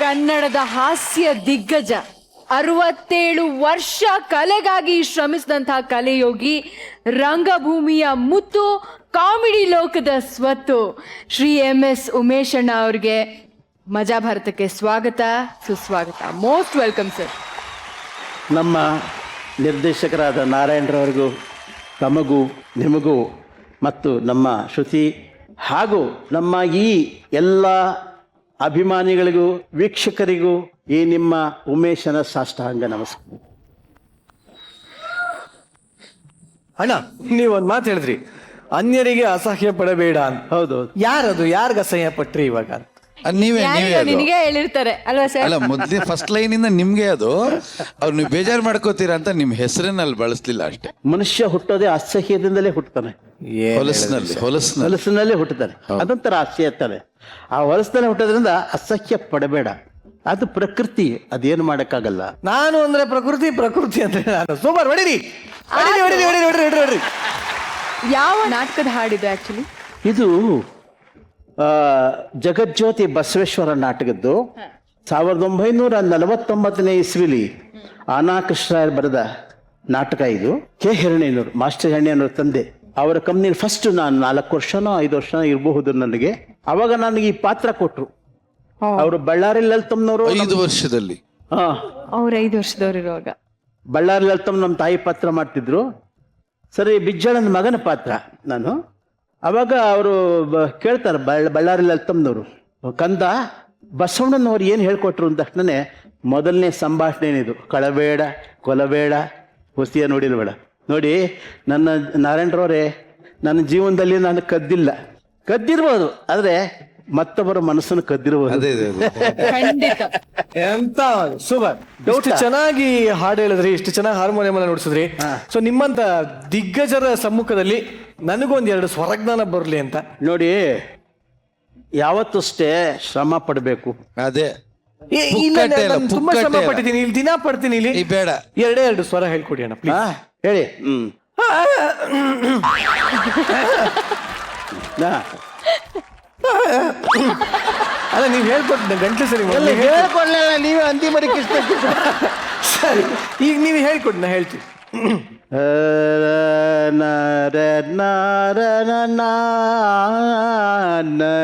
ಕನ್ನಡದ ಹಾಸ್ಯ ದಿಗ್ಗಜ 67 ವರ್ಷ ಕಲೆಗಾಗಿ ಶ್ರಮಿಸಿದಂತಹ ಕಲೆಯೋಗಿ, ರಂಗಭೂಮಿಯ ಮುತ್ತು, ಕಾಮಿಡಿ ಲೋಕದ ಸ್ವತ್ತು ಶ್ರೀ MS ಉಮೇಶ್ ಅಣ್ಣ ಅವ್ರಿಗೆ ಮಜಾ ಭಾರತಕ್ಕೆ ಸ್ವಾಗತ, ಸುಸ್ವಾಗತ. Most welcome sir. ನಮ್ಮ ನಿರ್ದೇಶಕರಾದ ನಾರಾಯಣರವರಿಗೂ, ತಮಗೂ, ನಿಮಗೂ ಮತ್ತು ನಮ್ಮ ಶ್ರುತಿ ಹಾಗೂ ನಮ್ಮ ಈ ಎಲ್ಲ ಅಭಿಮಾನಿಗಳಿಗೂ, ವೀಕ್ಷಕರಿಗೂ ಈ ನಿಮ್ಮ ಉಮೇಶನ ಸಾಷ್ಟಾಂಗ ನಮಸ್ಕಾರ. ಅಣ್ಣ, ನೀವೊಂದು ಮಾತು ಹೇಳಿದ್ರಿ, ಅನ್ಯರಿಗೆ ಅಸಹ್ಯ ಪಡಬೇಡ ಅಂತ. ಹೌದು, ಯಾರದು? ಯಾರಿಗೆ ಅಸಹ್ಯ ಪಟ್ರಿ ಇವಾಗ? ನೀವೇ ನಿನಗೆ ಹೇಳಿರ್ತಾರೆ ಅಲ್ವಾ ಸರ್? ಅಲ್ಲ, ಮೊದ್ಲೇ ಫಸ್ಟ್ ಲೈನ್ ಇಂದ ನಿಮ್ಗೆ ಅದು ಅವ್ರು ನೀವು ಬೇಜಾರು ಮಾಡ್ಕೋತೀರಾ ಅಂತ ನಿಮ್ ಹೆಸರನ್ನ ಅಲ್ಲಿ ಬಳಸ್ಲಿಲ್ಲ ಅಷ್ಟೇ. ಮನುಷ್ಯ ಹುಟ್ಟೋದೇ ಅಸಹ್ಯದಿಂದಲೇ ಹುಟ್ಟುತ್ತಾನೆ, ಹೊಲಸಿನಲ್ಲೇ ಹುಟ್ಟುತ್ತಾನೆ. ಅದೊಂಥರ ಹಾಸ್ಯ ಇರ್ತಾನೆ. ಆ ಹೊಲಸಿನಲ್ಲಿ ಹುಟ್ಟೋದ್ರಿಂದ ಅಸಹ್ಯ ಪಡಬೇಡ, ಅದು ಪ್ರಕೃತಿ, ಅದೇನು ಮಾಡಕ್ಕಾಗಲ್ಲ. ನಾನು ಅಂದ್ರೆ ಪ್ರಕೃತಿ, ಪ್ರಕೃತಿ ಅಂದ್ರೆ ನಾನು. ಸೂಪರ್, ಹೊಡಿರಿ ಹೊಡಿರಿ ಹೊಡಿರಿ ಹೊಡಿರಿ ಹೊಡಿರಿ ಹೊಡಿರಿ. ಯಾವ ನಾಟಕದ ಹಾಡಿದೆ ಆಕ್ಚುಲಿ ಇದು? ಜಗಜ್ಯೋತಿ ಬಸವೇಶ್ವರ ನಾಟಕದ್ದು 1949ನೇ ಇಸ್ವಿಲಿ ಆನಾಕೃಷ್ಣರಾಯರು ಬರೆದ ನಾಟಕ ಇದು. ಕೆ ಹಿರಣ್ಯನವರು, ಮಾಸ್ಟರ್ ಹಿರಣ್ಯನವ್ರ ತಂದೆ. ಅವರ ಕಂಪ್ನಿಲಿ ಫಸ್ಟ್ ನಾನು 4 ವರ್ಷನೋ 5 ವರ್ಷನೋ ಇರಬಹುದು ನನಗೆ. ಅವಾಗ ನನಗೆ ಈ ಪಾತ್ರ ಕೊಟ್ರು. ಅವರು ಬಳ್ಳಾರಿ ಲಲಿತಮ್ಮನವರು 5 ವರ್ಷದಲ್ಲಿ. ಅವ್ರು 5 ವರ್ಷದವ್ರು ಇರುವಾಗ ಬಳ್ಳಾರಿ ಲಲಿತಮ್ಮ ನಮ್ಮ ತಾಯಿ ಪಾತ್ರ ಮಾಡ್ತಿದ್ರು. ಸರಿ, ಬಿಜ್ಜಳನ ಮಗನ ಪಾತ್ರ ನಾನು. ಅವಾಗ ಅವರು ಕೇಳ್ತಾರೆ ಬಳ್ಳಾರಿ ಲಲಿತಮ್ಮನವರು, ಕಂದ ಬಸವಣ್ಣನವ್ರು ಏನು ಹೇಳ್ಕೊಟ್ರು ಅಂದ ತಕ್ಷಣನೇ ಮೊದಲನೇ ಸಂಭಾಷಣೆ ಏನಿದು, ಕಳಬೇಡ, ಕೊಲಬೇಡ, ಹುಸಿಯ ನೋಡಿಲ್ಬೇಡ. ನೋಡಿ, ನನ್ನ ನಾರಾಯಣರವರೇ, ನನ್ನ ಜೀವನದಲ್ಲಿ ನಾನು ಕದ್ದಿರ್ಬೋದು, ಆದರೆ ಮತ್ತೊಬ್ಬರ ಮನಸ್ಸನ್ನು ಕದ್ದಿರ್ಬೋದು. ಖಂಡಿತ. ಎಂತ ಸೂಪರ್, ಇಷ್ಟು ಚೆನ್ನಾಗಿ ಹಾಡು ಹೇಳಿದ್ರಿ, ಇಷ್ಟು ಚೆನ್ನಾಗಿ ಹಾರ್ಮೋನಿಯಂ ಅನ್ನ ನುಡಿಸಿದ್ರಿ. ಸೊ ನಿಮ್ಮಂತ ದಿಗ್ಗಜರ ಸಮ್ಮುಖದಲ್ಲಿ ನನಗೊಂದು 2 ಸ್ವರಜ್ಞಾನ ಬರಲಿ ಅಂತ. ನೋಡಿ, ಯಾವತ್ತೂ ಅಷ್ಟೇ ಶ್ರಮ ಪಡಬೇಕು. ಅದೇ ತುಂಬಾ ಶ್ರಮ ಪಟ್ಟಿದ್ದೀನಿ, ಇಲ್ಲಿ ದಿನ ಪಡ್ತೀನಿ. ಇಲ್ಲಿ ಬೇಡ, 2 ಸ್ವರ ಹೇಳ್ಕೊಡಿ ಅಣ್ಣ ಪ್ಲೀಸ್. ಹೇಳಿ. ಅಲ್ಲ, ನೀವು ಹೇಳ್ಕೊಟ್ಟು ಗಂಟೆ ಸರಿ ಹೇಳ್ಕೊಳ್ಳಲ್ಲ, ನೀವೇ ಅಂತಿಮರಿಗೆ ಇಷ್ಟ. ಸರಿ, ಈಗ ನೀವು ಹೇಳ್ಕೊಡಿ, ನಾ ಹೇಳ್ತೀನಿ. ನಾರಾಯಣ ನನ್ನ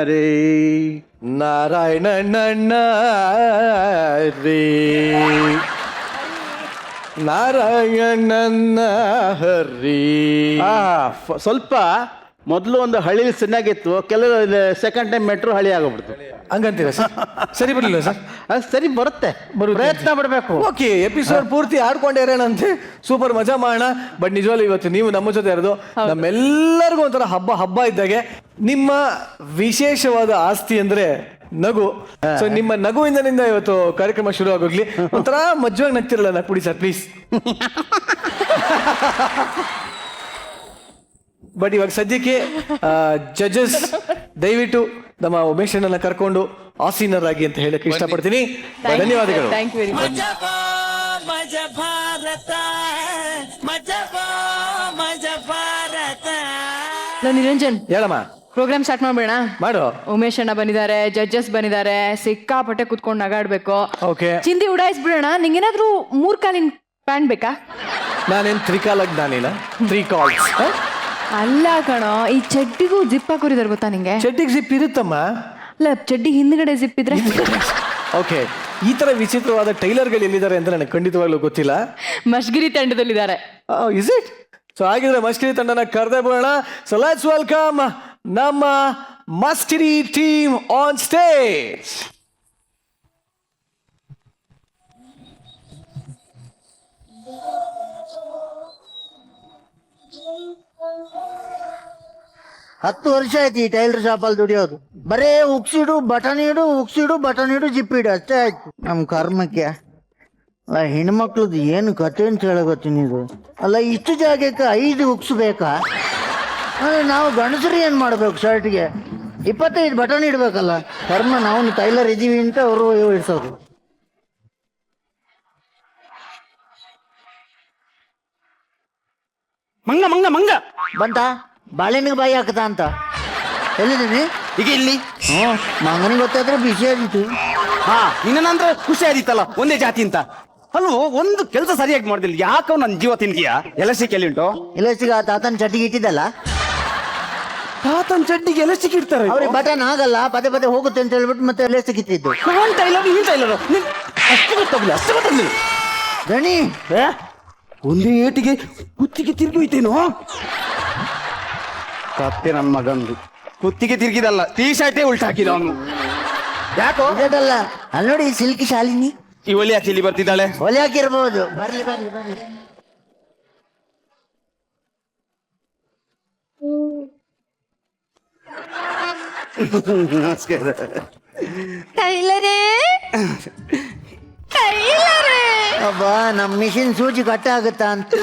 ರೇ, ನಾರಾಯಣ ಹರಿ. ಸ್ವಲ್ಪ ಮೊದಲು ಒಂದು ಹಳ್ಳಿಲಿ ಚೆನ್ನಾಗಿತ್ತು, ಕೆಲವು ಸೆಕೆಂಡ್ ಟೈಮ್ ಮೆಟ್ರೋ ಹಳ್ಳಿ ಆಗೋಗ್ಬಿಡ್ತು. ಹಂಗಂತೀರಾ ಸರ್? ಸರಿ ಬರಲಿಲ್ಲ ಸರ್? ಅದು ಸರಿ ಬರುತ್ತೆ, ಪ್ರಯತ್ನ ಪಡಬೇಕು. ಓಕೆ, ಎಪಿಸೋಡ್ ಪೂರ್ತಿ ಆಡ್ಕೊಂಡೇ ಇರೋಣಂತೆ, ಸೂಪರ್ ಮಜಾ ಮಾಡೋಣ. ಬಟ್ ನಿಜವಾಗ್ಲೂ ಇವತ್ತು ನೀವು ನಮ್ಮ ಜೊತೆ ಇರೋದು ನಮ್ಮೆಲ್ಲರಿಗೂ ಒಂಥರ ಹಬ್ಬ ಇದ್ದಾಗೆ. ನಿಮ್ಮ ವಿಶೇಷವಾದ ಆಸ್ತಿ ಅಂದ್ರೆ ನಗು. ಸೊ ನಿಮ್ಮ ನಗುವಿಂದನಿಂದ ಇವತ್ತು ಕಾರ್ಯಕ್ರಮ ಶುರು ಆಗೋಗ್ಲಿ. ಒಂಥರ ಮಜ್ವಾಗಿ ನಗ್ತಿರಲ್ಲ, ನಗ್ಬಿಡಿ ಸರ್ ಪ್ಲೀಸ್. ಬಟ್ ಇವಾಗ ಸದ್ಯಕ್ಕೆ ಜಡ್ಜಸ್ ದಯವಿಟ್ಟು ನಮ್ಮ ಉಮೇಶ್ ಅಣ್ಣನ ಕರ್ಕೊಂಡು ಆಸೀನರಾಗಿ ಅಂತ ಹೇಳಕ್ಕೆ ಇಷ್ಟಪಡ್ತೀನಿ. ಧನ್ಯವಾದಗಳು. Thank you very much. Niranjan, ಹೇಳಮ್ಮ. ಪ್ರೋಗ್ರಾಮ್ ಸ್ಟಾರ್ಟ್ ಮಾಡ್ಬೇಡ. ಮಾಡು. ಉಮೇಶ್ ಅಣ್ಣ ಬಂದಿದ್ದಾರೆ, ಜಡ್ಜಸ್ ಬಂದಿದ್ದಾರೆ, ಸಿಕ್ಕಾಪಟ್ಟೆ ಕುತ್ಕೊಂಡು ನಗಾಡ್ಬೇಕು. ಓಕೆ, ಚಿಂದಿ ಉಡಾಯಿಸ್ಬಿಡೋಣ. ನಿಂಗೇನಾದ್ರೂ 3 ಕಾಲಿನ ಪ್ಯಾಂಟ್ ಬೇಕಾ? ನಾನೇನ್ ತ್ರಿಕಾಲಕ್ ನಾನಿಲ್ಲ, 3 ಕಾಲ್ಸ್. ಅಲ್ಲ ಕಣೋ, ಈ ಚಡ್ಡಿಗೂ ಜಿಪ್ ಹಾಕೋರಿದಾರೆ ಗೊತ್ತಾ ನಿಂಗೆ? ಚಡ್ಡಿಗೆ ಜಿಪ್ ಇರುತ್ತಮ್ಮ. ಅಲ್ಲ, ಚಡ್ಡಿ ಹಿಂದ್ಗಡೆ ಜಿಪ್ ಇದ್ರೆ. ಓಕೆ, ಈ ತರ ವಿಚಿತ್ರವಾದ ಟೈಲರ್ಗಳು ಎಲ್ಲಿದ್ದಾರೆ ಅಂತ ನನಗೆ ಖಂಡಿತವಾಗ್ಲೂ ಗೊತ್ತಿಲ್ಲ. ಮಶ್ಗಿರಿ ತಂಡದಲ್ಲಿದ್ದಾರೆ. Is it? ಸೊ ಹಾಗಿದ್ರೆ ಮಸ್ಕಿರಿ ತಂಡನ ಕರೆದೇ ಬಿಡೋಣ. ಸೊ ಲೆಟ್ಸ್ ವೆಲ್ಕಮ್ ನಮ್ಮ ಮಸ್ಕಿರಿ ಟೀಮ್ ಆನ್ ಸ್ಟೇಜ್. ಹತ್ತು ವರ್ಷ ಆಯ್ತು ಈ ಟೈಲರ್ ಶಾಪಲ್ಲಿ ದುಡಿಯೋದು. ಬರೇ ಉಕ್ಸಿಡು ಬಟನ್ ಇಡು, ಉಕ್ಸಿಡು ಬಟನ್ ಇಡು, ಜಿಪ್ ಇಡು, ಅಷ್ಟೇ ಆಯ್ತು ನಮ್ಮ ಕರ್ಮಕ್ಕೆ. ಅಲ್ಲ, ಹೆಣ್ಮಕ್ಳದ್ದು ಏನು ಕತೆ ಅಂತ ಹೇಳಕತ್ತೀನಿ ಇದು. ಅಲ್ಲ, ಇಷ್ಟು ಜಾಗಕ್ಕೆ 5 ಉಕ್ಸ್ ಬೇಕಾ? ನಾವು ಗಂಡಸರು ಏನು ಮಾಡ್ಬೇಕು? ಶರ್ಟ್ಗೆ 25 ಬಟನ್ ಇಡ್ಬೇಕಲ್ಲ. ಕರ್ಮ, ನಾವು ಟೈಲರ್ ಇದ್ದೀವಿ ಅಂತ ಅವರು ಇಡ್ಸೋದು. ಮಂಗ ಮಂಗ ಮಂಗ ಬಂತ ಬಾಳೆಹಣ್ಣಿಗೆ ಬಾಯಿ ಹಾಕತಾ ಅಂತ ಎಲ್ಲಿದ್ದೀನಿ ಈಗ ಇಲ್ಲಿ ಮಗನಿಗೆ ಗೊತ್ತಾದ್ರೆ ಬಿಸಿ ಆಗಿತ್ತು. ಹಾ ನಿನ್ನಂದ್ರೆ ಖುಷಿ ಆದಿತ್ತಲ್ಲ ಒಂದೇ ಜಾತಿ ಅಂತ. ಅಲ್ವೋ ಒಂದು ಕೆಲಸ ಸರಿಯಾಗಿ ಮಾಡ್ದಿಲ್ಲ, ಯಾಕವ್ ನನ್ನ ಜೀವ ತಿಂತೀಯಾ? ಎಲಸಿಗೆ ಎಲ್ಲಿ ಉಂಟು? ಇಲ್ಲಷ್ಟಿಗೆ ಆ ತಾತನ ಚಟಿಗೆ ಇಟ್ಟಿದ್ದಲ್ಲ, ತಾತನ್ ಚಡ್ಡಿಗೆ ಎಲಸಿಗೆ ಇಡ್ತಾರೆ. ಅವ್ರಿಗೆ ಬಟನ್ ಆಗಲ್ಲ, ಪದೇ ಪದೇ ಹೋಗುತ್ತೆ ಅಂತ ಹೇಳ್ಬಿಟ್ಟು ಮತ್ತೆ ಎಲೆಸ್ಟಿಗೆ ಇಟ್ಟಿದ್ದು. ನಾನ್ ಟೈಲರ್ ನೀನ್ ಟೈಲರ್, ಅಷ್ಟು ಗೊತ್ತಾಗ್ಲಿಲ್ಲ, ಅಷ್ಟು ಗೊತ್ತಾಗ್ಲಿಲ್ಲ. ಗಣಿ ಒಂದೇ ಏಟಿಗೆ ಕುತ್ತಿಗೆ ತಿರುಗಿ ಹೋಯ್ತೇನೋ. ಕತ್ತೆ ನನ್ನ ಮಗಂದು ಕುತ್ತಿಗೆ ತಿರುಗಿದಲ್ಲ, ಟೀ ಶರ್ಟೇ ಉಲ್ಟ ಹಾಕಿದ ಅವನು. ಯಾಕೋ ಇದಲ್ಲ ಅಲ್ಲಿ ನೋಡಿ ಸಿಲ್ಕಿ ಶಾಲಿನಿ ಈ ಒಲಿ ಯಾಕೆ ಇಲ್ಲಿ ಬರ್ತಿದ್ದಾಳೆ? ಒಲೆ ಹಾಕಿರ್ಬೋದು. ಬರ್ಲಿ ಬರ್ಲಿ ಬರ್ಲಿ. ನಮಸ್ಕಾರ. ಟೈಲರೇ ಟೈಲರೇ ಒಬ್ಬ ನಮ್ ಮಿಷಿನ್ ಸೂಜಿ ಕಟ್ಟ ಆಗುತ್ತಾ ಅಂತ.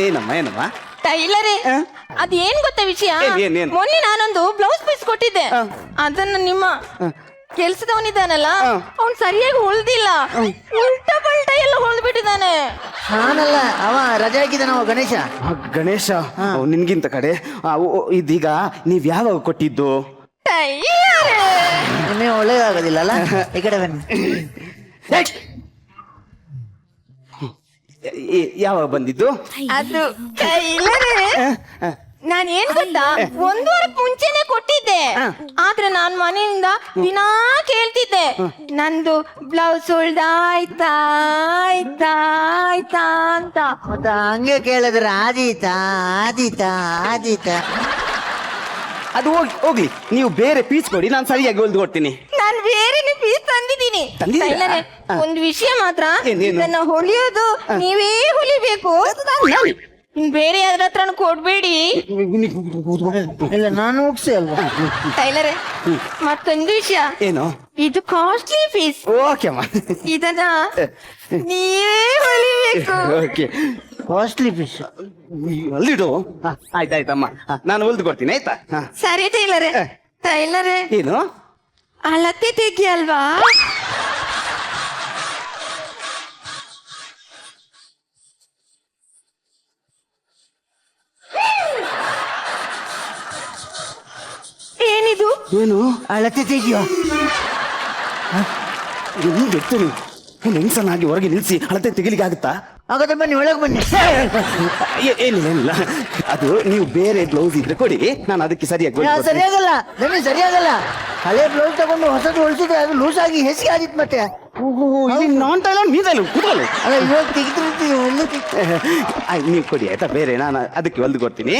ಏನಮ್ಮ ಟೈಲರೇ ಅದೇನ್ ಗೊತ್ತಾ ವಿಷಯ? ಏನ್? ಮೊನ್ನೆ ನಾನೊಂದು ಬ್ಲೌಸ್ ಪೀಸ್ ಕೊಟ್ಟಿದ್ದೆ, ಅದನ್ನ ನಿಮ್ಮ ಕೆಲ್ಸದವನಿದ್ದಾನಲ್ಲ ಅವ್ನ್ ಸರಿಯಾಗಿ ಹೊಲ್ದಿಲ್ಲ, ಉಲ್ಟಾ ಪಲ್ಟಾ ಎಲ್ಲ ಹೊಲ್ದ್ಬಿಟ್ಟಿದ್ದಾನೆ. ನಾನಲ್ಲ, ಅವ ರಜೆ ಹಾಕಿದ್ದಾನ ಅವ ಗಣೇಶ. ಗಣೇಶ ನಿನ್ಗಿಂತ ಕಡೆ ಇದೀಗ ನೀವ್ ಯಾವಾಗ ಕೊಟ್ಟಿದ್ದು? ಟೈಲರೇ ನಿಮಗೆ ಒಳ್ಳೇದಾಗೋದಿಲ್ಲ ಅಲ್ಲ, ಈ ಕಡೆ ಬನ್ನಿ. ಯಾವಾಗ ಬಂದಿದ್ದು? ಅದು ಟೈಲರೇ ನಾನ್ ಏನ್ ಗೊತ್ತಾ, 1 ವಾರಕ್ಕೆ ಮುಂಚೆನೆ ಕೊಟ್ಟಿದ್ದೆ, ಆದ್ರೆ ನಾನ್ ಮನೆಯಿಂದ ದಿನಾ ಕೇಳ್ತಿದ್ದೆ ನಂದು ಬ್ಲೌಸ್ ಹೊಲ್ದಾಯ್ತಾ ಆಯ್ತಾ ಆಯ್ತಾ ಅಂತ. ಮತ್ತೆ ಹಂಗೆ ಕೇಳಿದ್ರೆ ಆದೀತಾ ಆದೀತಾ ಆದೀತಾ. ಅದು ಹೋಗ್ಲಿ, ನೀವು ಬೇರೆ ಪೀಸ್ ಕೊಡಿ, ನಾನು ಸರಿಯಾಗಿ ಹೊಲ್ದು ಕೊಡ್ತೀನಿ. ನಾನ್ ಬೇರೆನೆ ಪೀಸ್ ತಂದಿದ್ದೀನಿ. ತಂದಿದ್ದೀರಾ? ಟೈಲರೇ, ಒಂದ್ ವಿಷಯ ಮಾತ್ರ, ಏನೇನು? ಇದನ್ನ ಹೊಲಿಯೋದು ನೀವೇ ಹೊಲಿಬೇಕು, ಬೇರೆ ಯಾರ ಹತ್ರ ಕೊಡ್ಬೇಡಿ. ಇಲ್ಲ ನಾನು ಮುಗಿಸಿ ಅಲ್ವಾ. ಟೈಲರೇ ಮತ್ತೊಂದು ವಿಷಯ, ಏನು? ಇದು ಕಾಸ್ಟ್ಲಿ ಪೀಸ್, ಓಕೆ ಅಮ್ಮ, ಇದನ್ನ ನೀವೇ ಹೊಲಿಬೇಕು. Okay costly fish. ಅಲ್ಲಿಡು. ಆಯ್ತಾಯ್ತಮ್ಮ, ನಾನು ಹೊಲ್ದು ಕೊಡ್ತೀನಿ ಆಯ್ತಾ? ಸರಿ ಟೈಲರೇ. ಟೈಲರೇ ಏನು? ಅಳತೆ ತೆಗಿಯಲ್ವಾ? ಏನಿದು? ಏನು ಅಳತೆ ತೆಗಿಯೋ. ಗೊತ್ತು ಹೆಂಗಸನಾಗಿ ಹೊರಗೆ ನಿಲ್ಸಿ ಅಳತೆ ತೆಗಿಲಿಕ್ಕೆ ಆಗುತ್ತಾ? ಹಾಗಾದ್ರೆ ಬನ್ನಿ ಒಳಗೆ ಬನ್ನಿ. ಏನಿಲ್ಲ, ಅದು ನೀವು ಬೇರೆ ಬ್ಲೌಸ್ ಇದ್ರೆ ಕೊಡಿ, ನಾನು ಅದಕ್ಕೆ ಸರಿಯಾಗಿ ಹೊಲ್ದು ಕೊಡ್ತೀನಿ. ಸರಿಯಾಗಲ್ಲ ನನಗೆ, ಸರಿಯಾಗಲ್ಲ. ಹಳೆ ಬ್ಲೌಸ್ ತಗೊಂಡು ಹೊಸದು ಹೊಲಿಸಿದ್ರೆ ಅದು ಲೂಸ್ ಆಗಿ ಹೆಸಿಗೆ ಆಗಿತ್ತು ಮತ್ತೆ. ಇಲ್ಲಿ ನಾನ್ ಟೈಲರ್ ನೀ ಟೈಲರ್ ಕೂತ್ಕೊಳ್ಳಿ. ಅಲ್ಲ ಇವಾಗ ತೆಗಿತಿರ್ತೀವಿ ಒಳ್ಳೆ ನೀವು ಕೊಡಿ ಆಯ್ತಾ, ಬೇರೆ ನಾನು ಅದಕ್ಕೆ ಹೊಲ್ದು ಕೊಡ್ತೀನಿ.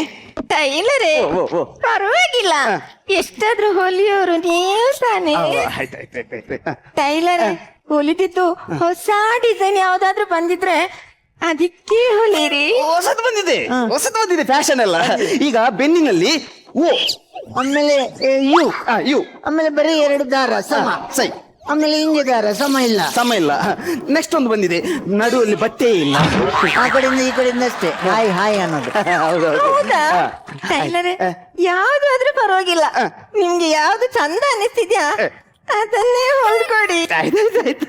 ಟೈಲರೇ ಓ. ಪರವಾಗಿಲ್ಲ, ಎಷ್ಟಾದ್ರೂ ಹೊಲಿಯೋರು ನೀವು ತಾನೇ. ಆಯ್ತಾಯ್ತಾಯ್ತಾಯ್ತು. ಟೈಲರೇ ಹೊಲಿದಿದ್ದು ಹೊಸ ಡಿಸೈನ್ ಯಾವ್ದಾದ್ರು ಬಂದಿದ್ರೆ ಅದಕ್ಕೆ ಹೊಲಿರಿ. ಹೊಸದು ಬಂದಿದೆ ಫ್ಯಾಷನ್ ಎಲ್ಲ. ಈಗ ಬೆನ್ನಿನಲ್ಲಿ ಓ, ಆಮೇಲೆ ಯು, ಯು, ಆಮೇಲೆ ಬರೀ 2 ದಾರ ಸಮ, ಸೈ, ಆಮೇಲೆ ಹಿಂಗೆ ದಾರ ಸಮ ಇಲ್ಲ. ಸಮ ಇಲ್ಲ. ನೆಕ್ಸ್ಟ್ ಒಂದು ಬಂದಿದೆ, ನಡುವಲ್ಲಿ ಬಟ್ಟೆ ಇಲ್ಲ. ಆ ಕಡೆಯಿಂದ ಈ ಕಡೆಯಿಂದ ಅಷ್ಟೇ ಹಾಯ್ ಹಾಯ್ ಅನ್ನೋದು. ಹೌದಾ ಟೈಲರೇ, ಯಾವ್ದಾದ್ರೂ ಪರವಾಗಿಲ್ಲ, ನಿಮ್ಗೆ ಯಾವ್ದು ಚಂದ ಅನಿಸ್ತಿದ್ಯಾ ಅದನ್ನೇ ಹೊಲ್ಕೊಡಿ. ಆಯ್ತಾಯ್ತಾಯ್ತು.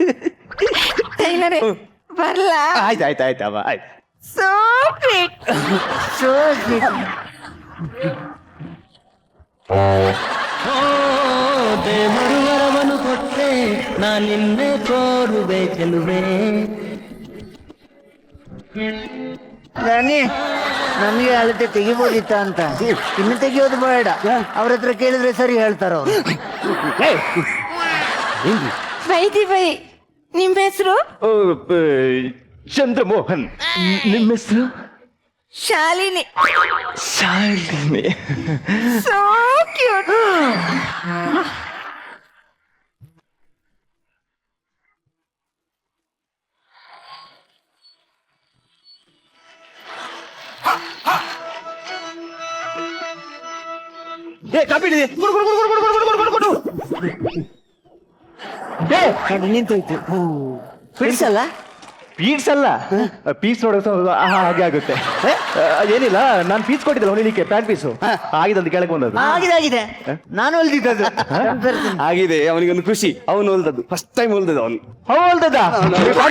ಟೈಲರೇ ಬರ್ಲಾ? ಆಯ್ತಾಯ್ತಾಯ್ತವ ಆಯ್ತು. So sweet. So sweet. ದೇವರುವರವನು ಕೊಟ್ಟೆ ನಾನಿನ್ನೆ ಕೋರುವೆ ಚೆಲುವೆ. ರಾಣಿ ನಮಗೆ ಅಳತೆ ತೆಗಿಬೋದಿತ್ತ ಅಂತ. ಇನ್ನು ತೆಗಿಯೋದು ಬೇಡ, ಅವ್ರ ಹತ್ರ ಕೇಳಿದ್ರೆ ಸರಿ ಹೇಳ್ತಾರ ಅವ್ರು. ಬೈದಿ ಬೈ, ನಿಮ್ ಹೆಸರು? ಚಂದ್ರಮೋಹನ್. ನಿಮ್ಮ ಹೆಸರು? ಶಾಲಿನಿ. ಶಾಲಿನಿ. So cute. ಕಾಪಿ ನಿಂತೋಯ್ತು. ಬಿಡಿಸಲ್ಲ ಪೀಸ್ ಅಲ್ಲ, ಪೀಸ್ ನೋಡೋ ಹಾಗೆ ಆಗುತ್ತೆ. ಏನಿಲ್ಲ, ನಾನು ಪೀಸ್ ಕೊಟ್ಟಿದ್ದಲ್ಲ ಹೊಲಿಲಿಕ್ಕೆ, ಪ್ಯಾಂಟ್ ಪೀಸು ಆಗಿದ್ದು ಕೆಳಗೆ ಬಂದದ್ದು. ಆಗಿದೆ ನಾನು ಹೊಲ್ದಿದ್ದದು. ಆಗಿದೆ. ಅವನಿಗೊಂದು ಖುಷಿ, ಅವನು ಹೊಲ್ದದ್ದು ಫಸ್ಟ್ ಟೈಮ್ ಹೊಲ್ದದ್ದು ಅವನು. ಹೊಲ್ದದ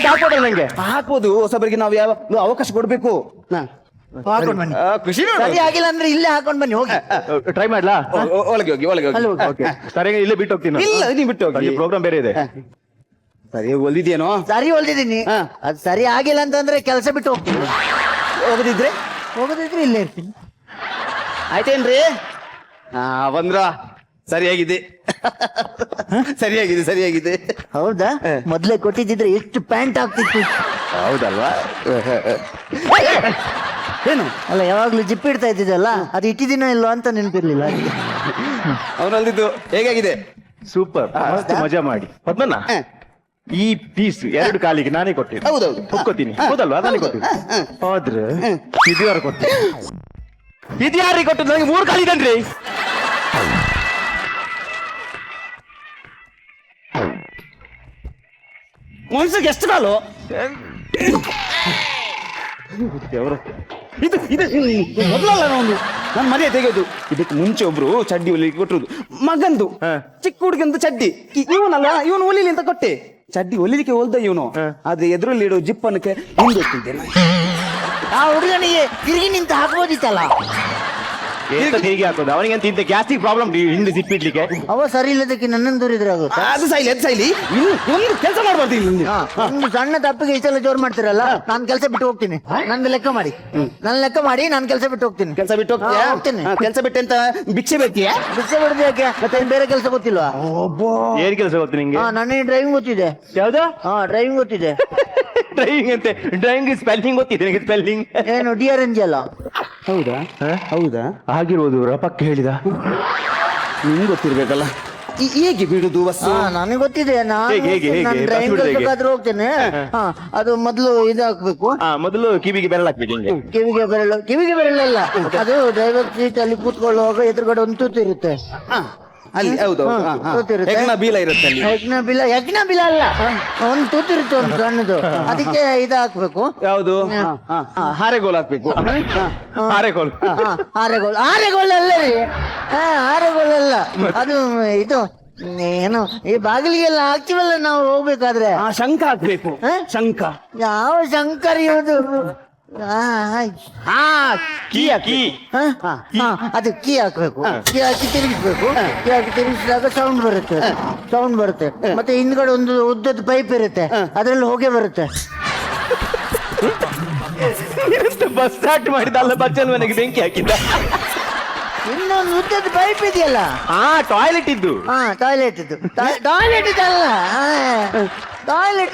ಹಾಕ್ಬೋದಲ್ಲ ನಂಗೆ? ಹಾಕ್ಬೋದು, ಹೊಸಬರಿಗೆ ನಾವು ಯಾವ ಅವಕಾಶ ಕೊಡ್ಬೇಕು. ಹಾಕೊಂಡ್ ಬನ್ನಿ. ಖುಷಿ ನೋಡು. ಸರಿ ಆಗಿಲ್ಲ ಅಂದ್ರೆ ಇಲ್ಲೇ ಹಾಕೊಂಡ್ ಬನ್ನಿ ಹೋಗಿ. ಟ್ರೈ ಮಾಡ್ಲಾ? ಒಳಗೆ ಹೋಗಿ ಒಳಗೆ ಅಲ್ಲಿ ಹೋಗಿ. ಹೋಗಿ. ಸರಿ ಇಲ್ಲೇ ಬಿಟ್ಟು ಹೋಗ್ತೀನಿ. ಇಲ್ಲ ನೀವು ಬಿಟ್ಟು ಹೋಗಿ. ಪ್ರೋಗ್ರಾಮ್ ಬೇರೆ ಇದೆ. ಸರಿ ಹೊಲ್ದಿದ್ಯೇನೋ? ಸರಿ ಹೊಲ್ದಿದ್ದೀನಿ. ಅದು ಸರಿ ಆಗಿಲ್ಲ ಅಂತಂದ್ರೆ ಕೆಲಸ ಬಿಟ್ಟು ಹೋಗ್ತೀನಿ. ಹೋಗದಿದ್ರೆ ಹೋಗೋದಿದ್ರೆ ಇಲ್ಲೇ ಇರ್ತೀನಿ. ಆಯ್ತೇನ್ರಿ? ಬಂದ್ರ ಸರಿಯಾಗಿದೆ. ಸರಿಯಾಗಿದೆ. ಹೌದಾ? ಮೊದ್ಲೇ ಕೊಟ್ಟಿದ್ದಿದ್ರೆ ಎಷ್ಟು ಪ್ಯಾಂಟ್ ಆಗ್ತಿತ್ತು. ಹೌದಲ್ವಾ? ಏನು ಅಲ್ಲ, ಯಾವಾಗ್ಲೂ ಜಿಪ್ ಇಡ್ತಾ ಇದ್ದಿದ್ದಲ್ಲ, ಅದು ಇಟ್ಟಿದ್ದೀನೋ ಇಲ್ವಾ ಅಂತ ನೆನಪಿರ್ಲಿಲ್ಲ. ಅವನಲ್ದಿದ್ದು ಹೇಗಾಗಿದೆ? ಸೂಪರ್, ಮಸ್ತ್ ಮಜಾ ಮಾಡಿ. ಪದ್ಮಣ್ಣ, ಈ ಪೀಸ್ 2 ಕಾಲಿಗೆ ನಾನೇ ಕೊಟ್ಟಿದ್ದೆ. ಹೌದೌದು. ಒಪ್ಕೋತೀನಿ. ಹೌದಲ್ವಾ? ನಾನೇ ಕೊಟ್ಟಿದ್ದೆ. ಆದ್ರೆ ಇದು ಯಾರು ಕೊಟ್ಟಿದ್ದೆ? ಇದು ಯಾರಿಗೆ ಕೊಟ್ಟದ್ದು? ನನಗೆ 3 ಕಾಲಿದನ್ರಿ. ಮನ್ಸಿಗೆ ಎಷ್ಟು ಕಾಲು? ಇದು ಮೊದಲಲ್ಲ ನಾನು ಮರ್ಯಾದೆ ತೆಗೆಯೋದು. ಇದಕ್ಕೆ ಮುಂಚೆ ಒಬ್ರು ಚಡ್ಡಿ ಹೊಲಿಗೆ ಕೊಟ್ಟಿರುದು, ಮಗಂದು ಚಿಕ್ಕ ಹುಡುಗಂದು ಚಡ್ಡಿ. ಇವನಲ್ಲ, ಇವನು ಹೊಲಿಲಿ ಅಂತ ಕೊಟ್ಟೆ. ಚಡ್ಡಿ ಹೊಲಿಲಿಕ್ಕೆ ಹೋಲ್ದ ಇವನು, ಆದ್ರೆ ಎದುರಲ್ಲಿ ಇಡೋ ಜಿಪ್ಪನಕ್ಕೆ ಹಿಂಗೊತ್ತಿದ್ದೆ. ಆ ಹುಡುಗನಿಗೆ ತಿರುಗಿ ನಿಂತು ಹಾಕ್ಬೋದಿತ್ತಲ್ಲ. ಹೇಗೆ ಹಾಕೋದು ಅವನಿಗೆ? ಅಂತ ಇಂತ ಗ್ಯಾಸ್ಟಿಕ್ ಪ್ರಾಬ್ಲಮ್ ಹಿಂದೆ ಜಿಪ್ ಇಡ್ಲಿಕ್ಕೆ. ಅವ ಸರಿ ಇಲ್ಲದಕ್ಕೆ ನನ್ನನ್ನು ದೂರಿದ್ರೆ ಆಗುತ್ತೆ. ಅದು ಸೈಲಿ ಇನ್ನು ಒಂದು ಕೆಲಸ ಮಾಡ್ಬಾರ್ದು ಇಲ್ಲಿ. ಒಂದು ಸಣ್ಣ ತಪ್ಪಿಗೆ ಇಷ್ಟೆಲ್ಲ ಜೋರ್ ಮಾಡ್ತೀರಲ್ಲ, ನಾನ್ ಕೆಲಸ ಬಿಟ್ಟು ಹೋಗ್ತೀನಿ. ನಂದು ಲೆಕ್ಕ ಮಾಡಿ, ನಾನ್ ಕೆಲಸ ಬಿಟ್ಟು ಹೋಗ್ತೀನಿ. ಕೆಲಸ ಬಿಟ್ಟು ಹೋಗ್ತೀಯಾ? ಹೋಗ್ತೀನಿ. ಕೆಲಸ ಬಿಟ್ಟೆ ಅಂತ ಭಿಕ್ಷೆ ಬೇಕಿಯಾ? ಬಿಚ್ಚೆ ಬಿಡದು ಯಾಕೆ? ಮತ್ತೆ ಬೇರೆ ಕೆಲಸ ಗೊತ್ತಿಲ್ವಾ? ಏನ್ ಕೆಲಸ ಗೊತ್ತು ನಿಂಗೆ? ನನಗೆ ಡ್ರೈವಿಂಗ್ ಗೊತ್ತಿದೆ. ಯಾವ್ದು? ಡ್ರೈವಿಂಗ್ ಗೊತ್ತಿದೆ. ಡ್ರೈವಿಂಗ್ ಅಂತೆ? ಡ್ರೈವಿಂಗ್ ಸ್ಪೆಲ್ಲಿಂಗ್ ಗೊತ್ತಿದೆ ನಿನಗೆ? ಸ್ಪೆಲ್ಲಿಂಗ್ ಏನು DRNG ಅಲ್ಲ? ಹೌದಾ? ಆಗಿರ್ಬೋದು. ರಪಕ್ಕೆ ಹೇಳಿದ. ನಿಮ್ಗೆ ಗೊತ್ತಿರ್ಬೇಕಲ್ಲ. ಹೇಗೆ ಬಿಡುದು ಬಸ್ಸು? ನನಗೆ ಗೊತ್ತಿದೆ. ಹೇಗೆ? ನಾನು ಬಸ್ ಡ್ರೈವಿಂಗ್ ಬಿಡೋದು ಹೇಗೆ? ಕಲ್ಸೋಕಾದ್ರೂ ಹೋಗ್ತೇನೆ. ಅದು ಮೊದಲು ಇದು ಹಾಕ್ಬೇಕು. ಮೊದಲು ಕಿವಿಗೆ ಬೆರಳು ಹಾಕ್ಬೇಕು ಹಿಂಗೆ. ಕಿವಿಗೆ ಬೆರಳಲ್ಲ, ಅದು ಡ್ರೈವರ್ ಸೀಟ್ ಅಲ್ಲಿ ಕೂತ್ಕೊಳ್ಳುವಾಗ ಎದುರುಗಡೆ ಒಂದು ತೂತು ಇರುತ್ತೆ. ಅಲ್ಲಿ ಹೌದು ತೂತು ಇರುತ್ತೆ. ಹೆಗ್ನ ಬೀಲ ಇರುತ್ತೆ ಅಲ್ಲಿ. ಯಜ್ಞ ಬಿಲ ಅಲ್ಲ, ಒಂದು ತೂತು ಇರುತ್ತೆ, ಒಂದು ಸಣ್ಣದು. ಅದಕ್ಕೆ ಇದು ಹಾಕ್ಬೇಕು. ಯಾವುದು? ಹಾರೆಗೋಲ್ ಹಾಕ್ಬೇಕು. ಹಾರೆಗೋಲ್. ಆರೆಗೋಲ್ ಅಲ್ಲ ರೀ, ಆರೆಗೋಲ್ ಅಲ್ಲ, ಅದು ಇದು ಏನು ಈ ಬಾಗಿಲಿಗೆಲ್ಲ ಹಾಕ್ತಿವಲ್ಲ ನಾವು ಹೋಗ್ಬೇಕಾದ್ರೆ. ಶಂಖ ಹಾಕ್ಬೇಕು. ಶಂಖ ಯಾವ ಶಂಕರ್ ಇರೋದು? ಅದು ಕೀ ಹಾಕ್ಬೇಕು. ಕೀ ಹಾಕಿ ತಿರುಗಿಸ್ಬೇಕು. ಕೀ ಹಾಕಿ ತಿರುಗಿಸಿದಾಗ ಸೌಂಡ್ ಬರುತ್ತೆ. ಮತ್ತೆ ಹಿಂದ್ಗಡೆ ಒಂದು ಉದ್ದದ ಪೈಪ್ ಇರುತ್ತೆ, ಅದ್ರಲ್ಲಿ ಹೊಗೆ ಬರುತ್ತೆ. ಬಸ್ ಸ್ಟಾರ್ಟ್ ಮಾಡಿದಲ್ಲ, ಬಚ್ಚಲ್ ಮನೆಗೆ ಬೆಂಕಿ ಹಾಕಿದ್ದ. ಇನ್ನೊಂದು ಉದ್ದದ ಪೈಪ್ ಇದೆಯಲ್ಲ, ಟಾಯ್ಲೆಟ್ ಇದ್ದು. ಟಾಯ್ಲೆಟ್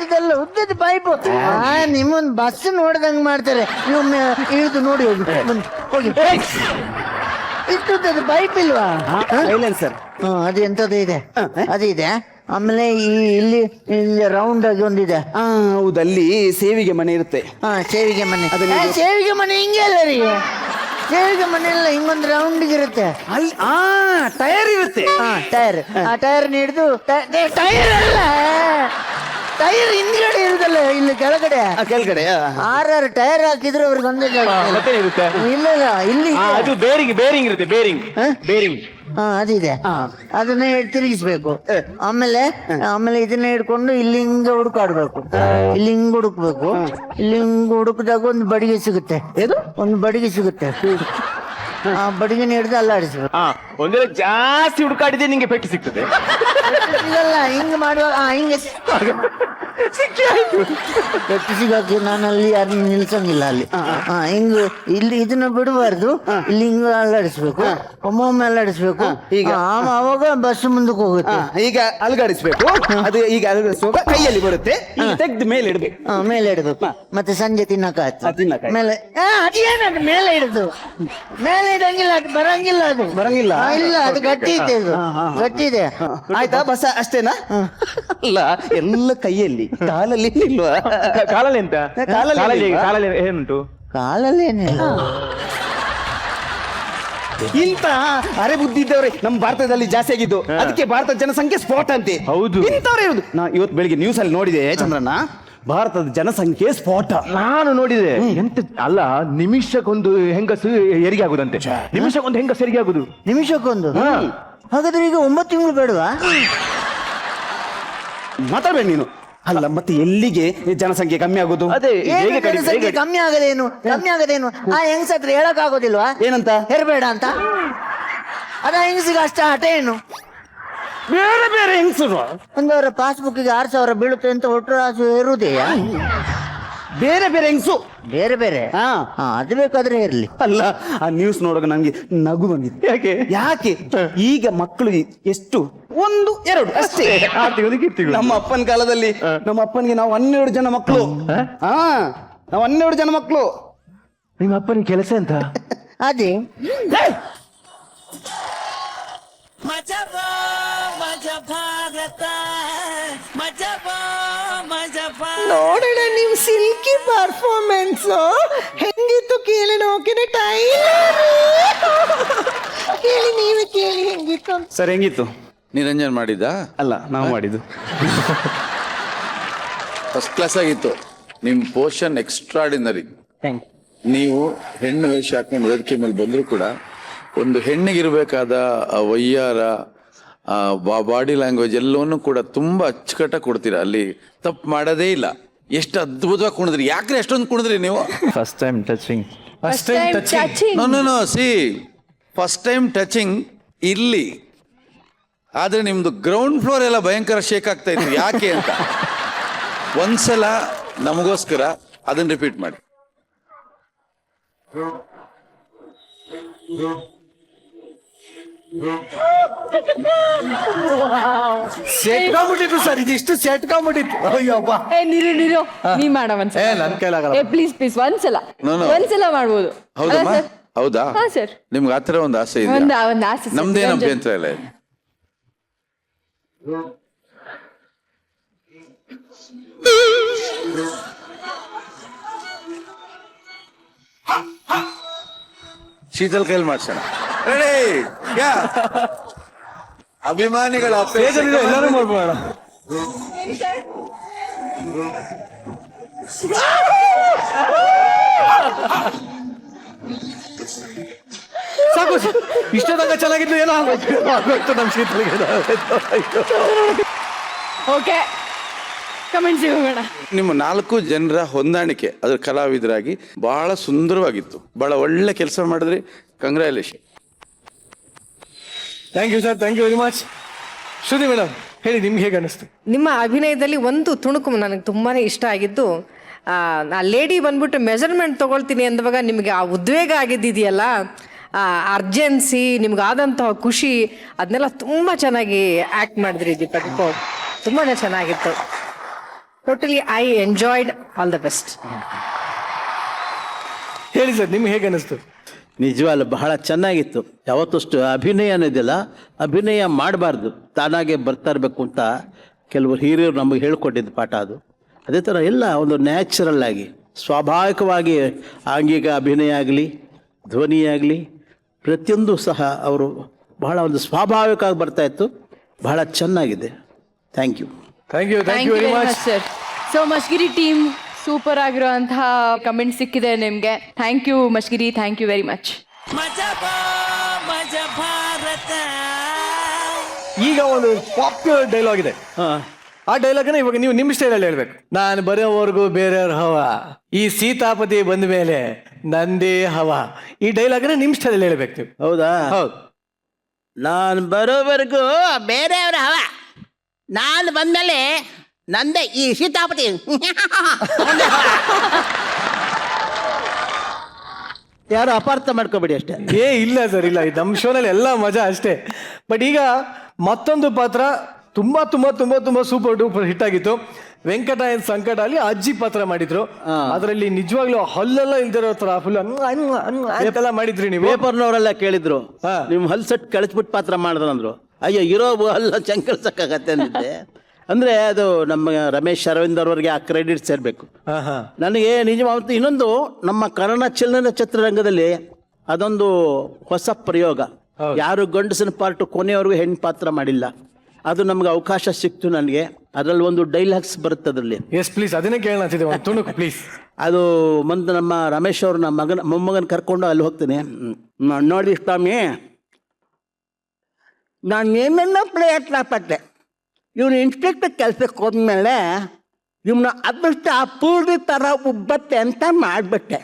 ಇದಲ್ಲ, ಉದ್ದದ ಪೈಪ್. ನಿಮ್ಮೊಂದು ಬಸ್ ನೋಡ್ದಂಗ್ ಮಾಡ್ತಾರೆ. ನೀವು ಇಳಿದು ನೋಡಿ ಹೋಗಿ. ಇಷ್ಟುದ್ದದ ಪೈಪ್ ಇಲ್ವಾ? ಸೈಲೆನ್ಸರ್. ಅದು ಎಂತದ್ದು ಇದೆ, ಅದು ಇದೆ. ಆಮೇಲೆ ಇಲ್ಲಿ ರೌಂಡ್ ಆಗಿ ಒಂದಿದೆ. ಹೌದು, ಅಲ್ಲಿ ಸೇವಿಗೆ ಮನೆ ಇರುತ್ತೆ. ಸೇವಿಗೆ ಮನೆ. ಸೇವಿಗೆ ಮನೆ ಹಿಂಗೆ ಅಲ್ಲ ರೀ, ಸೇವಿಗೆ ಮನೆ ಎಲ್ಲ ಹಿಂಗೊಂದು ರೌಂಡ್ ಇರುತ್ತೆ. ಅಲ್ಲಿ ಟೈರ್ ಇರುತ್ತೆ. ಟೈರ್. ಆ ಟೈರ್ ಹಿಡಿದು, ಟೈರ್ ಅಲ್ಲ, ಟೈರ್ ಹಿಂದ್ಗಡೆ ಇರುದಲ್ಲ, ಇಲ್ಲಿ ಕೆಳಗಡೆ. ಕೆಳಗಡೆ 6 ಟೈರ್ ಹಾಕಿದ್ರು ಅವ್ರಿಗೆ ಒಂದೇ ಜಾಗ. ಮತ್ತೆ ಇರುತ್ತೆ. ಇಲ್ಲ ಇಲ್ಲಿ ಅದು ಬೇರಿಂಗ್ ಇರುತ್ತೆ. ಬೇರಿಂಗ್ ಅದಿದೆ. ಅದನ್ನ ತಿರುಗಿಸ್ಬೇಕು. ಆಮೇಲೆ ಇದನ್ನ ಹಿಡ್ಕೊಂಡು ಇಲ್ಲಿ ಹಿಂಗ ಹುಡುಕಾಡ್ಬೇಕು. ಇಲ್ಲಿ ಹಿಂಗ್ ಹುಡುಕ್ಬೇಕು. ಇಲ್ಲಿ ಹಿಂಗ್ ಹುಡುಕಿದಾಗ ಒಂದು ಬಡಿಗೆ ಸಿಗುತ್ತೆ. ಒಂದು ಬಡಿಗೆ ಸಿಗುತ್ತೆ. ಆ ಬಡಿಗೆನ ಹಿಡಿದು ಅಲ್ಲಾಡಿಸ್ಬೇಕು. ಒಂದೆಲ್ಲ ಜಾಸ್ತಿ ಹುಡುಕಾಡಿದ್ರೆ ನಿಂಗೆ ಪೆಟ್ಟು ಸಿಗ್ತದೆ. ಸಿಗಲ್ಲ, ಹಿಂಗ್ ಮಾಡುವಾಗ ಹಿಂಗೆ ಪೆಟ್ಟು ಸಿಗಕ್ಕೆ ನಾನು ಅಲ್ಲಿ ಯಾರನ್ನ ನಿಲ್ಸಂಗಿಲ್ಲ. ಅಲ್ಲಿ ಇಲ್ಲಿ ಇದನ್ನ ಬಿಡಬಾರ್ದು. ಇಲ್ಲಿ ಹಿಂಗ ಅಲ್ಲಾಡಿಸ್ಬೇಕು, ಒಮ್ಮೊಮ್ಮೆ ಅಲ್ಲಾಡಿಸ್ಬೇಕು. ಅವಾಗ ಬಸ್ ಮುಂದಕ್ಕೆ ಹೋಗುತ್ತೆ. ಈಗ ಅಲುಗಾಡಿಸ್ಬೇಕು. ಅದು ಈಗ ಅಲುಗಾಡಿಸುವಾಗ ಕೈಯಲ್ಲಿ ಬರುತ್ತೆ, ತೆಗ್ದು ಮೇಲೆ ಇಡ್ಬೇಕು. ಮೇಲೆ ಇಡಬೇಕು. ಮತ್ತೆ ಸಂಜೆ ತಿನ್ನಕ ಮೇಲೆ ಅದೇನದು ಮೇಲೆ ಇಡುದು. ಮೇಲೆ ಇಡಂಗಿಲ್ಲ, ಅದು ಬರಂಗಿಲ್ಲ. ಇಲ್ಲ, ಅದು ಗಟ್ಟಿ ಇದೆ. ಗಟ್ಟಿ ಇದೆ. ಆಯ್ತಾ? ಬಸ್ ಅಷ್ಟೇನಾ? ಅಲ್ಲ, ಎಲ್ಲ ಕೈಯಲ್ಲಿ, ಕಾಲಲ್ಲಿ ಇಲ್ವಾ? ಕಾಲಲ್ಲಿ ಎಂತ? ಕಾಲಲ್ಲಿ ಏನುಂಟು? ಕಾಲಲ್ಲಿ ಏನಿಲ್ಲ. ಇಂತ ಅರೆ ಬುದ್ಧಿ ಇದ್ದವ್ರೆ ನಮ್ಮ ಭಾರತದಲ್ಲಿ ಜಾಸ್ತಿ ಆಗಿದ್ದು. ಅದಕ್ಕೆ ಭಾರತದ ಜನಸಂಖ್ಯೆ ಸ್ಫೋಟ ಅಂತೆ. ಹೌದು, ಇಂಥವ್ರೆ ಇರುದು. ನಾ ಇವತ್ತು ಬೆಳಿಗ್ಗೆ ನ್ಯೂಸ್ ಅಲ್ಲಿ ನೋಡಿದೆ ಚಂದ್ರಣ್ಣ, ಭಾರತದ ಜನಸಂಖ್ಯೆ ಸ್ಫೋಟ. ನಾನು ನೋಡಿದೆ. ಎಂತ ಅಲ್ಲ, ನಿಮಿಷಕ್ಕೊಂದು ಹೆಂಗಸು ಹೆರಿಗೆ ಆಗುದಂತೆ. ನಿಮಿಷಕ್ಕೊಂದು ಹೆಂಗಸು ಹೆರಿಗೆ ಆಗುದು. ನಿಮಿಷಕ್ಕೊಂದು? ಹಾಗಾದ್ರೆ ಈಗ 9 ತಿಂಗಳು ಬೇಡವಾ? ಮಾತಾಡ್ಬೇಡ ನೀನು. ಅಲ್ಲ ಮತ್ತೆ ಎಲ್ಲಿಗೆ ಜನಸಂಖ್ಯೆ ಕಮ್ಮಿ ಆಗೋದು ಅದೇ ಏನು ಹೇಗೆ ಕಡಿಮೆ ಜನಸಂಖ್ಯೆ ಕಮ್ಮಿ ಆಗದೇನು ಆ ಹೆಂಗಸ ಹತ್ರ ಹೇಳಕ್ ಆಗೋದಿಲ್ವಾ ಏನಂತ ಹೆರ್ಬೇಡ ಅಂತ ಅದ ಹೆಂಗಸಿಗೆ ಅಷ್ಟ ಹಠ ಏನು ಬೇರೆ ಬೇರೆ ಹೆಂಗಸರು ಒಂದವರ ಪಾಸ್ಬುಕ್ಗೆ 6,000 ಬೀಳುತ್ತೆ ಅಂತ ಒಟ್ಟು ರಾಸು ಇರುವುದೆಯಾ ಬೇರೆ ಬೇರೆ ಹೆಂಗಸು ಬೇರೆ ಬೇರೆ ಹಾ ಅದು ಬೇಕಾದ್ರೆ ಇರ್ಲಿ ಅಲ್ಲ ಆ ನ್ಯೂಸ್ ನೋಡುವಾಗ ನಂಗೆ ನಗು ಬಂದಿತ್ತು. ಯಾಕೆ ಈಗ ಮಕ್ಕಳು ಎಷ್ಟು 1 2 ಅಷ್ಟೇ. ನಮ್ಮ ಅಪ್ಪನ ಕಾಲದಲ್ಲಿ ನಮ್ಮ ಅಪ್ಪನಿಗೆ ನಾವು 12 ಜನ ಮಕ್ಕಳು. ಹಾ ನಾವು 12 ಜನ ಮಕ್ಕಳು. ನಿಮ್ಮ ಅಪ್ಪನಿಗೆ ಕೆಲಸ ಅಂತ ಅದೇ ನೋಡೋಣ ನೀವು ಸಿಲ್ಕಿ ಪರ್ಫಾರ್ಮೆನ್ಸ್ ಹೆಂಗಿತ್ತು ಕೇಳಿ ನೋಕಿನ ಟೈಲರ್ ಕೇಳಿ ನೀವೇ ಕೇಳಿ ಹೆಂಗಿತ್ತು ಅಂತ. ಸರ್ ಹೆಂಗಿತ್ತು? ನಿರಂಜನ್ ಮಾಡಿದ್ದ ಅಲ್ಲ ನಾವು ಮಾಡಿದ್ದು. ಫಸ್ಟ್ ಕ್ಲಾಸ್ ಆಗಿತ್ತು. ನಿಮ್ಮ ಪೋರ್ಷನ್ ಎಕ್ಸ್ಟ್ರಾಡಿನರಿ. ನೀವು ಹೆಣ್ಣು ವೇಷ ಹಾಕೊಂಡು ವೇದಿಕೆ ಮೇಲೆ ಬಂದರೂ ಕೂಡ ಒಂದು ಹೆಣ್ಣಿಗಿರ್ಬೇಕಾದ ಆ ವಯ್ಯಾರ ಬಾಡಿ ಲ್ಯಾಂಗ್ವೇಜ್ ಎಲ್ಲವನ್ನೂ ಕೂಡ ತುಂಬಾ ಅಚ್ಚುಕಟ್ಟಾಗಿ ಕೊಡ್ತೀರಾ. ಅಲ್ಲಿ ತಪ್ಪು ಮಾಡೋದೇ ಇಲ್ಲ. ಎಷ್ಟು ಅದ್ಭುತವಾಗಿ ಕುಣಿದ್ರಿ. ಯಾಕ್ರೆ ಅಷ್ಟೊಂದು ಕುಣಿದ್ರಿ ನೀವು? ಫಸ್ಟ್ ಟೈಮ್ ಟಚಿಂಗ್ ನೋ ಸಿ ಫಸ್ಟ್ ಟೈಮ್ ಟಚಿಂಗ್ ಇಲ್ಲಿ. ಆದ್ರೆ ನಿಮ್ದು ಗ್ರೌಂಡ್ ಫ್ಲೋರ್ ಎಲ್ಲ ಭಯಂಕರ ಶೇಕ್ ಆಗ್ತಾ ಇತ್ತು. ಯಾಕೆ ಅಂತ ಒಂದ್ಸಲ ನಮಗೋಸ್ಕರ ಅದನ್ನ ರಿಪೀಟ್ ಮಾಡಿ. ಸೆಟ್ಕೊಂಡ್ಬಿಟ್ಟಿತ್ತು ಸರ್, ಇದಿಷ್ಟು ಸೆಟ್ಕೊಂಡ್ಬಿಟ್ಟಿತ್ತು. ಅಯ್ಯಪ್ಪ ನೀರು ನೀ ಮಾಡ ಒಂದ್ಸಲ. ನನ್ ಕೈಲಾಗಲ್ಲ. ಪ್ಲೀಸ್ ಒಂದ್ಸಲ No. ಒಂದ್ಸಲ ಮಾಡ್ಬೋದು. ಹೌದಮ್ಮ? ಅಲ್ಲ sir? ಹೌದಾ? ಹಾ ಸರ್. ನಿಮ್ಗೆ ಆತರ ಒಂದು ಆಸೆ ಇದೆ? ಒಂದು ಆಸೆ sir. ನಮ್ದೇನು ಅಭ್ಯಂತರ ಇಲ್ಲ. ಶೀತಲ್ ಕೈಲಿ ಮಾಡ್ಸೋಣ. ಅಭಿಮಾನಿಗಳ ಎಲ್ಲರೂ ಮಾಡ್ಬೋಣ. ಸಾಕು ಇಷ್ಟದಾಗ ಚೆನ್ನಾಗಿತ್ತು. ಏನೋ ಆಗೋಯ್ತು ನಮ್ಮ ಶೀತಲಿಗೆ. ಓಕೆ ಕಮೆಂಟ್ಸ್ ಹೋಗೋಣ. ನಿಮ್ಮ 4 ಜನರ ಹೊಂದಾಣಿಕೆ ಅದ್ರ ಕಲಾವಿದರಾಗಿ ಬಹಳ ಸುಂದರವಾಗಿತ್ತು. ಬಹಳ ಒಳ್ಳೆ ಕೆಲಸ ಮಾಡಿದ್ರಿ. Congratulation. Thank you sir, thank you very much. Shruti madam ಹೇಳಿ, ನಿಮ್ಗೆ ಹೇಗೆ ಅನಿಸ್ತು? ನಿಮ್ಮ ಅಭಿನಯದಲ್ಲಿ ಒಂದು ತುಣುಕು ನನಗೆ ತುಂಬಾನೇ ಇಷ್ಟ ಆಗಿದ್ದು, ಆ ಲೇಡಿ ಬಂದ್ಬಿಟ್ಟು ಮೆಜರ್ಮೆಂಟ್ ತಗೊಳ್ತೀನಿ ಅಂದವಾಗ ನಿಮಗೆ ಆ ಉದ್ವೇಗ ಆಗಿದ್ದಿದೆಯಲ್ಲ, ಅರ್ಜೆನ್ಸಿ, ನಿಮ್ಗಾದಂತಹ ಖುಷಿ, ಅದನ್ನೆಲ್ಲ ತುಂಬ ಚೆನ್ನಾಗಿ ಆ್ಯಕ್ಟ್ ಮಾಡಿದ್ರಿ ದೀಪಕ್. ತುಂಬಾ ಚೆನ್ನಾಗಿತ್ತು. Totally I enjoyed. All the best. ಹೇಳಿ ಸರ್, ನಿಮ್ಗೆ ಹೇಗೆ ಅನಿಸ್ತು? ನಿಜವಲ್ಲ ಬಹಳ ಚೆನ್ನಾಗಿತ್ತು. ಯಾವತ್ತಷ್ಟು ಅಭಿನಯ ಅನ್ನೋದಿಲ್ಲ, ಅಭಿನಯ ಮಾಡಬಾರ್ದು, ತಾನಾಗೆ ಬರ್ತಾ ಇರಬೇಕು ಅಂತ ಕೆಲವರು ಹಿರಿಯರು ನಮಗೆ ಹೇಳ್ಕೊಟ್ಟಿದ್ದು ಪಾಠ ಅದು. ಅದೇ ಥರ ಎಲ್ಲ ಒಂದು ನ್ಯಾಚುರಲ್ ಆಗಿ ಸ್ವಾಭಾವಿಕವಾಗಿ ಆಂಗಿಕ ಅಭಿನಯ ಆಗಲಿ, ಧ್ವನಿ ಆಗಲಿ, ಪ್ರತಿಯೊಂದು ಸಹ ಅವರು ಬಹಳ ಒಂದು ಸ್ವಾಭಾವಿಕವಾಗಿ ಬರ್ತಾ ಇತ್ತು. ಬಹಳ ಚೆನ್ನಾಗಿದೆ. Thank you. Thank you, thank you very much sir. So ಮಶ್ಗಿರಿ ಟೀಮ್ ಸೂಪರ್ ಆಗಿರುವಂತಹ ಕಮೆಂಟ್ ಸಿಕ್ಕಿದೆ ನಿಮ್ಗೆ. ಥ್ಯಾಂಕ್ ಯು ಮಶ್ಗಿರಿ, ಥ್ಯಾಂಕ್ ಯು ವೆರಿ ಮಚ್. ಈಗ ಒಂದು ಪಾಪ್ಯುಲರ್ ಡೈಲಾಗ್ ಇದೆ. ಆ ಡೈಲಾಗ್ನ ಇವಾಗ ನೀವು ನಿಮ್ಮ ಸ್ಟೈಲಲ್ಲಿ ಹೇಳ್ಬೇಕು. ನಾನು ಬರೋವರೆಗೂ ಬೇರೆಯವ್ರ ಹವ, ಈ ಸೀತಾಪತಿ ಬಂದ ಮೇಲೆ ನಂದೇ ಹವ. ಈ ಡೈಲಾಗ್ನ ನಿಮ್ಮ ಸ್ಟೈಲಲ್ಲಿ ಹೇಳ್ಬೇಕು ನೀವು. ಹೌದಾ? ಹೌದು. ನಾನು ಬರೋವರೆಗೂ ಬೇರೆಯವರ ಹವ, ನಾನು ಬಂದಮೇಲೆ ನಂದೇ ಈ ಸೀತಾಪತಿ. ಯಾರು ಅಪಾರ್ಥ ಮಾಡ್ಕೋಬೇಡಿ ಅಷ್ಟೇ. ಇಲ್ಲ ಸರ್, ಇಲ್ಲ. ನಮ್ಮ ಶೋನಲ್ಲಿ ಎಲ್ಲ ಮಜಾ ಅಷ್ಟೇ. ಬಟ್ ಈಗ ಮತ್ತೊಂದು ಪಾತ್ರ ತುಂಬಾ ತುಂಬಾ ತುಂಬಾ ತುಂಬಾ ಸೂಪರ್ ಡೂಪರ್ ಹಿಟ್ ಆಗಿತ್ತು. ವೆಂಕಟರಾಯನ್ ಸಂಕಟ ಅಲ್ಲಿ ಅಜ್ಜಿ ಪಾತ್ರ ಮಾಡಿದ್ರು. ಅದರಲ್ಲಿ ನಿಜವಾಗ್ಲೂ ಹಲ್ಲೆಲ್ಲ ಇಲ್ದಿರೋ ತರ ಫುಲ್ ಅಂತೆಲ್ಲ ಮಾಡಿದ್ರಿ ನೀವು. ಪೇಪರ್ನವರೆಲ್ಲ ಕೇಳಿದ್ರು, ನಿಮ್ ಹಲ್ ಸೆಟ್ ಕಳಿಸ್ಬಿಟ್ಟು ಪಾತ್ರ ಮಾಡಿದ್ರಂದ್ರು. ಅಯ್ಯೋ ಇರೋ ಹಲ್ಲ ಚಂಕಲ್ಸಕ್ಕಾಗತ್ತೆ ಅಂದಿದ್ದೆ. ಅಂದ್ರೆ ಅದು ನಮ್ಮ ರಮೇಶ್ ಅರವಿಂದ್ ಅವ್ರಿಗೆ ಆ ಕ್ರೆಡಿಟ್ ಸೇರ್ಬೇಕು. ನನಗೆ ನಿಜವಾಗ್ಲೂ ಇನ್ನೊಂದು, ನಮ್ಮ ಕನ್ನಡ ಚಲನಚಿತ್ರರಂಗದಲ್ಲಿ ಅದೊಂದು ಹೊಸ ಪ್ರಯೋಗ. ಯಾರು ಗಂಡಸಿನ ಪಾರ್ಟ್ ಕೊನೆಯವರೆಗೂ ಹೆಣ್ಣು ಪಾತ್ರ ಮಾಡಿಲ್ಲ. ಅದು ನಮ್ಗೆ ಅವಕಾಶ ಸಿಕ್ತು ನನಗೆ. ಅದರಲ್ಲಿ ಒಂದು ಡೈಲಾಗ್ಸ್ ಬರುತ್ತೆ ಅದರಲ್ಲಿ. ಎಸ್ ಪ್ಲೀಸ್, ಅದನ್ನೇ ಕೇಳೋಣ ಅಂತಿದ್ದೆ, ಒಂದು ತುಣುಕು ಪ್ಲೀಸ್. ಅದು ಮುಂದೆ ನಮ್ಮ ರಮೇಶ್ ಅವ್ರು ನಮ್ಮ ಮೊಮ್ಮಗನ ಕರ್ಕೊಂಡು ಅಲ್ಲಿ ಹೋಗ್ತೀನಿ. ನೋಡಿ ಸ್ವಾಮಿ, ನಾನು ಏನೇನೋ ಪ್ರಯತ್ನ ಪಟ್ಟೆ. ಇವನು ಇನ್ಸ್ಪೆಕ್ಟರ್ ಕೆಲಸಕ್ಕೆ ಹೋದ್ಮೇಲೆ ಇವನ ಅದೃಷ್ಟ ಪೂರ್ತಿ ತರ ಉಬ್ಬತ್ತೆ ಅಂತ ಮಾಡ್ಬಿಟ್ಟೆ.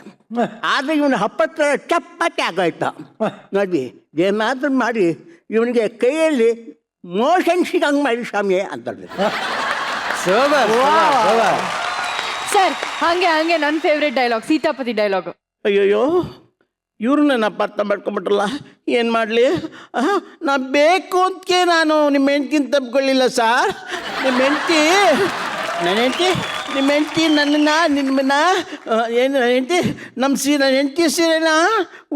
ಆದ್ರೆ ಇವನ ಹಪ್ಪತ್ರ ಚಪ್ಪತ್ತೆ ಆಗೋಯ್ತು. ನೋಡಿ ಏನಾದ್ರೂ ಮಾಡಿ ಇವನಿಗೆ ಕೈಯಲ್ಲಿ ಮೋಷನ್ ಸಿಗಂಗ್ ಮಾಡಿ ಸ್ವಾಮಿ ಅಂತ. ಸರ್ ಹಂಗೆ ನನ್ನ ಫೇವ್ರೆಟ್ ಡೈಲಾಗ್ ಸೀತಾಪತಿ ಡೈಲಾಗ್. ಅಯ್ಯೋಯ್ಯೋ ಇವರು ನನ್ನ ಅಪಾರ್ಥ ಮಾಡ್ಕೊಂಬಿಟ್ರಲ್ಲ, ಏನು ಮಾಡಲಿ? ನಾ ಬೇಕು ಅಂತಕ್ಕೆ ನಾನು ನಿಮ್ಮ ಹೆಂಡ್ತಿನ ತಪ್ಕೊಳ್ಳಿಲ್ಲ ಸರ್. ನಿಮ್ಮ ಹೆಂಡ್ತಿ ನಿಮ್ಮನ್ನ ಏನು ನನ್ನ ಹೆಂಡ್ತಿ ಸೀರೆನ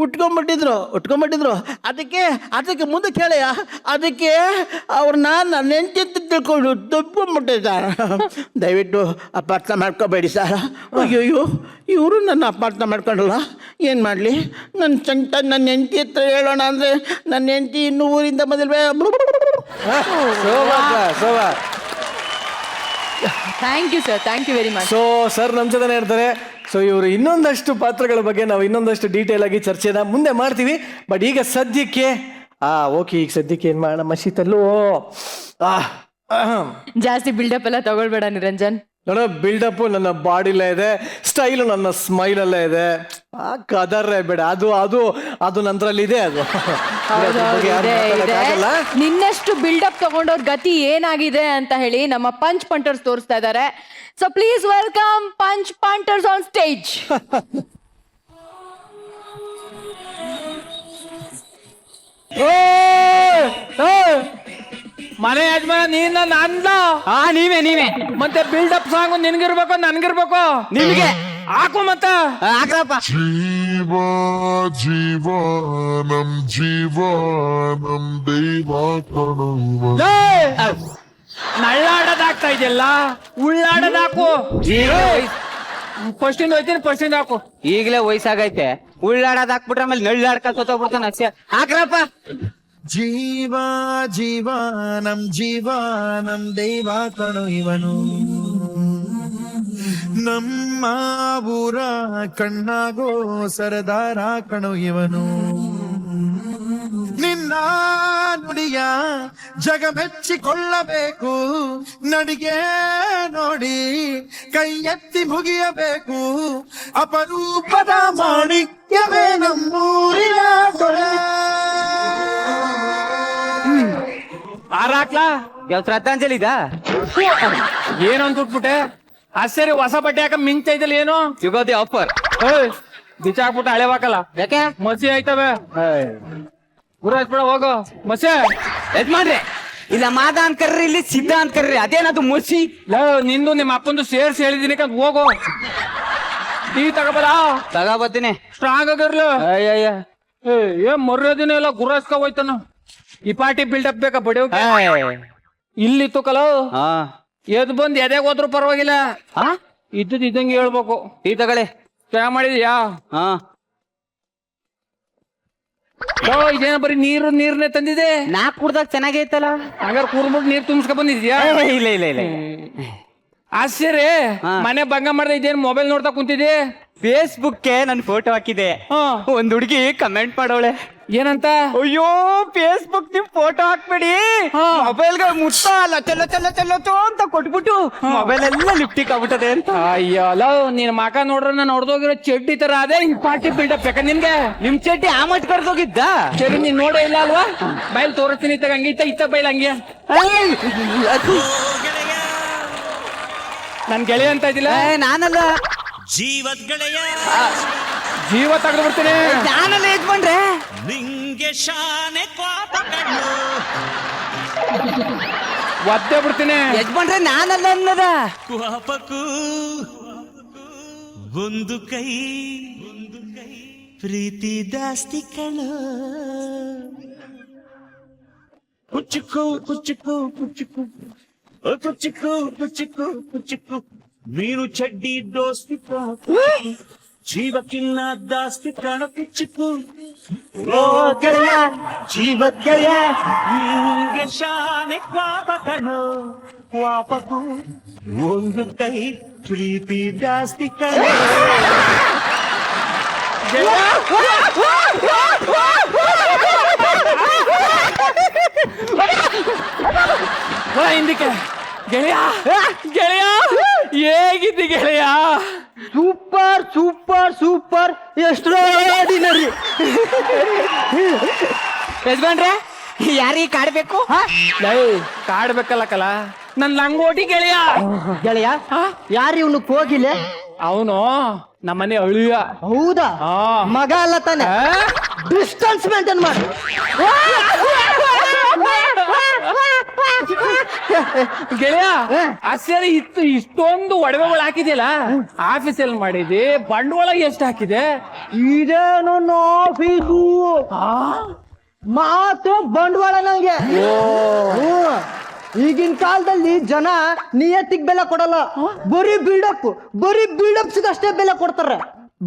ಉಟ್ಕೊಂಬಿಟ್ಟಿದ್ರು. ಅದಕ್ಕೆ ಮುಂದೆ ಕೇಳೆಯ ಅದಕ್ಕೆ ಅವ್ರನ್ನ ನನ್ನ ಹೆಂಡ್ತಿ ಅಂತ ತಿಳ್ಕೊಂಡು ತಪ್ಕೊಂಬಿಟ್ಟೆ ಸರ್. ದಯವಿಟ್ಟು ಅಪಾರ್ಥ ಮಾಡ್ಕೋಬೇಡಿ ಸರ್. ಅಯ್ಯೋಯ್ಯೋ ಇವರು ನನ್ನ ಅಪಾರ್ಥ ಮಾಡ್ಕೊಂಡಲ್ಲ, ಏನು ಮಾಡಲಿ? ನನ್ನ ಹೆಂಡ್ತಿ ಹತ್ರ ಹೇಳೋಣ ಅಂದರೆ ನನ್ನ ಹೆಂಡ್ತಿ ಇನ್ನೂ ಊರಿಂದ ಬಂದಿಲ್ವೇ. Thank you sir, thank you very much. So sir ನಮ್ಮ ಜೊತೆ ಇರ್ತಾರೆ. ಸೊ ಇವರು ಇನ್ನೊಂದಷ್ಟು ಪಾತ್ರಗಳ ಬಗ್ಗೆ ನಾವು ಇನ್ನೊಂದಷ್ಟು ಡೀಟೇಲ್ ಆಗಿ ಚರ್ಚೆನ ಮುಂದೆ ಮಾಡ್ತೀವಿ. ಬಟ್ ಈಗ ಸದ್ಯಕ್ಕೆ ಓಕೆ, ಈಗ ಸದ್ಯಕ್ಕೆ ಏನ್ ಮಾಡೋಣ ಮಶೀತಲ್ಲೂ ಜಾಸ್ತಿ ಬಿಲ್ಡಪ್ ಎಲ್ಲ ತಗೊಳ್ಬೇಡ ನಿರಂಜನ್. ನೋಡೋ ಬಿಲ್ಡಪ್ ನನ್ನ ಬಾಡಿಲೇ ಇದೆ, ಸ್ಟೈಲು ನನ್ನ ಸ್ಮೈಲಲ್ಲೇ ಇದೆ. ಕದರ್ರೆ ಬೇಡ, ಅದು ನಂತರಲ್ಲಿ ಇದೆ. ಅದು ನಿನ್ನಷ್ಟು ಬಿಲ್ಡಪ್ ತಗೊಂಡವ್ರ ಗತಿ ಏನಾಗಿದೆ ಅಂತ ಹೇಳಿ ನಮ್ಮ ಪಂಚ್ ಪಂಟರ್ಸ್ ತೋರಿಸ್ತಾ ಇದ್ದಾರೆ. So please welcome punch punters on stage. ಮನೆ ಯಜಮಾನ ನೀನ ನಂದ ನೀವೇ ಮತ್ತೆ ಬಿಲ್ಡಪ್ ಸಾಂಗ್ ನಿನ್ಗಿರ್ಬೇಕು ನನ್ಗಿರ್ಬೇಕು ನಿಮ್ಗೆ ಹಾಕು ಮತ್ತ ಹಾಕ್ರಪ್ಪ. ಜೀವನಂ ದೈವ ನಳ್ಳಾಡೋದಾಗ್ತಾ ಇದೆಯಲ್ಲ, ಉಳ್ಳಾಡೋದಾಕು. ಫಸ್ಟ್ ಹೋಯ್ತೀನಿ ಹಾಕು. ಈಗಲೇ ವಯಸ್ಸಾಗೈತೆ, ಉಳ್ಳಾಡೋದ್ ಹಾಕ್ಬಿಟ್ರೆ ಆಮೇಲೆ ನಳ್ಳಾಡ್ಕ ಸೋತೋಗ್ಬಿಡ್ತಾನ. ಹಾಕ್ರಪ್ಪ. ಜೀವನಂ ದೈವ ಕಣು ಇವನು, ನಮ್ಮ ಊರ ಕಣ್ಣಾಗೋ ಸರದಾರ ಕಣು ಇವನು. ನಿನ್ನ ನುಡಿಯ ಜಗ ಮೆಚ್ಚಿಕೊಳ್ಳಬೇಕು, ನಡಿಗೆ ನೋಡಿ ಕೈ ಎತ್ತಿ ಮುಗಿಯಬೇಕು. ಅಪರೂಪದ ಮಾಣಿಕ್ಯವೇ ನಮ್ಮೂರಿನ ದೊರೆ. ಆರಾಕ್ಲಾ ಶ್ರದ್ಧಾಂಜಲಿ ಇದ ಏನು ಅಂದ್ಬಿಟ್ಟೆ. ಸರಿ ಹೊಸ ಬಟ್ಟೆ ಹಾಕ ಮಿಂಗ್ತಾ ಇದ್ದಲ್ಲ ಏನು ಯುಗಾದಿ ಆಫರ್ ಬಿಚ್ಚಾಕ್ಬಿಟ್ಟು ಹಳೆವಾಕಲ್ಲ ಯಾಕೆ ಮಸಿ ಆಯ್ತವೆ. ಗುರಾಜ್ಬಿಡ ಹೋಗು ಮಸಿ ಯಜಮಾನ್ರೆ. ಇಲ್ಲ ಮಾದ ಅಂತ ಕರ್ರಿ, ಇಲ್ಲಿ ಸಿದ್ಧ ಅಂತ ಕರ್ರಿ, ಅದೇನದು ಮುಸಿ. ನಿಂದು ನಿಮ್ಮ ಅಪ್ಪಂದು ಸೇರ್ಸಿ ಹೇಳಿದೀನಿ ಕಂದ್ ಹೋಗು. ಟೀ ತಗೋಬತ್ತೀನಿ ಸ್ಟ್ರಾಂಗ್ ಆಗಿರ್ಲಿ. ಅಯ್ಯಯ್ಯ ಏನ್ ಮರ್ಯಾದಿನ ಎಲ್ಲ ಗುರಾಸ್ಕ ಹೋಯ್ತಾನ. ಈ ಪಾರ್ಟಿ ಬಿಲ್ಡಪ್ ಬೇಕಾ ಬಡಿ ಇಲ್ಲಿ ತುಕಲ ಎದ್ ಬಂದ್ ಎದೆಗ್ ಹೋದ್ರು ಪರವಾಗಿಲ್ಲ, ಇದ್ದದ್ ಇದ್ದಂಗೆ ಹೇಳ್ಬೇಕು. ಟೀ ತಗೊಳ್ಳಿ. ಚಾ ಮಾಡಿದ್ಯಾ? ಇದೇನ ಬರೀ ನೀರ್ನೇ ತಂದಿದೆ. ನಾಕ್ ಕುಡ್ದಾಗ ಚೆನ್ನಾಗೈತಲ್ಲ. ಹಾಗಾದ್ರೆ ಕೂರ್ಬಿಟ್ಟು ನೀರ್ ತುಂಬಿಸ್ಕೊ ಬಂದಿದ್ಯಾ? ಇಲ್ಲ ಆಶ್ಚರ್ಯ. ಮನೆ ಭಂಗ ಮಾಡ್ದೆ ಇದೇನ್ ಮೊಬೈಲ್ ನೋಡ್ತಾ ಕುಂತಿದ್ದೆ. ಫೇಸ್ಬುಕ್ಗೆ ನನ್ ಫೋಟೋ ಹಾಕಿದೆ, ಒಂದ್ ಹುಡುಗಿ ಕಮೆಂಟ್ ಮಾಡೋಳೆ. ಏನಂತ? ಅಯ್ಯೋ ಫೇಸ್ಬುಕ್ ನಿಮ್ ಫೋಟೋ ಹಾಕ್ಬೇಡಿ, ಮೊಬೈಲ್ಗೆ ಮುಟ್ಟ ಲಚಲಚಲಚಲಚೋ ಅಂತ ಕೊಟ್ಬಿಟ್ಟು ಮೊಬೈಲ್ ಎಲ್ಲ ಲಿಫ್ಟಿಕ್ ಆಗ್ಬಿಟ್ಟದೆ ಅಂತ. ಅಯ್ಯೋ ನಿನ್ ಮಕ ನೋಡ್ರ ನಾನು ಹೊಡೆದೋಗಿರೋ ಚಡ್ಡಿ ತರ ಅದೇ ಈ ಪಾರ್ಟಿ ಬಿಲ್ಡಪ್ ಬೇಕಾ ನಿನ್ಗೆ? ನಿಮ್ ಚಡ್ಡಿ ಆ ಮಟ್ ಕರ್ದೋಗಿದ್ದ. ಸರಿ ನೀನ್ ನೋಡೇ ಇಲ್ಲ ಅಲ್ವಾ? ಬೈಲ್ ತೋರಿಸ್ತೀನಿ ಇತ್ತಾಗ ಹಂಗಿತ್ತ ಇತ್ತ ಬೈಲ್ ಹಂಗೆ. ನನ್ ಗೆಳೆಯ ಅಂತ ಇದ್ದಿಲ್ಲ. ನಾನಲ್ಲ, ಜೀವ ತೆಗೆದು ಬಿಡ್ತೀನಿ. ನಾನಲ್ಲ ಯಜಮಾನ್ರೆ. ನಿಂಗೆ ಶಾನೆ ಒದ್ದೆ ಬಿಡ್ತೀನಿ ಯಜಮಾನ್ರೆ. ನಾನಲ್ಲ ಅನ್ನದ ಕ್ವಾಪಕ್ಕೂ ಒಂದು ಕೈ ಪ್ರೀತಿ ಜಾಸ್ತಿ ಕಣ. ಕುಚ್ಚುಕು ಕುಚ್ಚುಕು ಕುಚ್ಚುಕು ಕುಚ್ಚುಕು ಕುಚ್ಚುಕು ಕುಚ್ಚುಕು ನೀನು ಚಡ್ಡಿ ದೋಸ್ತಿ ಜೀವಕ್ಕಿನ್ನ ದಾಸ್ತಿ ಕಣ. ಕುಚ್ಚುಕು ಜೀವಕ್ಕೆ ನಿಂಗೆ ಶಾನೆ ಕ್ವಾಪ ಕಣ. ಕ್ವಾಪಕ್ಕೂ ಒಂದು ಕೈ ಪ್ರೀತಿ ಜಾಸ್ತಿ ಕಣ. ಹಿಂದಕ್ಕೆ ಗೆಳೆಯ ಹೇಗಿದ್ದಿ ಗೆಳೆಯ? Super super super extraordinary. ಯಜಮಾನ್ರೆ ಯಾರಿಗೆ ಕಾಡ್ಬೇಕು? ಕಾಡ್ಬೇಕಲ್ಲ ಕಲ ನನ್ ಲಂಗೋಟಿ ಗೆಳೆಯ. ಗೆಳೆಯ ಯಾರು ಇವನು ಹೋಗಿಲ್ಲ? ಅವನು ನಮ್ಮನೆ ಅಳಿಯ. ಹೌದಾ? ಮಗ ಅಲ್ಲ ತಾನೆ? ಡಿಸ್ಟನ್ಸ್ ಮೇಂಟೈನ್ ಮಾಡಿ. ಗೆಳೆಯ ಅಸಲಿ ಇಷ್ಟೊಂದು ಒಡವೆಗಳು ಹಾಕಿದ್ಯಲ್ಲ, ಆಫೀಸಲ್ಲಿ ಮಾಡಿದಿ, ಬಂಡವಾಳ ಎಷ್ಟು ಹಾಕಿದೆ? ಇದೇನು ಆಫೀಸು ಮಾತು ಬಂಡವಾಳ ನಂಗೆ. ಹ್ಮ್. ಈಗಿನ ಕಾಲದಲ್ಲಿ ಜನ ನಿಯತ್ತಿಗೆ ಬೆಲೆ ಕೊಡಲ್ಲ, ಬರೀ ಬಿಲ್ಡಪ್ಸ್ ಅಷ್ಟೇ ಬೆಲೆ ಕೊಡ್ತಾರೆ.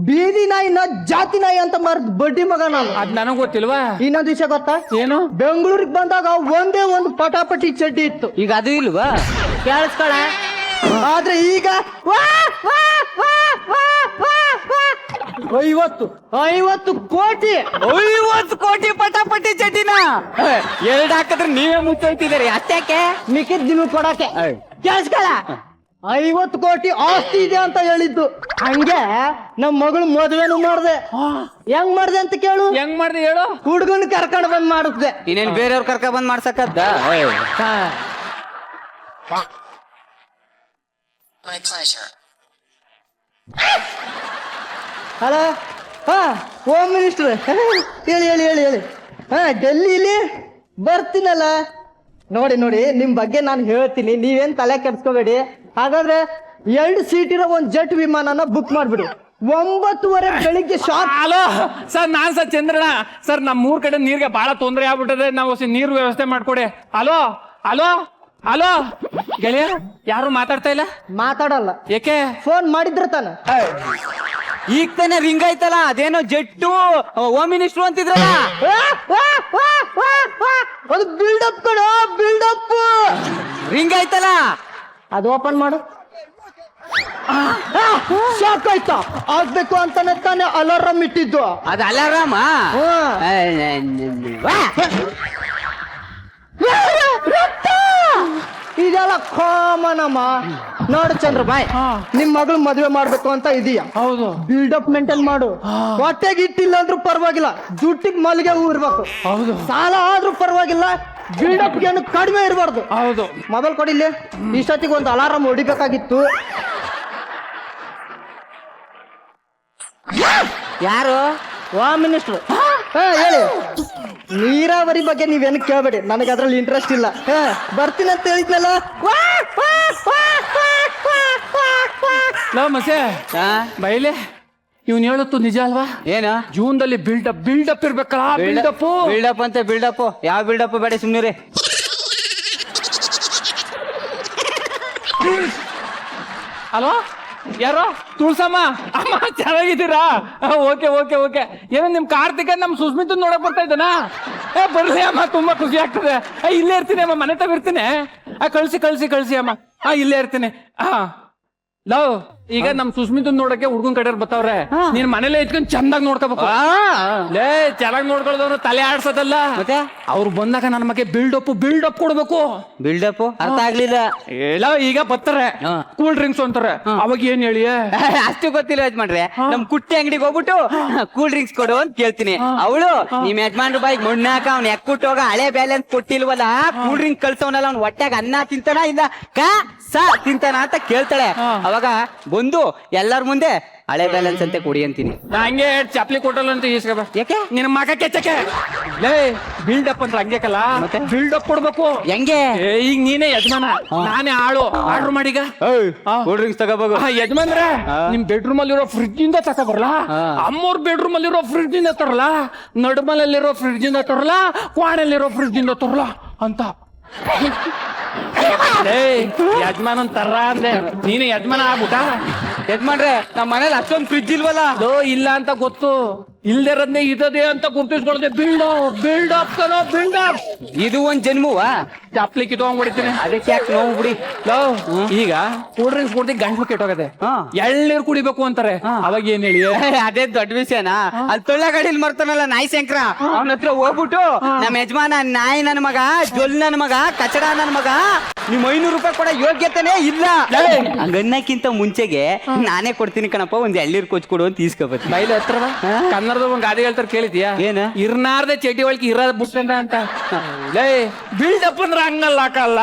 ಬೀದಿ ನಾಯಿನ ಜಾತಿ ನಾಯಿ ಅಂತ ಮಾರ್ದ್ ಬಡ್ಡಿ ಮಗ ನಾನು. ಅದ್ ನನಗ್ ಗೊತ್ತಿಲ್ವಾ? ಇನ್ನೊಂದ್ ವಿಷಯ ಗೊತ್ತಾ? ಏನು? ಬೆಂಗಳೂರಿಗೆ ಬಂದಾಗ ಒಂದೇ ಒಂದು ಪಟಾಪಟಿ ಚಡ್ಡಿ ಇತ್ತು. ಈಗ ಅದು ಇಲ್ವಾ? ಕೇಳಿಸ್ಕೊಳ. ಆದ್ರೆ ಈಗ 50 ಕೋಟಿ 50 ಕೋಟಿ ಪಟಾಪಟಿ ಚಡ್ಡಿನ 2 ಹಾಕಿದ್ರೆ ನೀವೇ ಮುಚ್ಚೋಯ್ತಿದ್ದೀರಿ. ಅಷ್ಟಕ್ಕೆ ಮಿಕ್ಕಿದ್ ನಿಮಗೆ ಕೊಡಕ್ಕೆ. ಕೇಳಿಸ್ಕೊಳ. 50 ಕೋಟಿ ಆಸ್ತಿ ಇದೆ ಅಂತ ಹೇಳಿದ್ದು. ಹಂಗೆ ನಮ್ ಮಗಳು ಮದುವೆನು ಮಾಡ್ದೆ. ಹೆಂಗ್ ಮಾಡ್ದೆ ಅಂತ ಕೇಳು. ಹೆಂಗ್ ಮಾಡ್ದೆ ಹೇಳು? ಹುಡುಗನ್ ಕರ್ಕೊಂಡು ಬಂದ್ ಮಾಡಿಸ್ದೆ. ಇನ್ನೇನ್ ಬೇರೆಯವ್ರ ಕರ್ಕ ಬಂದ್ ಮಾಡ್ಸಕ್ಕದ್ದ? ಹಲೋ, ಹಾ ಹೋಮ್ ಮಿನಿಸ್ಟರ್ ಹೇಳಿ. ಹಾ ಡೆಲ್ಲಿಲಿ ಬರ್ತೀನಲ್ಲ. ನೋಡಿ ನಿಮ್ ಬಗ್ಗೆ ನಾನು ಹೇಳ್ತೀನಿ, ನೀವೇನ್ ತಲೆ ಕೆಡ್ಸ್ಕೋಬೇಡಿ. ಹಾಗಾದ್ರೆ 2 ಸೀಟಿರೋ ಒಂದ್ ಜೆಟ್ ವಿಮಾನನ ಬುಕ್ ಮಾಡ್ಬಿಡು. 9:30 ಬೆಳಿಗ್ಗೆ ಶಾರ್ಪ್. ಹಲೋ ಸರ್, ನಾನ್ ಸರ್ ಚಂದ್ರಣ್ಣ ಸರ್. ನಮ್ 3 ಕಡೆ ನೀರ್ಗೆ ಬಹಳ ತೊಂದರೆ ಆಗ್ಬಿಟ್ಟದೆ, ನಾವು ನೀರು ವ್ಯವಸ್ಥೆ ಮಾಡ್ಕೊಡಿ. ಹಲೋ ಹಲೋ ಹಲೋ ಗೆಳೆಯ, ಯಾರು ಮಾತಾಡ್ತಾ ಇಲ್ಲ? ಮಾತಾಡಲ್ಲ. ಏಕೆ? ಫೋನ್ ಮಾಡಿದ್ರ ತಾನೆ. ಈಗ ತಾನೆ ರಿಂಗ್ ಆಯ್ತಲ್ಲ, ಅದೇನೋ ಜೆಟ್ಟು ಹೋಮ್ ಮಿನಿಸ್ಟ್ರು ಅಂತಿದ್ರಲ್ಲ. ಅದು ಬಿಲ್ಡಪ್ ಕಣ, ಬಿಲ್ಡಪ್. ರಿಂಗ್ ಆಯ್ತಲ್ಲ, ಅದು ಓಪನ್ ಮಾಡು. ಶಾಕ್ ಆಯ್ತಾ? ಆಗ್ಬೇಕು ಅಂತಾನೆ ತಾನೆ ಅಲಾರಾಮ್ ಇಟ್ಟಿದ್ದು. ಅದು ಅಲಾರಾಮ. ಇದೆಲ್ಲ ಕಾಮನ್ ಅಮ್ಮ. ನೋಡು ಚಂದ್ರಬಾಯ್, ನಿಮ್ ಮಗಳು ಮದುವೆ ಮಾಡ್ಬೇಕು ಅಂತ ಇದೀಯ. ಹೌದು. ಬಿಲ್ಡಪ್ ಮೇಂಟೈನ್ ಮಾಡು. ಹೊಟ್ಟೆಗೆ ಇಟ್ಟಿಲ್ಲ ಅಂದ್ರೂ ಪರವಾಗಿಲ್ಲ, ಜುಟ್ಟಿಗೆ ಮಲ್ಲಿಗೆ ಹೂ ಇರ್ಬೇಕು. ಹೌದು. ಸಾಲ ಆದ್ರೂ ಪರವಾಗಿಲ್ಲ, ಬಿಲ್ಡಪ್ ಏನು ಕಡಿಮೆ ಇರಬಾರ್ದು. ಹೌದು. ಮೊಬೈಲ್ ಕೊಡಿಲ್ಲಿ. ಇಷ್ಟೊತ್ತಿಗೆ ಒಂದು ಅಲಾರಾಮ್ ಹೊಡಿಬೇಕಾಗಿತ್ತು. ಯಾರು? Home minister. ಹೇಳಿ. ನೀರಾವರಿ ಬಗ್ಗೆ ನೀವೇನು ಕೇಳಬೇಡಿ, ನನಗೆ ಅದ್ರಲ್ಲಿ ಇಂಟ್ರೆಸ್ಟ್ ಇಲ್ಲ. ಬರ್ತೀನಿ ಅಂತ ಹೇಳಿದ್ನಲ್ಲ. ಮಸೆ ಬೈಲೆ, ಇವ್ನು ಹೇಳುತ್ತು ನಿಜ ಅಲ್ವಾ? ಏನ? ಜೂನ್ದಲ್ಲಿ ಬಿಲ್ಡಪ್ ಇರ್ಬೇಕಲ್ಲ. ಬಿಲ್ಡಪ್ ಅಂತ ಬಿಲ್ಡಪ್ ಯಾವ ಬಿಲ್ಡಪ್ ಬೇಡ, ಸುಮ್ಮನೆ. ಹಲೋ, ಯಾರೋ? ತುಳ್ಸಮ್ಮ ಅಮ್ಮ, ಚೆನ್ನಾಗಿದ್ದೀರಾ? ಓಕೆ. ಏನೋ ನಿಮ್ ಕಾರ್ತಿಕ ನಮ್ ಸುಸ್ಮಿತ್ ನೋಡಕ್ ಬರ್ತಾ ಇದ್ದಾನ? ಬರ್ಲಿ ಅಮ್ಮ, ತುಂಬಾ ಖುಷಿ ಆಗ್ತದೆ. ಇಲ್ಲೇ ಇರ್ತೀನಿ ಅಮ್ಮ, ಮನೆ ತಗಿರ್ತೀನಿ. ಕಳ್ಸಿ ಅಮ್ಮ. ಇಲ್ಲೇ ಇರ್ತೀನಿ. ಲವ್, ಈಗ ನಮ್ ಸುಸ್ಮಿತ್ ನೋಡಕ್ಕೆ ಹುಡ್ಗನ್ ಕಡೆಯವ್ರು ಬರ್ತಾವ್ರೆ. ನೀನ್ ಮನೇಲೆ ಇಟ್ಕೊಂಡ್ ಚಂದಾಗ್ ನೋಡ್ಕೋಬೇಕು. ಲೇ, ಚೆನ್ನಾಗ್ ನೋಡ್ಕೊಳ್ಳೋದವ್ರು ತಲೆ ಆಡ್ಸೋದಲ್ಲ. ಮತ್ತೆ ಅವ್ರು ಬಂದಾಗ ನನ್ನ ಬಗ್ಗೆ ಬಿಲ್ಡಪ್ ಕೊಡ್ಬೇಕು. ಬಿಲ್ಡಪ್ ಅರ್ಥ ಆಗ್ಲಿಲ್ಲ. ಹೇಳ, ಈಗ ಬರ್ತಾರೆ ಕೂಲ್ ಡ್ರಿಂಕ್ಸ್ ಅಂತಾರೆ, ಅವಾಗ ಏನ್ ಹೇಳಿ? ಅಷ್ಟು ಗೊತ್ತಿಲ್ಲ ಯಜಮಾನ್ರೆ. ನಮ್ ಕುಟ್ಟಿ ಅಂಗಡಿಗೆ ಹೋಗ್ಬಿಟ್ಟು ಕೂಲ್ ಡ್ರಿಂಕ್ಸ್ ಕೊಡು ಅಂತ ಕೇಳ್ತೀನಿ. ಅವಳು ನಿಮ್ ಯಜಮಾನ್ರ ಬಾಯಿಗೆ ಮಣ್ಣಾಕ ಅವ್ನ ಎಕ್ಕುಟ್ಟೋಗ ಹಳೆ ಬ್ಯಾಲೆನ್ಸ್ ಕೊಟ್ಟಿಲ್ವಲ್ಲ, ಕೂಲ್ ಡ್ರಿಂಕ್ ಕಳ್ಸವನಲ್ಲ, ಅವ್ನ ಹೊಟ್ಟೆಗ ಅನ್ನ ತಿಂತಾನ ಇಲ್ಲ ತಿಂತಾನ ಅಂತ ಕೇಳ್ತಾಳೆ. ಅವಾಗ ಬಂದು ಎಲ್ಲರ ಮುಂದೆ ಹಳೆ ಬ್ಯಾಲೆನ್ಸ್ ಅಂತ ಕೊಡಿ ಅಂತೀನಿ. ಹಂಗೆ ಚಾಪ್ಲಿ ಕೊಟ್ಟಲ್ಲ ಅಂತ ಈಸ್ಕಬ. ಯಾಕೆ? ನಿನ್ನ ಮಗ ಕೆಚ್ಚಕ್ಕೆ. ಲೇ, ಬಿಲ್ಡಪ್ ಅಂದ್ರೆ ಹಂಗೆ ಕಲ್ಲ, ಬಿಲ್ಡಪ್ ಕೊಡ್ಬೇಕು. ಹೆಂಗೆ? ಈಗ ನೀನೇ ಯಜಮಾನ, ನಾನೇ ಆಳು. ಆರ್ಡರ್ ಮಾಡೀಗ ಕೂಲ್ ಡ್ರಿಂಕ್ಸ್ ತಗೋಬೇಕು. ಯಜಮಾನ್ರೆ, ನಿಮ್ ಬೆಡ್ರೂಮ್ ಅಲ್ಲಿರೋ ಫ್ರಿಡ್ಜ್ ಇಂದ ತಗೋಬರಲ್ಲ, ಅಮ್ಮವ್ರ ಬೆಡ್ರೂಮ್ ಅಲ್ಲಿರೋ ಫ್ರಿಡ್ಜ್ ಇಂದ ತರಲ್ಲ, ನಡುಮಲಲ್ಲಿರೋ ಫ್ರಿಡ್ಜ್ ಇಂದ ತರಲ್ಲ, ಕ್ವಾಣಲ್ಲಿರೋ ಫ್ರಿಡ್ಜ್ ಇಂದ ತರಲ್ಲ ಅಂತ. ಯಜಮಾನ ತರ ಅಂದೆ, ನೀನು ಯಜಮಾನ ಆಗ್ಬಿಟ್ಟ. ಯಜಮಾನ್ರೆ, ನಮ್ ಮನೇಲಿ ಅಷ್ಟೊಂದು ಫ್ರಿಡ್ಜ್ ಇಲ್ವಲ್ಲ. ಇಲ್ಲ ಅಂತ ಗೊತ್ತು, ಇಲ್ದಿರೋದ್ನೇ ಇದೇ ಅಂತ ಗುರ್ತಿಸ್ಕೊಳ್ದೆ. ಬಿಲ್ಡಪ್. ಇದು ಒಂದ್ ಜನ್ಮವಾ? ಚಪ್ಲಿ ಕಿತ್ಕೊಂಡ್ಬಿಡ್ತೀನಿ. ಅದಕ್ಕೆ ಯಾಕೆ ನೋವು ಬಿಡಿ. ಈಗ ಕೂಲ್ ಡ್ರಿಂಕ್ಸ್ ಕುಡ್ದು ಗಂಟ್ಲು ಕೆಟ್ಟೋಗದೆ, ಹಾ. ಎಳ್ನೀರು ಕುಡಿಬೇಕು ಅಂತಾರೆ. ಅವಾಗ ಏನ್ ಹೇಳಿ? ಅದೇ ದೊಡ್ಡ ವಿಷಯನಾ? ಅಲ್ಲಿ ತೊಳ್ಳ ಗಾಡಿಲಿ ಮರ್ತಾನಲ್ಲ ನಾಯಿ ಶಂಕರ, ಅವನ ಹತ್ರ ಹೋಗ್ಬಿಟ್ಟು ನಮ್ಮ ಯಜಮಾನ ನಾಯಿ ನನ್ನ ಮಗ, ಜೊಲ್ ನನ್ನ ಮಗ, ಕಚಡ ನನ್ನ ಮಗ, ನಿಮ್ 500 ರೂಪಾಯಿ ಕೊಡ ಯೋಗ್ಯತೆನೇ ಇಲ್ಲ ಹಂಗನ್ನಕ್ಕಿಂತ ಮುಂಚೆಗೆ ನಾನೇ ಕೊಡ್ತೀನಿ ಕಣಪ್ಪ, ಒಂದ್ ಎಳ್ನೀರು ಕೊಚ್ಕೊಡು ಅಂತ ಈಸ್ಕೊಬತ್ತೀನಿ. ಬೈಲ್ ಹತ್ರವ ಕನ್ನಡದ ಒಂದ್ ಗಾದೆ ಹೇಳ್ತಾರೆ ಕೇಳಿದ್ಯಾ? ಏನ? ಇರ್ನಾರ್ದೆ ಚಡ್ಡಿ ಒಳಗೆ ಇರೋದ್ ಬುಟ್ಟಂದ ಅಂತ. ಬಿಲ್ಡಪ್ ಅಂದ್ರೆ ಹಂಗಲ್ಲ ಹಾಕಲ್ಲ.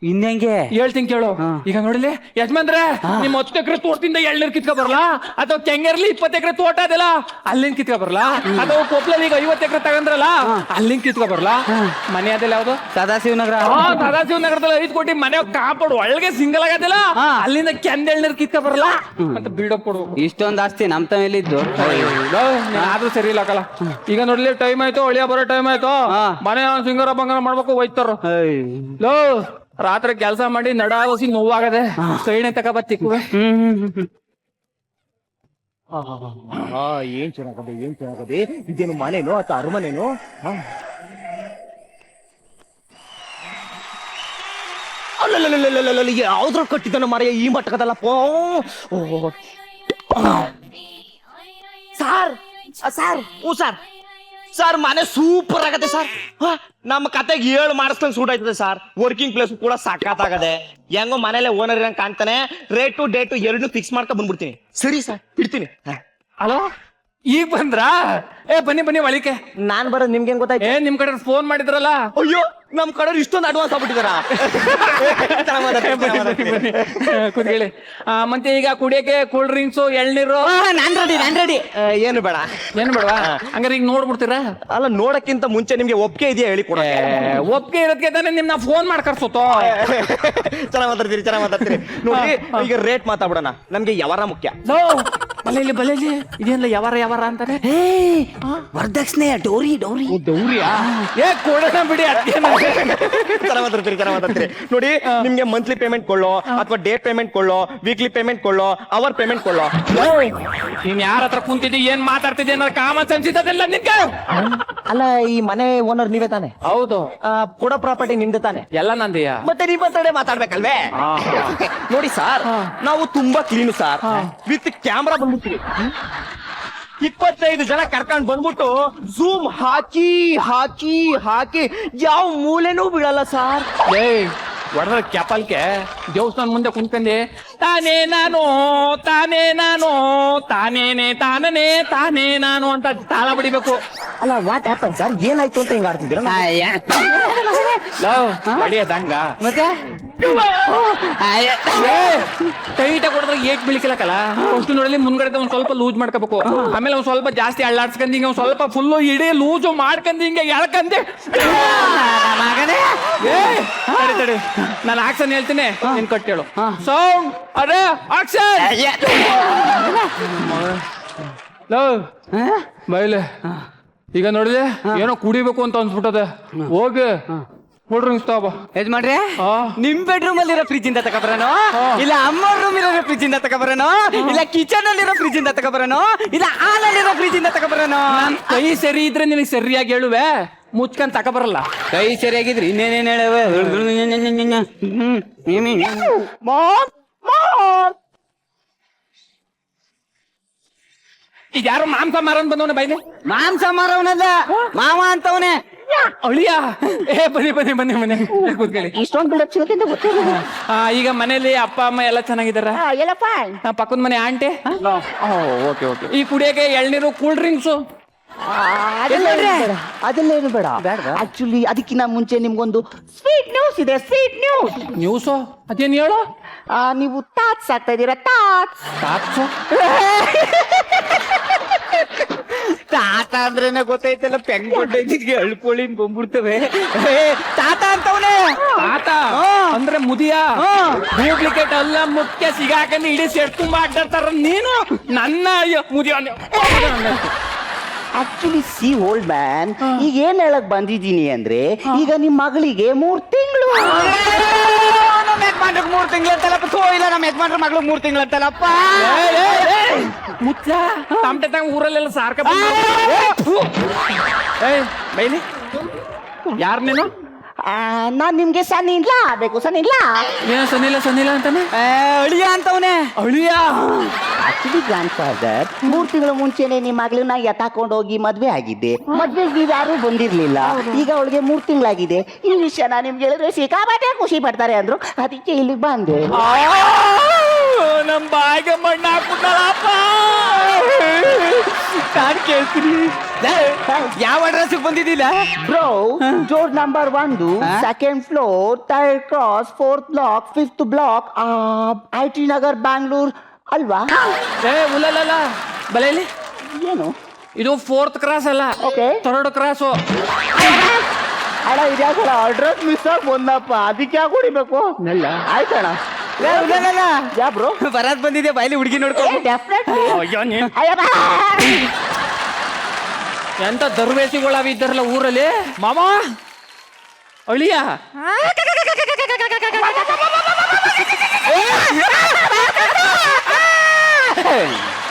ಇನ್ನಂಗೆ ಹೇಳ್ತೀನಿ ಕೇಳು. ಈಗ ನೋಡಿಲಿ ಯಜಮಾನ್ರೆ, ನಿಮ್ 10 ಎಕರೆ ತೋಟದಿಂದ ಎಳ್ನೀರ್ ಕಿತ್ಕೊ ಬರ್ಲಾ, ಅಥವಾ ಕೆಂಗೇರ್ಲಿ 20 ಎಕರೆ ತೋಟ ಅದಲ್ಲ ಅಲ್ಲಿಂದ ಕಿತ್ಕೊ ಬರ್ಲಾ, ಅಥವಾ ಕೊಪ್ಪಳಲ್ಲಿ ಈಗ 50 ಎಕರೆ ತಗಂದ್ರಲ್ಲ ಅಲ್ಲಿಂದ ಕಿತ್ಕೊ ಬರ್ಲಾ? ಮನೆ ಅದೆಲ್ಲ ಯಾವ್ದು? ಸದಾಶಿವನಗರ. ಸದಾಶಿವ ನಗರದಲ್ಲಿ 5 ಕೋಟಿ ಮನೆ ಕಾಪಾಡು ಒಳಗೆ ಸಿಂಗಲ್ ಆಗದಿಲ್ಲ, ಅಲ್ಲಿಂದ ಕೆಂದ ಎಳ್ನೀರ್ ಕಿತ್ಕೊ ಬರಲ್ಲ ಅಂತ ಬಿಲ್ಡಪ್ ಕೊಡು. ಇಷ್ಟೊಂದ್ ಆಸ್ತಿ ನಮ್ ತಮೇಲಿದ್ದು ಆದ್ರೂ ಸರಿ ಇಲ್ಲ ಕಲ. ಈಗ ನೋಡ್ಲಿ ಟೈಮ್ ಆಯ್ತು, ಒಳಿಯ ಬರೋ ಟೈಮ್ ಆಯ್ತು. ಮನೆ ಸಿಂಗಾರ ಬಂಗಾರ ಮಾಡ್ಬೇಕು, ಹೋಯ್ತಾರ. ಲೋ ರಾತ್ರಿ ಕೆಲಸ ಮಾಡಿ ನಡಾವಸಿ ನೋವಾಗದೆ, ಸೈಣೆ ತಕ ಬತ್ತಿಕ್ಕುವೆ. ಏನ್ ಚೆನ್ನಾಗದೆ ಇದೇನು ಮನೇನೋ ಅಥವಾ ಅರಮನೇನೋ? ಯಾವ್ದ್ರ ಕಟ್ಟಿದನ ಮರೆಯ ಈ ಮಟ್ಟಕದಲ್ಲಪ್ಪ. ಸರ್ ಮನೆ ಸೂಪರ್ ಆಗತ್ತೆ ಸರ್. ನಮ್ಮ ಕತೆಗೆ 7 ಮಾಡಿಸ್ದಂಗ್ ಸೂಟ್ ಆಯ್ತದೆ ಸರ್. ವರ್ಕಿಂಗ್ ಪ್ಲೇಸ್ ಕೂಡ ಸಖತ್ತಾಗದೆ. ಹೆಂಗೋ ಮನೇಲೆ ಓನರ್ ಇರಂಗ್ ಕಾಣ್ತಾನೆ. ರೇಟು ಡೇಟು 2 ಫಿಕ್ಸ್ ಮಾಡ್ಕೊ ಬಂದ್ಬಿಡ್ತೀನಿ. ಸರಿ ಸರ್, ಇಡ್ತೀನಿ. ಹಲೋ, ಈಗ ಬಂದ್ರಾ? ಬನ್ನಿ ಬನ್ನಿ ಒಳಿಕೆ. ನಾನ್ ಬರೋದು ನಿಮ್ಗೆ ಹೆಂಗ್ ಗೊತ್ತಾಯ್ತು? ನಿಮ್ ಕಡೆ ಫೋನ್ ಮಾಡಿದ್ರಲ್ಲ. ಅಯ್ಯೋ, ನಮ್ ಕಡೆ ಇಷ್ಟೊಂದು ಅಡ್ವಾನ್ಸ್ ಆಗ್ಬಿಟ್ಟಿದಾರ. ಕುತ್ಕೊಳ್ಳಿ. ಮತ್ತೆ ಈಗ ಕುಡಿಯಕ್ಕೆ ಕೂಲ್ ಡ್ರಿಂಕ್ಸ್, ಎಳ್ನೀರು? ನಾನ್ ರೆಡಿ. ಏನು ಬೇಡ. ಏನ್ ಬೇಡವಾ? ಹಂಗಾರೆ ಈಗ ನೋಡ್ಬಿಡ್ತೀರಾ? ಅಲ್ಲ, ನೋಡಕ್ಕಿಂತ ಮುಂಚೆ ನಿಮ್ಗೆ ಒಪ್ಪಿಗೆ ಇದೆಯಾ ಹೇಳಿ ಕೊಡ. ಒಪ್ಪಿಗೆ ಇರೋದಕ್ಕೆ ತಾನೇ ನಿಮ್ನ ಫೋನ್ ಮಾಡಿ ಕರ್ಸೋತೋ. ಚೆನ್ನಾಗ್ ಮಾತಾಡ್ತೀರಿ. ನೋಡಿ, ಈಗ ರೇಟ್ ಮಾತಾಡ್ಬಿಡೋಣ. ನಮ್ಗೆ ಯಾವಾರ ಮುಖ್ಯ. ಬಲೆಯಲ್ಲಿ ಇದೇನಲ್ಲ ಯಾವಾರ ಅಂತಾನೆ. ವರದಕ್ಷಿಣೆ ಡೌರಿ. ದೌರ್ಯಾ? ಕೊಡೋಣ ಬಿಡಿ. ಚೆನ್ನಾಗ್ ಮಾತಾಡ್ತೀರಿ. ನೋಡಿ, ನಿಮ್ಗೆ ಮಂತ್ಲಿ ಪೇಮೆಂಟ್ ಕೊಳ್ಳೋ, ಅಥವಾ ಡೇ ಪೇಮೆಂಟ್ ಕೊಳ್ಳೋ, ವೀಕ್ಲಿ ಪೇಮೆಂಟ್ ಕೊಳ್ಳೋ, ಅವರ್ ಪೇಮೆಂಟ್ ಕೊಳ್ಳೋ. ನೀನ್ ಯಾರ ಹತ್ರ ಕುಂತಿದ್ದಿ, ಏನ್ ಮಾತಾಡ್ತಿದ್ದಿ ಅನ್ನೋ ಕಾಮನ್ ಸೆನ್ಸ್ ಇದ್ದದೆಲ್ಲ ನಿನ್ಗೆ. ಅಲ್ಲ, ಈ ಮನೆ ಓನರ್ ನೀವೇ ತಾನೆ? ಹೌದು. ಕೊಡೋ ಪ್ರಾಪರ್ಟಿ ನಿಮ್ದೆ ತಾನೆ? ಎಲ್ಲ ನಂದಿಯಾ? ಮತ್ತೆ ನಿಮ್ಮ ಹತ್ರನೇ ಮಾತಾಡ್ಬೇಕಲ್ವೇ? ನೋಡಿ ಸರ್, ನಾವು ತುಂಬಾ ಕ್ಲೀನು ಸರ್. ವಿತ್ ಕ್ಯಾಮ್ರಾ ಬಂದ್ಬಿಡ್ತೀವಿ. 25 ಜನ ಕರ್ಕೊಂಡ್ ಬಂದ್ಬಿಟ್ಟು ಝೂಮ್ ಹಾಕಿ ಯಾವ ಮೂಲೆನೂ ಬಿಡಲ್ಲ ಸರ್. ಒಡದ ಕ್ಯಾಪಲ್ಕೆ ದೇವಸ್ಥಾನ ಮುಂದೆ ಕುಂತ್ಕಂಡಿ ತಾನೇ ನಾನು ತಾನೇ ನಾನು ಅಂತ ತಾಳ ಬಡಿಬೇಕು. ಅಲ್ಲ, ವಾಟ್ ಹ್ಯಾಪನ್ ಸರ್? ಏನಾಯ್ತು ಅಂತ ಹಿಂಗ ಆಡ್ತಿದ್ದೀರ? ಬಡಿಯದಂಗ ಮತ್ತೆ ಟೈಟ್ ಕೊಡಿದ್ರೆ ಏಟ್ ಬೀಳಿಕಲಕ್ಕಲ್ಲ. ಫಸ್ಟ್ ನೋಡಲಿ ಮುಂದ್ಗಡೆ ಒಂದ್ ಸ್ವಲ್ಪ ಲೂಸ್ ಮಾಡ್ಕೋಬೇಕು, ಆಮೇಲೆ ಒಂದ್ ಸ್ವಲ್ಪ ಜಾಸ್ತಿ ಅಳ್ಳಾಡ್ಸ್ಕೊಂಡ್ ಹಿಂಗ ಒಂದ್ ಸ್ವಲ್ಪ ಫುಲ್ಲು ಇಡೀ ಲೂಸು ಮಾಡ್ಕೊಂಡ್ ಹಿಂಗೆ ಎಳ್ಕಂದೆ. ತಡಿ ನಾನು ಆಕ್ಷನ್ ಹೇಳ್ತೀನಿ, ನೀನ್ ಕಟ್ಟೇಳು. ಸೌಂಡ್ ಅದೇ ಆಕ್ಷನ್. ಬೈಲೆ ಈಗ ನೋಡಿದೆ ಏನೋ ಕುಡಿಬೇಕು ಅಂತ ಅನ್ಸ್ಬಿಟ್ಟದೆ. ಹೋಗಿ ಕೂಲ್ ಡ್ರಿಂಕ್ಸ್ ತಗೋ. ಯಜಮಾನ್ರೆ, ನಿಮ್ ಬೆಡ್ರೂಮ್ ಅಲ್ಲಿರೋ ಫ್ರಿಜ್ ಇಂದ ತಗೊಬರೋಣ, ಇಲ್ಲ ಅಮ್ಮ ರೂಮ್ ಇರೋ ಫ್ರಿಜ್ ಇಂದ ತಗೊಬರೋಣ, ಇಲ್ಲ ಕಿಚನ್ ಅಲ್ಲಿರೋ ಫ್ರಿಜ್ ಇಂದ ತಗೊಬರೋಣ, ಇಲ್ಲ ಹಾಲಲ್ಲಿರೋ ಫ್ರಿಜ್ ಇಂದ ತಗೊಬರೋಣ? ಕೈ ಸರಿ ಇದ್ರೆ ನಿನಗೆ ಸರಿಯಾಗಿ ಹೇಳುವೆ, ಮುಚ್ಕೊಂಡ್ ತಗೊಬರಲ್ಲ. ಕೈ ಸರಿಯಾಗಿದ್ರಿ ಇನ್ನೇನೇನ್ ಹೇಳುವೆ. ಈಗ ಯಾರು ಮಾಂಸ ಮಾರನ್ ಬಂದವನ ಬೈಲಿ. ಮಾಂಸ ಮಾರವನಲ್ಲ, ಮಾವ ಅಂತವನೇ. ಅಳಿಯ ಬನ್ನಿ ಕೂತ್ಕೊಳ್ಳಿ. ಈಗ ಮನೇಲಿ ಅಪ್ಪ ಅಮ್ಮ ಎಲ್ಲ ಚೆನ್ನಾಗಿದಾರ? ಪಕ್ಕದ ಮನೆ ಆಂಟಿ? ಓಕೆ. ಈ ಕುಡಿಯಕ್ಕೆ ಎಳ್ನೀರು, ಕೂಲ್ ಡ್ರಿಂಕ್ಸು ಅದೆಲ್ಲೇನು ಬೇಡ. ಆಕ್ಚುಲಿ ಅದಕ್ಕಿಂತ ಮುಂಚೆ ನಿಮ್ಗೊಂದು ಸ್ವೀಟ್ ನ್ಯೂಸ್ ಇದೆ. ನ್ಯೂಸು ಅದೇನು ಹೇಳು. ನೀವು ತಾಟ್ಸ್ ಆಗ್ತಾ ಇದ್ದೀರಾ? ತಾಟ್ಸ್ ತಾತ ಅಂದ್ರೇನೆ ಗೊತ್ತೈತಲ್ಲ, ಪೆಂಗೊಟ್ಟೈತಿಗೆ ಅಳ್ಕೊಳ್ಳಿ ಬಂದ್ಬಿಡ್ತವೆ. ತಾತ ಅಂತವನೇ. ತಾತ ಅಂದ್ರೆ ಮುದಿಯ ಡೂಪ್ಲಿಕೇಟ್ ಅಲ್ಲ, ಮುಖ್ಯ ಸಿಗಾಕಂಡು ಇಡೀ ಸೆಟ್ ತುಂಬಾ ಆಡ್ತಾರ. ನೀನು ನನ್ನ ಮುದಿಯ. ಆಕ್ಚುಲಿ ಸಿ ಓಲ್ಡ್ ಮ್ಯಾನ್, ಈಗ ಏನ್ ಹೇಳಕ್ ಬಂದಿದ್ದೀನಿ ಅಂದ್ರೆ, ಈಗ ನಿಮ್ ಮಗಳಿಗೆ 3 ತಿಂಗಳು. ನಮ್ಮ ಯಜಮಾನ್ರಿಗೆ 3 ತಿಂಗಳು ಅಂತಲ್ಲಪ್ಪ. ಇಲ್ಲ, ನಮ್ಮ ಯಜಮಾನ್ರ ಮಗಳು 3 ತಿಂಗಳು ಅಂತಲ್ಲಪ್ಪ. ಮುಚ್ಚ ತಮಟೆ ತಂಗ ಊರಲ್ಲೆಲ್ಲ ಸಾರ್ಕ ಬೈಲಿ. ಯಾರ್ ನೀನು? ನಾನ್ ನಿಮ್ಗೆ ಸನಿ ಇಲ್ಲ ಬೇಕು ಸನಿ ಇಲ್ಲ ಏನ ಸನ್ನಿಲ್ಲ ಅಂತಾನೆ ಅಳಿಯ ಅಂತವನೇ ಅಳಿಯ ಆಕ್ಚುಲಿ ಗ್ರಾಂಡ್ ಫಾದರ್ 3 ತಿಂಗಳ ಮುಂಚೆನೆ ನಿಮ್ಮ ಮಗಳನ್ನ ಎತ್ತಾಕೊಂಡು ಹೋಗಿ ಮದ್ವೆ ಆಗಿದ್ದೆ ಮದ್ವೆಗೆ ನೀವು ಯಾರು ಬಂದಿರ್ಲಿಲ್ಲ ಈಗ ಅವಳಿಗೆ 3 ತಿಂಗಳಾಗಿದೆ ಈ ವಿಷಯನ ನಿಮ್ಗೆ ಹೇಳಿದ್ರೆ ಸಿಕ್ಕಾಪಟ್ಟೆ ಖುಷಿ ಪಡ್ತಾರೆ ಅಂದ್ರು ಅದಕ್ಕೆ ಇಲ್ಲಿಗೆ ಬಂದೆ ನಮ್ ಬಾಯಿಗೆ ಮಣ್ಣ ಹಾಕ್ಬಿಟ್ಟಲ್ಲಪ್ಪ ನಾನ್ ಕೇಳ್ತೀನಿ ಯಾವ ಅಡ್ರೆಸ್ ಬಂದಿದ್ದಿಲ್ಲ bro door number 1 second floor 3rd cross 4th block 5th block IT Nagar Bangalore ಅಲ್ವಾ ಉಲ್ಲಲ್ಲ ಬಲೆಯಲ್ಲಿ ಏನು ಇದು 4th ಕ್ರಾಸ್ ಅಲ್ಲ Okay. 3rd ಕ್ರಾಸು ಅಣ್ಣ ಇದ್ಯಾಕಣ ಅಡ್ರೆಸ್ ಮಿಸ್ ಆಗಿ ಬಂದಪ್ಪ ಅದಕ್ಕೆ ಯಾಕೆ ಹೊಡಿಬೇಕು ಆಯ್ತಣ್ಣ ಯಾ ಬ್ರೋ ಬರಾತ್ ಬಂದಿದೆ ಬಾಯ್ಲಿ ಹುಡುಗಿ ನೋಡ್ಕೊಂಡು ಡೆಫಿನೆಟ್ಲಿ ಎಂತ ದರ್ವೇಸಿಗಳಾವ ಇದ್ದಾರಲ್ಲ ಊರಲ್ಲಿ ಮಾಮ ಅಳಿಯ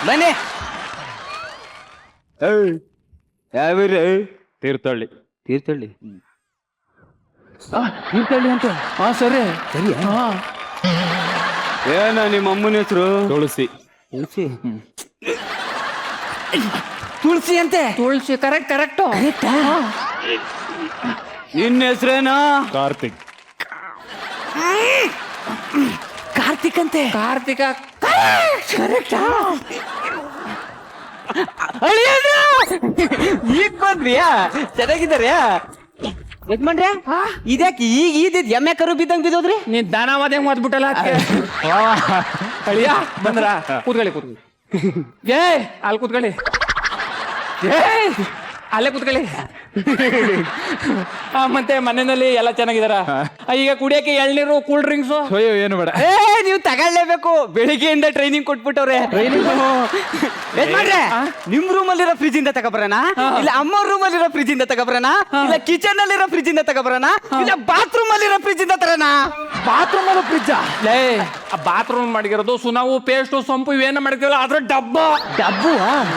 ಬನ್ನಿ ಯಾವ್ರಿ ತೀರ್ಥಹಳ್ಳಿ ತೀರ್ಥಹಳ್ಳಿ ಅಂತ ಹಾ ಸರಿ ಸರಿ ಏನ ನಿಮ್ಮ ಅಮ್ಮನ ಹೆಸರು ತುಳಸಿ ತುಳಸಿ ತುಳಸಿ ಅಂತೆ ತುಳಸಿ ಕರೆಕ್ಟ್ ಕರೆಕ್ಟು ನಿನ್ನ ಹೆಸರೇನಾ ಕಾರ್ತಿಕ್ ಕಾರ್ತಿಕ್ ಅಂತೆ ಕಾರ್ತಿಕ ಕರೆಕ್ಟಾ ಈಗ ಬಂದ್ರಿಯಾ ಚೆನ್ನಾಗಿದ್ದಾರ್ಯಾ ಯಜಮಾನ್ರೆ ಇದ್ಯಾಕೆ ಈಗ ಇದ್ದಿದ್ ಎಮ್ಮೆ ಕರು ಬಿದ್ದಂಗ್ ಬಿದ್ದೋದ್ರಿ ನೀ ದನ ಮದ್ಯಂಗ್ ಮದ್ಬಿಟ್ಟಲ್ಲ ಅಳಿಯ ಬಂದ್ರ ಕೂತ್ಕೊಳ್ಳಿ ಏ ಅಲ್ಲಿ ಕೂತ್ಕೊಳ್ಳಿ ಏ ಅಲ್ಲೇ ಕೂತ್ಕೊಳ್ಳಿ ಮತ್ತೆ ಮನೆಯಲ್ಲಿ ಎಲ್ಲ ಚೆನ್ನಾಗಿದಾರ ಈಗ ಕುಡಿಯಕ್ಕೆ ಎಳ್ನೀರು ಕೂಲ್ ಡ್ರಿಂಕ್ಸು ಅಯ್ಯೋ ಏನು ಬೇಡ ಏ ನೀವು ತಗೊಳ್ಳೇಬೇಕು ಬೆಳಿಗ್ಗೆಯಿಂದ ಟ್ರೈನಿಂಗ್ ಕೊಟ್ಬಿಟ್ಟವ್ರೆ ನಿಮ್ ರೂಮ್ ಅಲ್ಲಿರೋ ಫ್ರಿಜ್ ಇಂದ ತಗೊಬರೋಣ ಇಲ್ಲ ಅಮ್ಮ ರೂಮ್ ಅಲ್ಲಿರೋ ಫ್ರಿಜ್ ಇಂದ ತಗೊಬರೋಣ ಇಲ್ಲ ಕಿಚನ್ ಅಲ್ಲಿರೋ ಫ್ರಿಜ್ ಇಂದ ತಗೊಬರೋಣ ಇಲ್ಲ ಬಾತ್ರೂಮ್ ಅಲ್ಲಿರೋ ಫ್ರಿಜ್ ಇಂದ ತರೋಣ ಬಾತ್ರೂಮ್ ಅಲ್ಲಿ ಫ್ರಿಜ್ ಲೇ ಆ ಬಾತ್ರೂಮ್ ಮಾಡಿರೋದು ಸುನಾವು ಪೇಸ್ಟು ಸೊಂಪು ಇವೇನ ಮಾಡ್ತೀವಲ್ಲ ಅದ್ರ ಡಬ್ಬು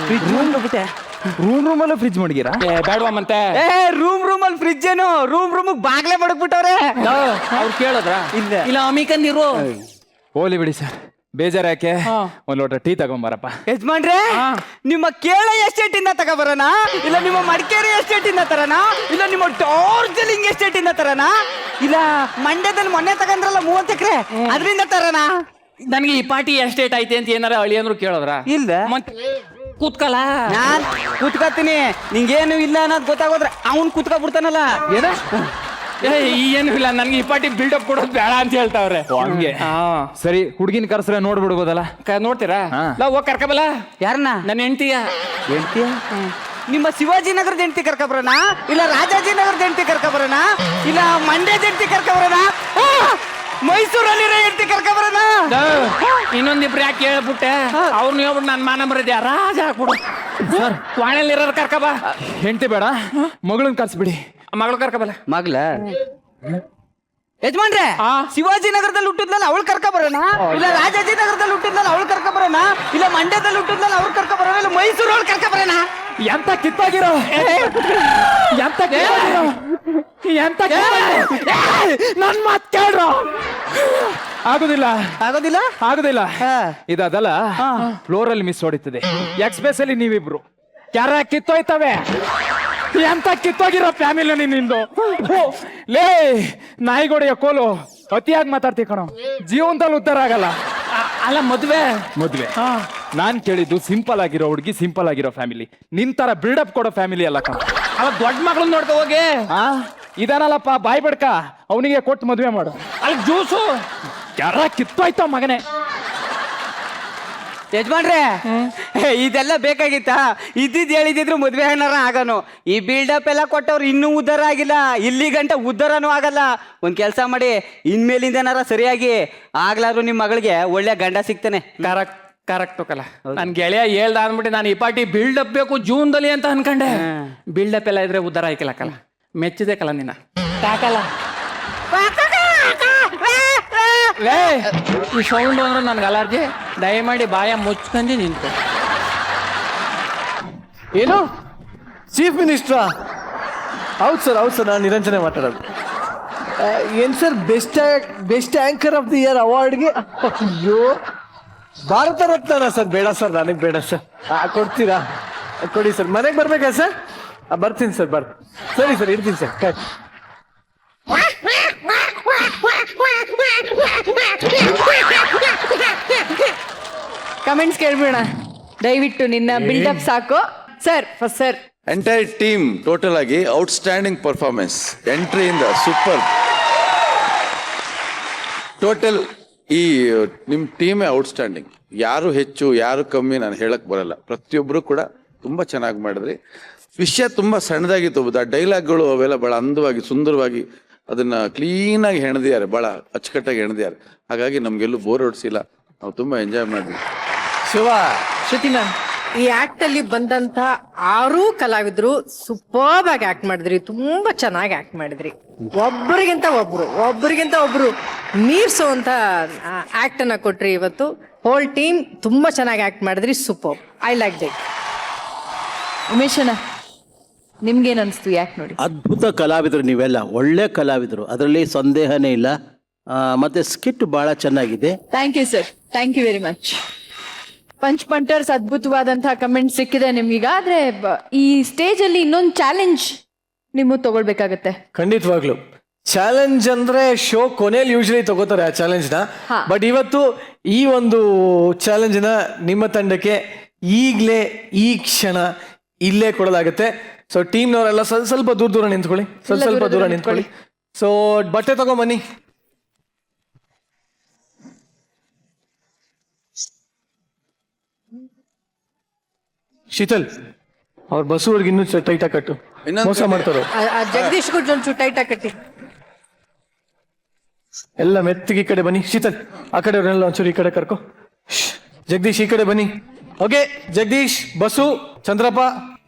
ಫ್ರಿಜ್ ಹೋಗ್ಬಿಟ್ಟೆ ರೂಮ್ ಅಲ್ಲೂ ಫ್ರಿಜ್ ಮಡಗಿರ ಬೇಡವಾ ಮತ್ತೆ ರೂಮ್ ಅಲ್ಲಿ ಫ್ರಿಜ್ ಏನು ರೂಮ್ ಬಾಗ್ಲೇ ಮಡಗ್ಬಿಟ್ಟವ್ರೆ ಅವ್ರು ಕೇಳಿದ್ರ ಇಲ್ಲ ಅಮಿಕಂದಿರು ಹೋಲಿ ಬಿಡಿ ಸರ್ ಬೇಜಾರ ಯಾಕೆ ಒಂದ್ ಲೋಟ ಟೀ ತಗೊಂಬಾರಪ್ಪ ಯಜಮಾನ್ರೆ ನಿಮ್ಮ ಕೇಳ ಎಸ್ಟೇಟ್ ಇಂದ ತಗೋಬರೋಣ ಇಲ್ಲ ನಿಮ್ಮ ಮಡಿಕೇರಿ ಎಸ್ಟೇಟ್ ಇಂದ ತರೋಣ ಇಲ್ಲ ನಿಮ್ಮ ಡಾರ್ಜಿಲಿಂಗ್ ಎಸ್ಟೇಟ್ ಇಂದ ತರೋಣ ಇಲ್ಲ ಮಂಡ್ಯದಲ್ಲಿ ಮೊನ್ನೆ ತಗೊಂಡ್ರಲ್ಲ 30 ಎಕರೆ ಅದರಿಂದ ತರೋಣ ನನಗೆ ಈ ಪಾರ್ಟಿ ಎಸ್ಟೇಟ್ ಐತೆ ಅಂತ ಏನಾರ ಅಳಿ ಅಂದ್ರು ಕೇಳಿದ್ರ ಇಲ್ಲ ಕೂತ್ಕಲ್ಲ ನಾನ್ ಕೂತ್ಕತ್ತೀನಿ ನಿಂಗೇನು ಇಲ್ಲ ಅನ್ನೋದು ಗೊತ್ತಾಗೋದ್ರೆ ಅವ್ನು ಕೂತ್ಕೊಬಿಡ್ತಾನಲ್ಲ ಏನು ಇಲ್ಲ ನನ್ಗೆ ಈ ಪಾರ್ಟಿ ಬಿಲ್ಡಪ್ ಕೊಡೋದು ಬೇಡ ಅಂತ ಹೇಳ್ತಾವ್ರೆ ಹಂಗೆ ಸರಿ ಹುಡುಗಿನ ಕರ್ಸ್ರೆ ನೋಡ್ಬಿಡ್ಬೋದಲ್ಲ ನೋಡ್ತೀರಾ ಹೋಗ್ ಕರ್ಕಬಲ್ಲ ಯಾರನ್ನ ನನ್ನ ಹೆಂಡತಿಯ ನಿಮ್ಮ ಶಿವಾಜಿನಗರದ ಹೆಂಡತಿ ಕರ್ಕೊಬರೋಣ ಇಲ್ಲ ರಾಜಾಜಿನಗರದ ಹೆಂಡತಿ ಕರ್ಕೊಬರೋಣ ಇಲ್ಲ ಮಂಡ್ಯದ ಹೆಂಡತಿ ಕರ್ಕೊಬರೋಣ ಮೈಸೂರಲ್ಲಿರೋ ಹೆಂಡತಿ ಕರ್ಕೊಬರೋಣ ಇನ್ನೊಂದಿಬ್ರು ಯಾಕೆ ಹೇಳ್ಬಿಟ್ಟೆ ಅವ್ರನ್ನ ಹೇಳ್ಬಿಟ್ಟು ನನ್ನ ಮಾನ ಬರೋದು ರಾಜ ಹಾಕ್ಬಿಡು ವಾಣಲ್ಲಿ ಇರೋರು ಕರ್ಕಬ ಹೆಂಡತಿ ಬೇಡ ಮಗಳನ್ನ ಕರ್ಸ್ಬಿಡಿ ಮಗಳು ಕರ್ಕಬಲ್ಲ ಮಗ್ಲ ಯಜಮಾನ್ರೆ ಶಿವಾಜಿನಗರದಲ್ಲಿ ಹುಟ್ಟಿದ್ನಲ್ಲ ಅವಳು ಕರ್ಕೊಬರೋಣ ಇಲ್ಲ ರಾಜಾಜಿನಗರದಲ್ಲಿ ಹುಟ್ಟಿದ್ನಲ್ಲ ಅವಳು ಕರ್ಕೊಬರೋಣ ಇಲ್ಲ ಮಂಡ್ಯದಲ್ಲಿ ಹುಟ್ಟಿದ್ನಲ್ಲ ಅವ್ಳು ಕರ್ಕೊಬರೋಣ ಇಲ್ಲ ಮೈಸೂರು ಅವಳು ಕರ್ಕೊಬರೋಣ ಎಂತ ಕಿತ್ತಾಗಿರೋ ಎಂತ ಎಂತ ನನ್ ಮಾತ್ ಕೇಳ್ರೋ ಆಗುದಿಲ್ಲ ಆಗೋದಿಲ್ಲ ಆಗುದಿಲ್ಲ ಇದಲ್ಲ ಫ್ಲೋರ್ ಅಲ್ಲಿ ಮಿಸ್ ಹೊಡಿತದೆ ಎಕ್ಸ್ಪ್ರೆಸ್ ಅಲ್ಲಿ ನೀವಿಬ್ರು ಕ್ಯಾರ ಕಿತ್ತೋಯ್ತವೆ ಎಂತ ಕಿತ್ತೋಗಿರೋ ಫ್ಯಾಮಿಲಿ ನಿಂದು ಲೇ ನಾಯಿಗೋಡೆಯ ಕೋಲು ಅತಿಯಾಗಿ ಮಾತಾಡ್ತಿ ಕಣೋ ಜೀವನದಲ್ಲಿ ಉದ್ಧಾರ ಆಗಲ್ಲ ಅಲ್ಲ ಮದ್ವೆ ನಾನ್ ಕೇಳಿದ್ದು ಸಿಂಪಲ್ ಆಗಿರೋ ಹುಡುಗಿ ಸಿಂಪಲ್ ಆಗಿರೋ ಫ್ಯಾಮಿಲಿ ನಿನ್ ತರ ಬಿಲ್ಡಪ್ ಕೊಡೋ ಫ್ಯಾಮಿಲಿ ಅಲ್ಲ ಕಣ ಅಲ್ಲ ದೊಡ್ಡ ಮಗಳನ್ನ ನೋಡ್ಕೊ ಹೋಗಿ ಇದಾನಲ್ಲಪ್ಪ ಬಾಯ್ ಬಡ್ಕ ಅವನಿಗೆ ಕೊಟ್ಟು ಮದ್ವೆ ಮಾಡು ಅಲ್ಲಿ ಜ್ಯೂಸು ಯಾರ ಕಿತ್ತೋಯ್ತ ಮಗನೇ ಯಜಮಾನ್ರೆ ಇದೆಲ್ಲ ಬೇಕಾಗಿತ್ತ ಇದ್ದಿದ್ ಹೇಳಿದ್ರು ಮದ್ವೆ ಏನಾರ ಆಗನು ಈ ಬಿಲ್ಡಪ್ ಎಲ್ಲ ಕೊಟ್ಟವ್ರು ಇನ್ನೂ ಉದ್ಧಾರ ಆಗಿಲ್ಲ ಇಲ್ಲಿ ಗಂಟ ಉದ್ಧಾರನೂ ಆಗಲ್ಲ ಒಂದ್ ಕೆಲಸ ಮಾಡಿ ಇನ್ಮೇಲಿಂದ ಏನಾರ ಸರಿಯಾಗಿ ಆಗ್ಲಾದ್ರು ನಿಮ್ ಮಗಳಿಗೆ ಒಳ್ಳೆ ಗಂಡ ಸಿಗ್ತಾನೆ ಕರೆಕ್ಟ್ ಕಲ ನನ್ ಗೆಳೆಯ ಹೇಳ್ದ ಅಂದ್ಬಿಟ್ಟು ನಾನು ಈ ಪಾರ್ಟಿ ಬಿಲ್ಡಪ್ ಬೇಕು ಜೂನ್ದಲ್ಲಿ ಅಂತ ಅನ್ಕಂಡೆ ಬಿಲ್ಡಪ್ ಎಲ್ಲ ಇದ್ರೆ ಉದ್ಧಾರ ಆಯ್ಕಿಲ್ಲ ಕಲ ಮೆಚ್ಚಿದೆ ಕಲ ನಿನ್ನ ಕಾಕಲ್ಲ ಈ ಸೌಂಡ್ ಅಂದ್ರೆ ನನ್ಗೆ ಅಲರ್ಜಿ ದಯಮಾಡಿ ಬಾಯ ಮುಚ್ಕೊಂಡಿ ನಿಂತು ಏನು ಚೀಫ್ ಮಿನಿಸ್ಟ್ರಾ ಹೌದು ಸರ್ ನಾನು ನಿರಂಜನೆ ಮಾತಾಡೋದು ಏನ್ sir best anchor of the year ಅವಾರ್ಡ್ಗೆ ಅಯ್ಯೋ ಭಾರತ ರತ್ನ ಸರ್. ಬೇಡ ಸರ್, ನನಗೆ ಬೇಡ ಸರ್. ಕೊಡ್ತೀರಾ? ಕೊಡಿ ಸರ್. ಮನೆಗೆ ಬರ್ಬೇಕಾ ಸರ್? ಬರ್ತೀನಿ ಸರ್. ಸರಿ ಸರ್, ಇರ್ತೀನಿ ಸರ್. ಕಮೆಂಟ್ಸ್ ಕೇಳ್ಬಿಡೋಣ ದಯವಿಟ್ಟು. ನಿನ್ನ ಬಿಲ್ಡಪ್ ಸಾಕು sir. First sir, entire team total ಆಗಿ ಔಟ್ಸ್ಟ್ಯಾಂಡಿಂಗ್ ಪರ್ಫಾರ್ಮೆನ್ಸ್, ಎಂಟ್ರಿಯಿಂದ ಸೂಪರ್. ಟೋಟಲ್ ಈ ನಿಮ್ಮ ಟೀಮೇ ಔಟ್ಸ್ಟ್ಯಾಂಡಿಂಗ್. ಯಾರು ಹೆಚ್ಚು ಯಾರು ಕಮ್ಮಿ ನಾನು ಹೇಳಕ್ ಬರಲ್ಲ. ಪ್ರತಿಯೊಬ್ಬರು ಕೂಡ ತುಂಬ ಚೆನ್ನಾಗಿ ಮಾಡಿದ್ರಿ. ವಿಷಯ ತುಂಬ ಸಣ್ಣದಾಗಿತ್ತು. ಆ ಡೈಲಾಗ್ಗಳು ಅವೆಲ್ಲ ಭಾಳ ಅಂದವಾಗಿ ಸುಂದರವಾಗಿ ಅದನ್ನ ಕ್ಲೀನಾಗಿ ಹೆಣೆದಿದ್ದಾರೆ, ಭಾಳ ಅಚ್ಚುಕಟ್ಟಾಗಿ ಹೆಣೆದಿದ್ದಾರೆ. ಹಾಗಾಗಿ ನಮಗೆಲ್ಲೂ ಬೋರ್ ಹೊಡ್ಸಿಲ್ಲ, ನಾವು ತುಂಬ ಎಂಜಾಯ್ ಮಾಡಿದ್ವಿ. ಶಿವ, ಶ್ರುತಿ ಮ್ಯಾಮ್, ಈ ಆಕ್ಟ್ ಅಲ್ಲಿ ಬಂದಂತ 6 ಕಲಾವಿದರು ಸೂಪರ್ಬ್ ಆಗಿ ಆಕ್ಟ್ ಮಾಡಿದ್ರಿ. ತುಂಬಾ ಚೆನ್ನಾಗಿ ಆಕ್ಟ್ ಮಾಡಿದ್ರಿ. ಒಬ್ಬರಿಗಿಂತ ಒಬ್ರು ಮೀರ್ಸೋಂತ ಆಕ್ಟ್ ಅನ್ನ ಕೊಟ್ರಿ ಇವತ್ತು. ಹೋಲ್ ಟೀಮ್ ತುಂಬಾ ಚೆನ್ನಾಗಿ ಆಕ್ಟ್ ಮಾಡಿದ್ರಿ. Super, I like that. ಉಮೇಶನ ನಿಮ್ಗೇನ್ ಅನಿಸ್ತು ಯಾಕೆ ನೋಡಿ? ಅದ್ಭುತ ಕಲಾವಿದರು ನೀವೆಲ್ಲ, ಒಳ್ಳೆ ಕಲಾವಿದರು, ಅದರಲ್ಲಿ ಸಂದೇಹನೇ ಇಲ್ಲ. ಮತ್ತೆ ಸ್ಕಿಟ್ ಬಹಳ ಚೆನ್ನಾಗಿದೆ. Thank you sir, thank you very much. Punch punters ಅದ್ಭುತವಾದಂತಹ ಕಮೆಂಟ್ ಸಿಕ್ಕಿದೆ ನಿಮ್ಗೀಗ. ಆದ್ರೆ ಈ ಸ್ಟೇಜ್ ಅಲ್ಲಿ ಇನ್ನೊಂದು ಚಾಲೆಂಜ್ ನೀವು ತಗೊಳ್ಬೇಕಾಗತ್ತೆ. ಖಂಡಿತವಾಗ್ಲು ಚಾಲೆಂಜ್ ಅಂದ್ರೆ ಶೋ ಕೊನೆಯಲ್ಲಿ ಯೂಶಲಿ ತಗೋತಾರೆ ಆ ಚಾಲೆಂಜ್ ನ. ಬಟ್ ಇವತ್ತು ಈ ಒಂದು ಚಾಲೆಂಜ್ ನ ನಿಮ್ಮ ತಂಡಕ್ಕೆ ಈಗ್ಲೇ ಈ ಕ್ಷಣ ಇಲ್ಲೇ ಕೊಡಲಾಗುತ್ತೆ. ಸೊ ಟೀಮ್ನವರೆಲ್ಲ ಸ್ವಲ್ಪ ದೂರ ನಿಂತ್ಕೊಳ್ಳಿ, ಸ್ವಲ್ಪ ದೂರ ನಿಂತ್ಕೊಳ್ಳಿ. ಸೊ ಬಟ್ಟೆ ತಗೊಂಬನ್ನಿ. ಶೀತಲ್, ಅವ್ರ ಬಸ್ಸುವರ್ಗೆ ಇನ್ನೂ ಟೈಟಾಗಿ ಕಟ್ಟು, ಮೋಸ ಮಾಡ್ತಾರ. ಜಗದೀಶ್ ಗುಡ್ ಒಂಚೂರು ಟೈಟ್ ಆಗಿ ಕಟ್ಟಿ. ಎಲ್ಲ ಮೆತ್ತಿಗೆ ಈ ಕಡೆ ಬನ್ನಿ. ಶೀತಲ್, ಆ ಕಡೆ ಅವ್ರನ್ನೆಲ್ಲ ಒಂಚೂರು ಈ ಕಡೆ ಕರ್ಕೊ. ಜಗದೀಶ್ ಈ ಕಡೆ ಬನ್ನಿ. ಓಕೆ, ಜಗದೀಶ್, ಬಸ್ಸು, ಚಂದ್ರಪ್ಪ,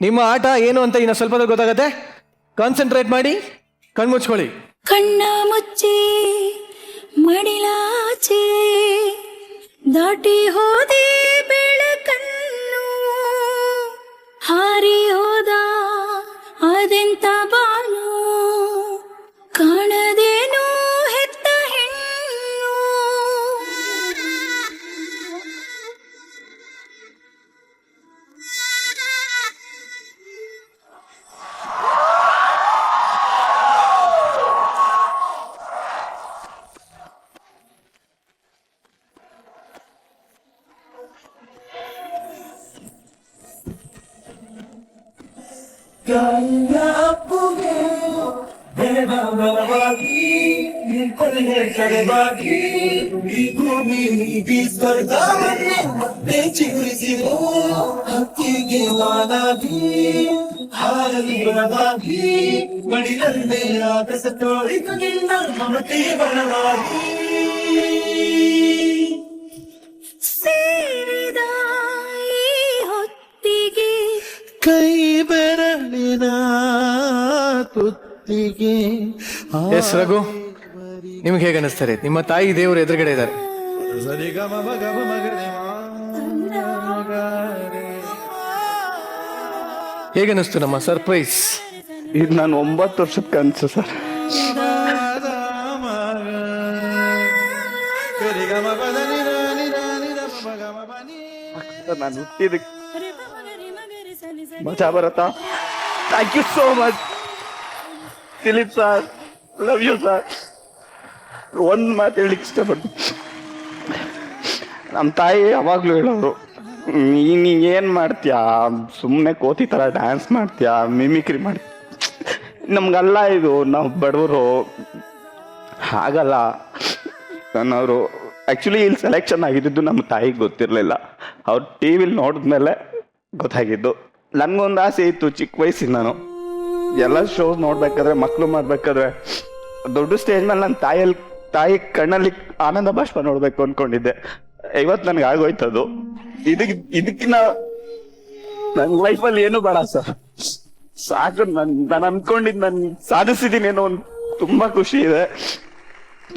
ನಿಮ್ಮ ಆಟ ಏನು ಅಂತ ಇನ್ನು ಸ್ವಲ್ಪ ಗೊತ್ತಾಗತ್ತೆ. ಕಾನ್ಸಂಟ್ರೇಟ್ ಮಾಡಿ, ಕಣ್ಮುಚ್ಕೊಳ್ಳಿ. ಕಣ್ಣ ಮುಚ್ಚಿ ಮಡಿಲಾಚೆ ದಾಟಿ ಹೋದೆ ಬೆಳಕನ್ನು, ಹಾರಿ ಹೋದ ಅದೆಂತ ಬಾನು, ಕಾಣದೇನು ಹೆತ್ತ ಹೆಣ್ಣು. ಸೇರಿದ ಈ ಹೊತ್ತಿಗೆ ಕೈ ಬೆರಳಿನ ತುತ್ತಿಗೆ. ಎಸ್ ರಘು, ನಿಮ್ಗೆ ಹೇಗೆ ಅನಿಸ್ತಾರೆ? ನಿಮ್ಮ ತಾಯಿ ದೇವರು ಎದುರುಗಡೆ ಇದ್ದಾರೆ. ಹೇಗನ್ನಿಸ್ತು ನಮ್ಮ ಸರ್ಪ್ರೈಸ್? ಇದು ನಾನು 9 ವರ್ಷದ ಕನಸು ಸರ್. ನಾನು ಹುಟ್ಟಿದಕ್ಕೆ ಮಜಾ ಬರತ್ತಾ? Thank you so much Dileep sir, love you sir. ಒಂದು ಮಾತು ಹೇಳಿಕ್ಕೆ ಇಷ್ಟಪಡ್ತೀನಿ. ನಮ್ಮ ತಾಯಿ ಯಾವಾಗಲೂ ಹೇಳೋರು, ನೀನು ಏನು ಮಾಡ್ತೀಯಾ, ಸುಮ್ಮನೆ ಕೋತಿ ಥರ ಡ್ಯಾನ್ಸ್ ಮಾಡ್ತೀಯಾ, ಮಿಮಿಕ್ರಿ ಮಾಡಿ, ನಮ್ಗಲ್ಲ ಇದು, ನಾವು ಬಡವರು, ಹಾಗಲ್ಲ. ನನ್ನವರು ಆ್ಯಕ್ಚುಲಿ ಇಲ್ಲಿ ಸೆಲೆಕ್ಷನ್ ಆಗಿದ್ದು ನಮ್ಮ ತಾಯಿಗೆ ಗೊತ್ತಿರಲಿಲ್ಲ. ಅವ್ರು ಟಿ ವಿಲಿ ನೋಡಿದ್ಮೇಲೆ ಗೊತ್ತಾಗಿದ್ದು. ನನಗೊಂದು ಆಸೆ ಇತ್ತು ಚಿಕ್ಕ ವಯಸ್ಸಿನ, ನಾನು ಎಲ್ಲ ಶೋಸ್ ನೋಡ್ಬೇಕಾದ್ರೆ, ಮಕ್ಕಳು ಮಾಡ್ಬೇಕಾದ್ರೆ ದೊಡ್ಡ ಸ್ಟೇಜ್ ಮೇಲೆ ನನ್ನ ತಾಯಿ ಕಣ್ಣಲ್ಲಿ ಆನಂದ ಬಾಷ್ಪ ನೋಡ್ಬೇಕು ಅನ್ಕೊಂಡಿದ್ದೆ. ಇವತ್ತು ನನಗೆ ಆಗೋಯ್ತದು. ಇದಕ್ಕಿನ್ನ ನನ್ನ ಲೈಫಲ್ಲಿ ಏನು ಬೇಡ ಸರ್, ಸಾಕು. ನಾನು ಅನ್ಕೊಂಡಿದ್ದು ನಾನು ಸಾಧಿಸಿದ್ದೀನಿ ಏನೋ ಒಂದು ತುಂಬಾ ಖುಷಿ ಇದೆ.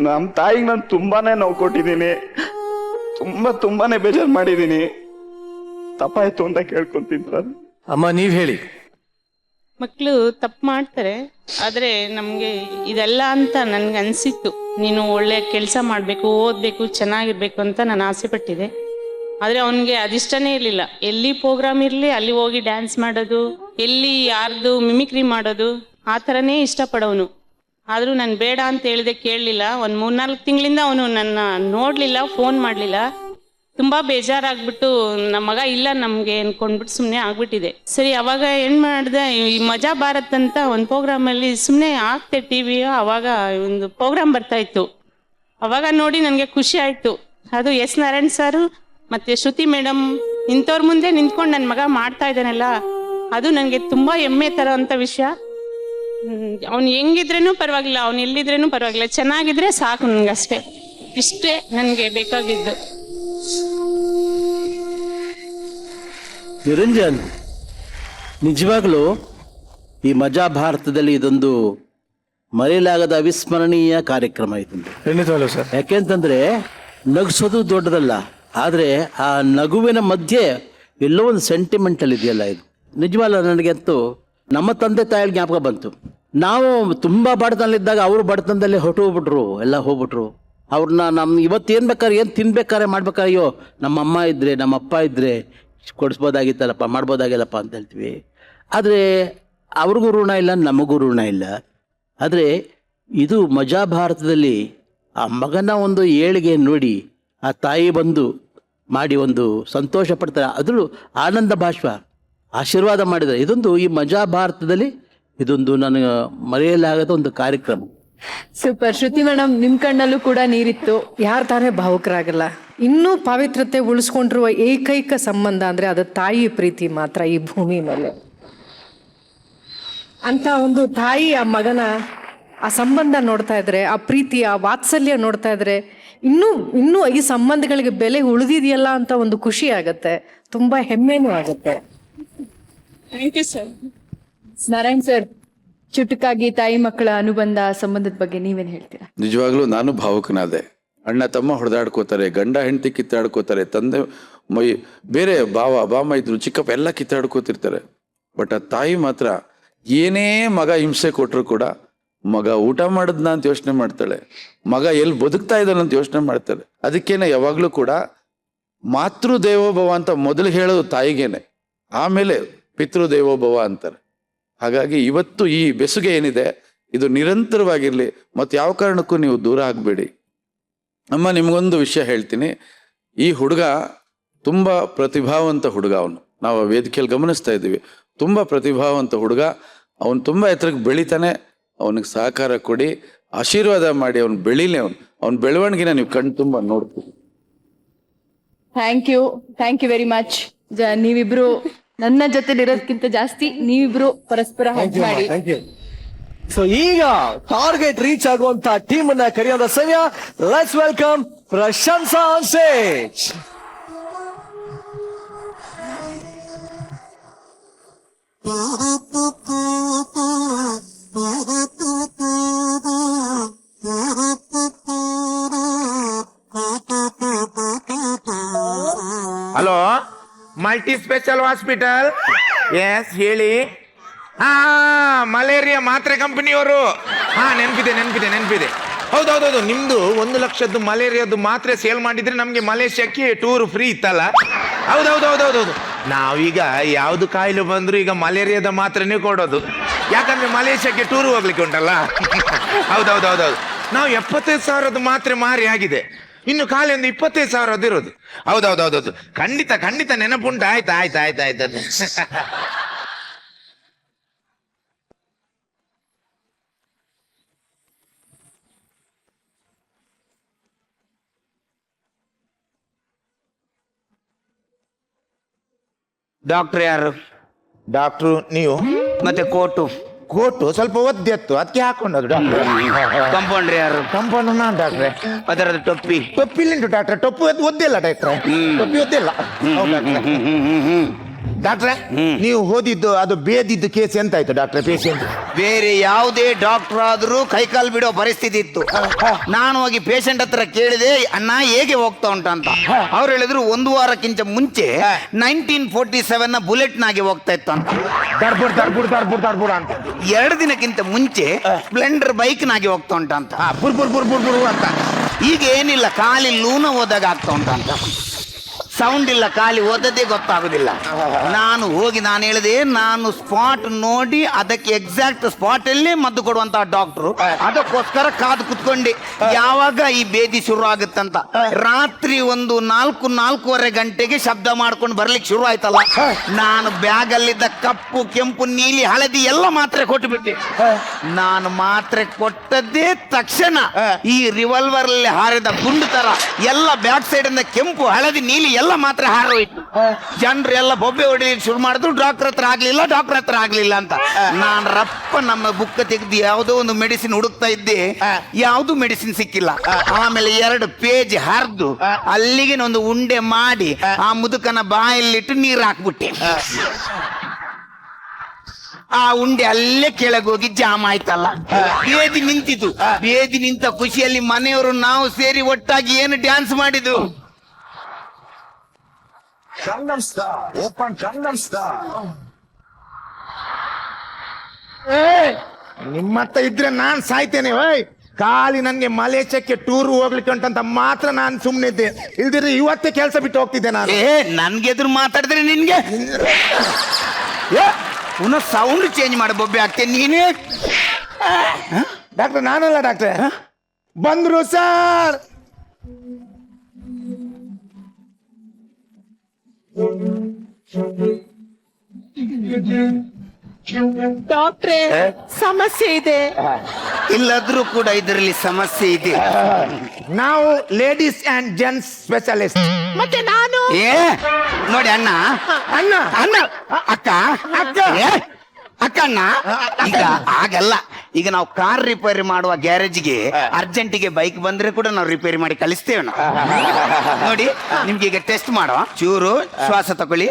ನಮ್ಮ ತಾಯಿಗೆ ನಾನು ತುಂಬಾನೇ ನೋವು ಕೊಟ್ಟಿದ್ದೀನಿ, ತುಂಬಾನೇ ಬೇಜಾರು ಮಾಡಿದ್ದೀನಿ. ತಪ್ಪಾಯ್ತು ಅಂತ ಕೇಳ್ಕೊಂತೀನಿ ಸರ್. ಅಮ್ಮ, ನೀವ್ ಹೇಳಿ, ಮಕ್ಕಳು ತಪ್ಪು ಮಾಡ್ತಾರೆ, ಆದರೆ ನಮಗೆ ಇದೆಲ್ಲ ಅಂತ ನನಗೆ ಅನಿಸಿತ್ತು. ನೀನು ಒಳ್ಳೆ ಕೆಲಸ ಮಾಡಬೇಕು, ಓದಬೇಕು, ಚೆನ್ನಾಗಿರ್ಬೇಕು ಅಂತ ನಾನು ಆಸೆ ಪಟ್ಟಿದ್ದೆ. ಆದರೆ ಅವನಿಗೆ ಅದಿಷ್ಟನೇ ಇರಲಿಲ್ಲ. ಎಲ್ಲಿ ಪ್ರೋಗ್ರಾಮ್ ಇರಲಿ ಅಲ್ಲಿ ಹೋಗಿ ಡ್ಯಾನ್ಸ್ ಮಾಡೋದು, ಎಲ್ಲಿ ಯಾರ್ದು ಮಿಮಿಕ್ರಿ ಮಾಡೋದು, ಆ ಥರನೇ ಇಷ್ಟಪಡೋನು. ಆದರೂ ನಾನು ಬೇಡ ಅಂತ ಹೇಳಿದೆ, ಕೇಳಲಿಲ್ಲ. ಒಂದು 3-4 ತಿಂಗಳಿಂದ ಅವನು ನನ್ನ ನೋಡಲಿಲ್ಲ, ಫೋನ್ ಮಾಡಲಿಲ್ಲ. ತುಂಬ ಬೇಜಾರಾಗ್ಬಿಟ್ಟು ನಮ್ಮ ಮಗ ಇಲ್ಲ ನಮಗೆ ಅನ್ಕೊಂಡ್ಬಿಟ್ಟು ಸುಮ್ಮನೆ ಆಗ್ಬಿಟ್ಟಿದೆ. ಸರಿ, ಅವಾಗ ಏನು ಮಾಡಿದೆ, ಈ ಮಜಾ ಭಾರತ್ ಅಂತ ಒಂದು ಪ್ರೋಗ್ರಾಮಲ್ಲಿ ಸುಮ್ಮನೆ ಹಾಕ್ತೆ ಟಿ.ವಿ. ಅವಾಗ ಒಂದು ಪ್ರೋಗ್ರಾಮ್ ಬರ್ತಾಯಿತ್ತು. ಅವಾಗ ನೋಡಿ ನನಗೆ ಖುಷಿ ಆಯಿತು. ಅದು ಎಸ್ ನಾರಾಯಣ್ ಸಾರು ಮತ್ತು ಶ್ರುತಿ ಮೇಡಮ್ ಇಂಥವ್ರ ಮುಂದೆ ನಿಂತ್ಕೊಂಡು ನನ್ನ ಮಗ ಮಾಡ್ತಾ ಇದ್ದಾನಲ್ಲ, ಅದು ನನಗೆ ತುಂಬ ಹೆಮ್ಮೆ ತರೋವಂಥ ವಿಷಯ. ಅವ್ನು ಹೆಂಗಿದ್ರೇನು ಪರವಾಗಿಲ್ಲ, ಅವ್ನು ಎಲ್ಲಿದ್ರೇನು ಪರವಾಗಿಲ್ಲ, ಚೆನ್ನಾಗಿದ್ರೆ ಸಾಕು ನನಗೆ, ಅಷ್ಟೇ. ಇಷ್ಟೇ ನನಗೆ ಬೇಕಾಗಿದ್ದು. ನಿರಂಜನ್, ನಿಜವಾಗ್ಲೂ ಈ ಮಜಾ ಭಾರತದಲ್ಲಿ ಇದೊಂದು ಮರೆಯಲಾಗದ ಅವಿಸ್ಮರಣೀಯ ಕಾರ್ಯಕ್ರಮ ಇದಂತೆ. ಖಂಡಿತವಾಗ್ಲೂ ಸರ್. ಯಾಕೆಂತಂದ್ರೆ ನಗಿಸೋದು ದೊಡ್ಡದಲ್ಲ, ಆದರೆ ಆ ನಗುವಿನ ಮಧ್ಯೆ ಎಲ್ಲೋ ಒಂದು ಸೆಂಟಿಮೆಂಟಲ್ ಇದೆಯಲ್ಲ, ಇದು ನಿಜವಲ್ಲ. ನನಗಂತೂ ನಮ್ಮ ತಂದೆ ತಾಯಿಗಳ ಜ್ಞಾಪಕ ಬಂತು. ನಾವು ತುಂಬ ಬಡತನಲ್ಲಿದ್ದಾಗ ಅವರು ಬಡತನದಲ್ಲೇ ಹೋಗ್ಬಿಟ್ರು, ಎಲ್ಲ ಹೋಗ್ಬಿಟ್ರು. ಅವ್ರನ್ನ ಇವತ್ತೇನು ಬೇಕಾದ್ರೆ, ಏನು ತಿನ್ಬೇಕಾರೆ ಮಾಡ್ಬೇಕಾರೆ, ಅಯ್ಯೋ ನಮ್ಮ ಅಮ್ಮ ಇದ್ದರೆ, ನಮ್ಮ ಅಪ್ಪ ಇದ್ದರೆ ಕೊಡಿಸ್ಬೋದಾಗಿತ್ತಲ್ಲಪ್ಪ, ಮಾಡ್ಬೋದಾಗಿಲ್ಲಪ್ಪ ಅಂತ ಹೇಳ್ತೀವಿ. ಆದರೆ ಅವ್ರಿಗೂ ಋಣ ಇಲ್ಲ, ನಮಗೂ ಋಣ ಇಲ್ಲ. ಆದರೆ ಇದು ಮಜಾ ಭಾರತದಲ್ಲಿ ಆ ಮಗನ ಒಂದು ಏಳಿಗೆ ನೋಡಿ ಆ ತಾಯಿ ಬಂದು ಮಾಡಿ ಒಂದು ಸಂತೋಷ ಪಡ್ತಾರೆ, ಅದರಲ್ಲೂ ಆನಂದ ಭಾಷ್ಪ ಆಶೀರ್ವಾದ ಮಾಡಿದ್ದಾರೆ. ಇದೊಂದು ಈ ಮಜಾ ಭಾರತದಲ್ಲಿ ಇದೊಂದು ನನಗೆ ಮರೆಯಲಾಗದ ಒಂದು ಕಾರ್ಯಕ್ರಮ. ಸೂಪರ್. ಶ್ರುತಿ ಮೇಡಮ್, ನಿಮ್ ಕಣ್ಣಲ್ಲೂ ಕೂಡ ನೀರಿತ್ತು. ಯಾರು ತಾನೇ ಭಾವುಕರಾಗಲ್ಲ? ಇನ್ನೂ ಪಾವಿತ್ರತೆ ಉಳಿಸ್ಕೊಂಡಿರುವ ಏಕೈಕ ಸಂಬಂಧ ಅಂದ್ರೆ ಅದು ತಾಯಿ ಪ್ರೀತಿ ಮಾತ್ರ ಈ ಭೂಮಿ ಮೇಲೆ. ಅಂತ ಒಂದು ತಾಯಿ ಆ ಮಗನ ಆ ಸಂಬಂಧ ನೋಡ್ತಾ ಇದ್ರೆ, ಆ ಪ್ರೀತಿ, ಆ ವಾತ್ಸಲ್ಯ ನೋಡ್ತಾ ಇದ್ರೆ ಇನ್ನೂ ಈ ಸಂಬಂಧಗಳಿಗೆ ಬೆಲೆ ಉಳಿದಿದೆಯಲ್ಲ ಅಂತ ಒಂದು ಖುಷಿ ಆಗತ್ತೆ, ತುಂಬಾ ಹೆಮ್ಮೆನೂ ಆಗತ್ತೆ. Thank you sir. Narayan sir, ಚುಟುಕಾಗಿ ತಾಯಿ ಮಕ್ಕಳ ಅನುಬಂಧ ಸಂಬಂಧದ ಬಗ್ಗೆ ನೀವೇನ್ ಹೇಳ್ತೀರಾ? ನಿಜವಾಗ್ಲೂ ನಾನು ಭಾವುಕನಾದೆ. ಅಣ್ಣ ತಮ್ಮ ಹೊಡೆದಾಡ್ಕೋತಾರೆ, ಗಂಡ ಹೆಂಡತಿ ಕಿತ್ತಾಡ್ಕೋತಾರೆ, ತಂದೆ ಬೇರೆ ಬಾಮ ಇದ್ರು, ಚಿಕ್ಕಪ್ಪ ಎಲ್ಲ ಕಿತ್ತಾಡ್ಕೋತಿರ್ತಾರೆ. ಬಟ್ ಆ ತಾಯಿ ಮಾತ್ರ ಏನೇ ಮಗ ಹಿಂಸೆ ಕೊಟ್ಟರು ಕೂಡ ಮಗ ಊಟ ಮಾಡಿದ್ನ ಅಂತ ಯೋಚನೆ ಮಾಡ್ತಾಳೆ, ಮಗ ಎಲ್ಲಿ ಬದುಕ್ತಾ ಇದ್ದಾನೆ ಅಂತ ಯೋಚನೆ ಮಾಡ್ತಾಳೆ. ಅದಕ್ಕೇನೆ ಯಾವಾಗಲೂ ಕೂಡ ಮಾತೃ ದೇವೋಭವ ಅಂತ ಮೊದಲು ಹೇಳೋದು ತಾಯಿಗೇನೆ, ಆಮೇಲೆ ಪಿತೃ ದೇವೋಭವ ಅಂತಾರೆ. ಹಾಗಾಗಿ ಇವತ್ತು ಈ ಬೆಸುಗೆ ಏನಿದೆ ಇದು ನಿರಂತರವಾಗಿರಲಿ, ಮತ್ತು ಯಾವ ಕಾರಣಕ್ಕೂ ನೀವು ದೂರ ಆಗಬೇಡಿ. ಅಮ್ಮ, ನಿಮಗೊಂದು ವಿಷಯ ಹೇಳ್ತೀನಿ. ಈ ಹುಡುಗ ತುಂಬ ಪ್ರತಿಭಾವಂತ ಹುಡುಗ. ನಾವು ವೇದಿಕೆಯಲ್ಲಿ ಗಮನಿಸ್ತಾ ಇದ್ದೀವಿ, ತುಂಬ ಪ್ರತಿಭಾವಂತ ಹುಡುಗ. ಅವನು ತುಂಬ ಎತ್ತರಕ್ಕೆ ಬೆಳಿತಾನೆ. ಅವನಿಗೆ ಸಹಕಾರ ಕೊಡಿ, ಆಶೀರ್ವಾದ ಮಾಡಿ, ಅವ್ನು ಬೆಳೀಲಿ. ಅವ್ನ ಬೆಳವಣಿಗೆನ ನೀವು ಕಣ್ಣು ತುಂಬ ನೋಡ್ತೀವಿ. Thank you very much. ನೀವಿಬ್ರು ನನ್ನ ಜೊತೆಲಿರೋದಕ್ಕಿಂತ ಜಾಸ್ತಿ ನೀವಿಬ್ರು ಪರಸ್ಪರ ಹೆಲ್ಪ್ ಮಾಡಿ. ಸೊ ಈಗ ಟಾರ್ಗೆಟ್ ರೀಚ್ ಆಗುವಂತ ಟೀಮ್ ಅನ್ನ ಕರೆಯೋದ ಸಮಯ. Let's welcome Prashamsa on stage. Hello, multi special hospital. Yes, ಹೇಳಿ. ಮಲೇರಿಯಾ ಮಾತ್ರೆ ಕಂಪನಿಯವರು. ನೆನಪಿದೆ. ಹೌದೌದು, ನಿಮ್ದು 1 ಲಕ್ಷದ್ದು ಮಲೇರಿಯಾದ್ದು ಮಾತ್ರೆ ಸೇಲ್ ಮಾಡಿದ್ರೆ ನಮ್ಗೆ ಮಲೇಷ್ಯಾಕ್ಕೆ ಟೂರ್ ಫ್ರೀ ಇತ್ತಲ್ಲ. ಹೌದೌದು. ನಾವೀಗ ಯಾವ್ದು ಕಾಯಿಲೆ ಬಂದ್ರು ಈಗ ಮಲೇರಿಯಾದ ಮಾತ್ರೆನೇ ಕೊಡೋದು, ಯಾಕಂದ್ರೆ ಮಲೇಷ್ಯಾಕ್ಕೆ ಟೂರ್ ಹೋಗ್ಲಿಕ್ಕೆ ಉಂಟಲ್ಲ. ಹೌದೌದು. ನಾವು 75,000 ಮಾತ್ರೆ ಮಾರಿ ಆಗಿದೆ, ಇನ್ನು ಖಾಲಿ ಒಂದು 25,000 ಇರೋದು. ಹೌದೌದು, ಖಂಡಿತ ನೆನಪುಂಟು. ಆಯ್ತು. ಡಾಕ್ಟರ್ ಯಾರು? ಡಾಕ್ಟ್ರು ನೀವು. ಮತ್ತೆ ಕೋಟು ಸ್ವಲ್ಪ ಒದ್ದೆತ್ತು, ಅದಕ್ಕೆ ಹಾಕೊಂಡದು ಡಾಕ್ಟರ್. ಕಂಪೌಂಡ್ರಿ ಯಾರು? ಕಂಪೌಂಡರ್ ನಾನು ಡಾಕ್ಟ್ರೆ. ಅದರದ್ದು ಟೊಪ್ಪಿ ಇಲ್ಲುಂಟು ಡಾಕ್ಟ್ರೆ. ಟೊಪ್ಪು ಒದ್ದಿಲ್ಲ ಡಾಕ್ಟ್ರೆ, ಟೊಪ್ಪಿ ಒದ್ದಿಲ್ಲ. ಡಾಕ್ಟ್ರೆ ನೀವು ಓದಿದ್ದು ಅದು ಬೇದಿದ್ದು ಕೇಸ್ ಎಂತ ಆಯ್ತು ಡಾಕ್ಟ್ರೆ ಪೇಷಂಟ್? ಬೇರೆ ಯಾವುದೇ ಡಾಕ್ಟರ್ ಆದ್ರೂ ಕೈಕಾಲು ಬಿಡೋ ಪರಿಸ್ಥಿತಿ ಇತ್ತು. ನಾನು ಹೋಗಿ ಪೇಷಂಟ್ ಹತ್ರ ಕೇಳಿದೆ, ಅಣ್ಣ ಹೇಗೆ ಹೋಗ್ತಾ ಉಂಟಂತ. ಅವ್ರು ಹೇಳಿದ್ರು 1 ವಾರಕ್ಕಿಂತ ಮುಂಚೆ 1947 ಬುಲೆಟ್ ನಾಗೆ ಹೋಗ್ತಾ ಇತ್ತು ಅಂತ. ತರ್ಬುಡ್ ಅಂತ 2 ದಿನಕ್ಕಿಂತ ಮುಂಚೆ ಸ್ಪ್ಲೆಂಡರ್ ಬೈಕ್ ನಾಗೆ ಹೋಗ್ತಾ ಉಂಟಂತ. ಬುರ್ ಅಂತ. ಈಗ ಏನಿಲ್ಲ, ಖಾಲಿ ಲೂನ ಹೋದಾಗ ಆಗ್ತಾ ಉಂಟಂತ. ಸೌಂಡ್ ಇಲ್ಲ, ಖಾಲಿ ಓದದೇ ಗೊತ್ತಾಗುದಿಲ್ಲ. ನಾನು ಹೇಳಿದೆ, ನಾನು ಸ್ಪಾಟ್ ನೋಡಿ ಅದಕ್ಕೆ ಎಕ್ಸಾಕ್ಟ್ ಸ್ಪಾಟ್ ಅಲ್ಲೇ ಮದ್ದು ಕೊಡುವಂತ ಡಾಕ್ಟ್ರು, ಅದಕ್ಕೋಸ್ಕರ ಕಾದು ಕುತ್ಕೊಂಡೆ ಯಾವಾಗ ಈ ಬೇದಿ ಶುರು ಆಗುತ್ತಂತ. ರಾತ್ರಿ ಒಂದು 4-4:15 ಗಂಟೆಗೆ ಶಬ್ದ ಮಾಡ್ಕೊಂಡು ಬರ್ಲಿಕ್ಕೆ ಶುರು ಆಯ್ತಲ್ಲ, ನಾನು ಬ್ಯಾಗ್ ಅಲ್ಲಿದ್ದ ಕಪ್ಪು, ಕೆಂಪು, ನೀಲಿ, ಹಳದಿ ಎಲ್ಲ ಮಾತ್ರೆ ಕೊಟ್ಟುಬಿಟ್ಟೆ. ನಾನು ಮಾತ್ರೆ ಕೊಟ್ಟದ್ದೇ ತಕ್ಷಣ ಈ ರಿವಾಲ್ವರ್ ಅಲ್ಲಿ ಹಾರಿದ ಗುಂಡು ತರ ಎಲ್ಲ ಬ್ಯಾಕ್ ಸೈಡ್ ಇಂದ ಕೆಂಪು, ಹಳದಿ, ನೀಲಿ ಎಲ್ಲ ಮಾತ್ರ ಹಾರೋಯ್ತು. ಜನರು ಎಲ್ಲ ಬೊಬ್ಬೆ ಹೊಡಿಲಿಕ್ಕೆ ಶುರು ಮಾಡಿದ್ರು. ಡಾಕ್ಟರ್ ಹತ್ರ ಆಗ್ಲಿಲ್ಲ ಅಂತ ನಾನು ರಪ್ಪ ನಮ್ಮ ಬುಕ್ ತೆಗೆದು ಯಾವುದೋ ಒಂದು ಮೆಡಿಸಿನ್ ಹುಡುಕ್ತಾ ಇದ್ದೆ, ಯಾವ್ದು ಮೆಡಿಸಿನ್ ಸಿಕ್ಕಿಲ್ಲ. ಆಮೇಲೆ 2 ಪೇಜ್ ಹರಿದು ಅಲ್ಲಿಗೆ ಒಂದು ಉಂಡೆ ಮಾಡಿ ಆ ಮುದುಕನ ಬಾಯಲ್ಲಿಟ್ಟು ನೀರು ಹಾಕ್ಬಿಟ್ಟೆ. ಆ ಉಂಡೆ ಅಲ್ಲೇ ಕೆಳಗೋಗಿ ಜಾಮ್ ಆಯ್ತಲ್ಲ, ಬೇದಿ ನಿಂತಿತು. ಬೇದಿ ನಿಂತ ಖುಷಿಯಲ್ಲಿ ಮನೆಯವರು ನಾವು ಸೇರಿ ಒಟ್ಟಾಗಿ ಏನು ಡ್ಯಾನ್ಸ್ ಮಾಡಿದ್ದು. ನಿಮ್ಮತ್ತ ಇದ್ರೆ ನಾನ್ ಸಾಯ್ತೇನೆ. ಖಾಲಿ ನನ್ಗೆ ಮಲೇಷ್ಯಾಕ್ಕೆ ಟೂರ್ ಹೋಗ್ಲಿಕ್ಕೆ ಉಂಟಂತ ಮಾತ್ರ ನಾನು ಸುಮ್ಮನೆ ಇದ್ದೆ, ಇಲ್ದಿದ್ರೆ ಇವತ್ತೇ ಕೆಲಸ ಬಿಟ್ಟು ಹೋಗ್ತಿದ್ದೆ ನಾನು. ನನ್ಗೆದ್ರು ಮಾತಾಡಿದ್ರೆ ನಿನ್ಗೆ ಪುನಃ ಸೌಂಡ್ ಚೇಂಜ್ ಮಾಡಿ ಬೊಬ್ಬೆ ಆಗ್ತೇನೆ ನೀನೇ. ಡಾಕ್ಟ್ರೆ ನಾನಲ್ಲ ಡಾಕ್ಟ್ರೆ, ಬಂದ್ರು ಸರ್. ಡಾಕ್ಟ್ರೆ ಸಮಸ್ಯೆ ಇದೆ. ಇಲ್ಲದ್ರೂ ಕೂಡ ಇದರಲ್ಲಿ ಸಮಸ್ಯೆ ಇದೆ. ನಾವು ಲೇಡೀಸ್ ಅಂಡ್ ಜೆಂಟ್ಸ್ ಸ್ಪೆಷಲಿಸ್ಟ್. ಮತ್ತೆ ನಾನು ನೋಡಿ ಅಣ್ಣ ಅಕ್ಕ ಅಣ್ಣ, ಈಗ ಆಗಲ್ಲ. ಈಗ ನಾವು ಕಾರ್ ರಿಪೇರಿ ಮಾಡುವ ಗ್ಯಾರೇಜ್ಗೆ ಅರ್ಜೆಂಟಿಗೆ ಬೈಕ್ ಬಂದ್ರೆ ಕೂಡ ನಾವು ರಿಪೇರಿ ಮಾಡಿ ಕಳಿಸ್ತೇವೆ ನೋಡಿ. ನಿಮ್ಗೆ ಈಗ ಟೆಸ್ಟ್ ಮಾಡುವ, ಚೂರು ಶ್ವಾಸ ತಗೊಳ್ಳಿ.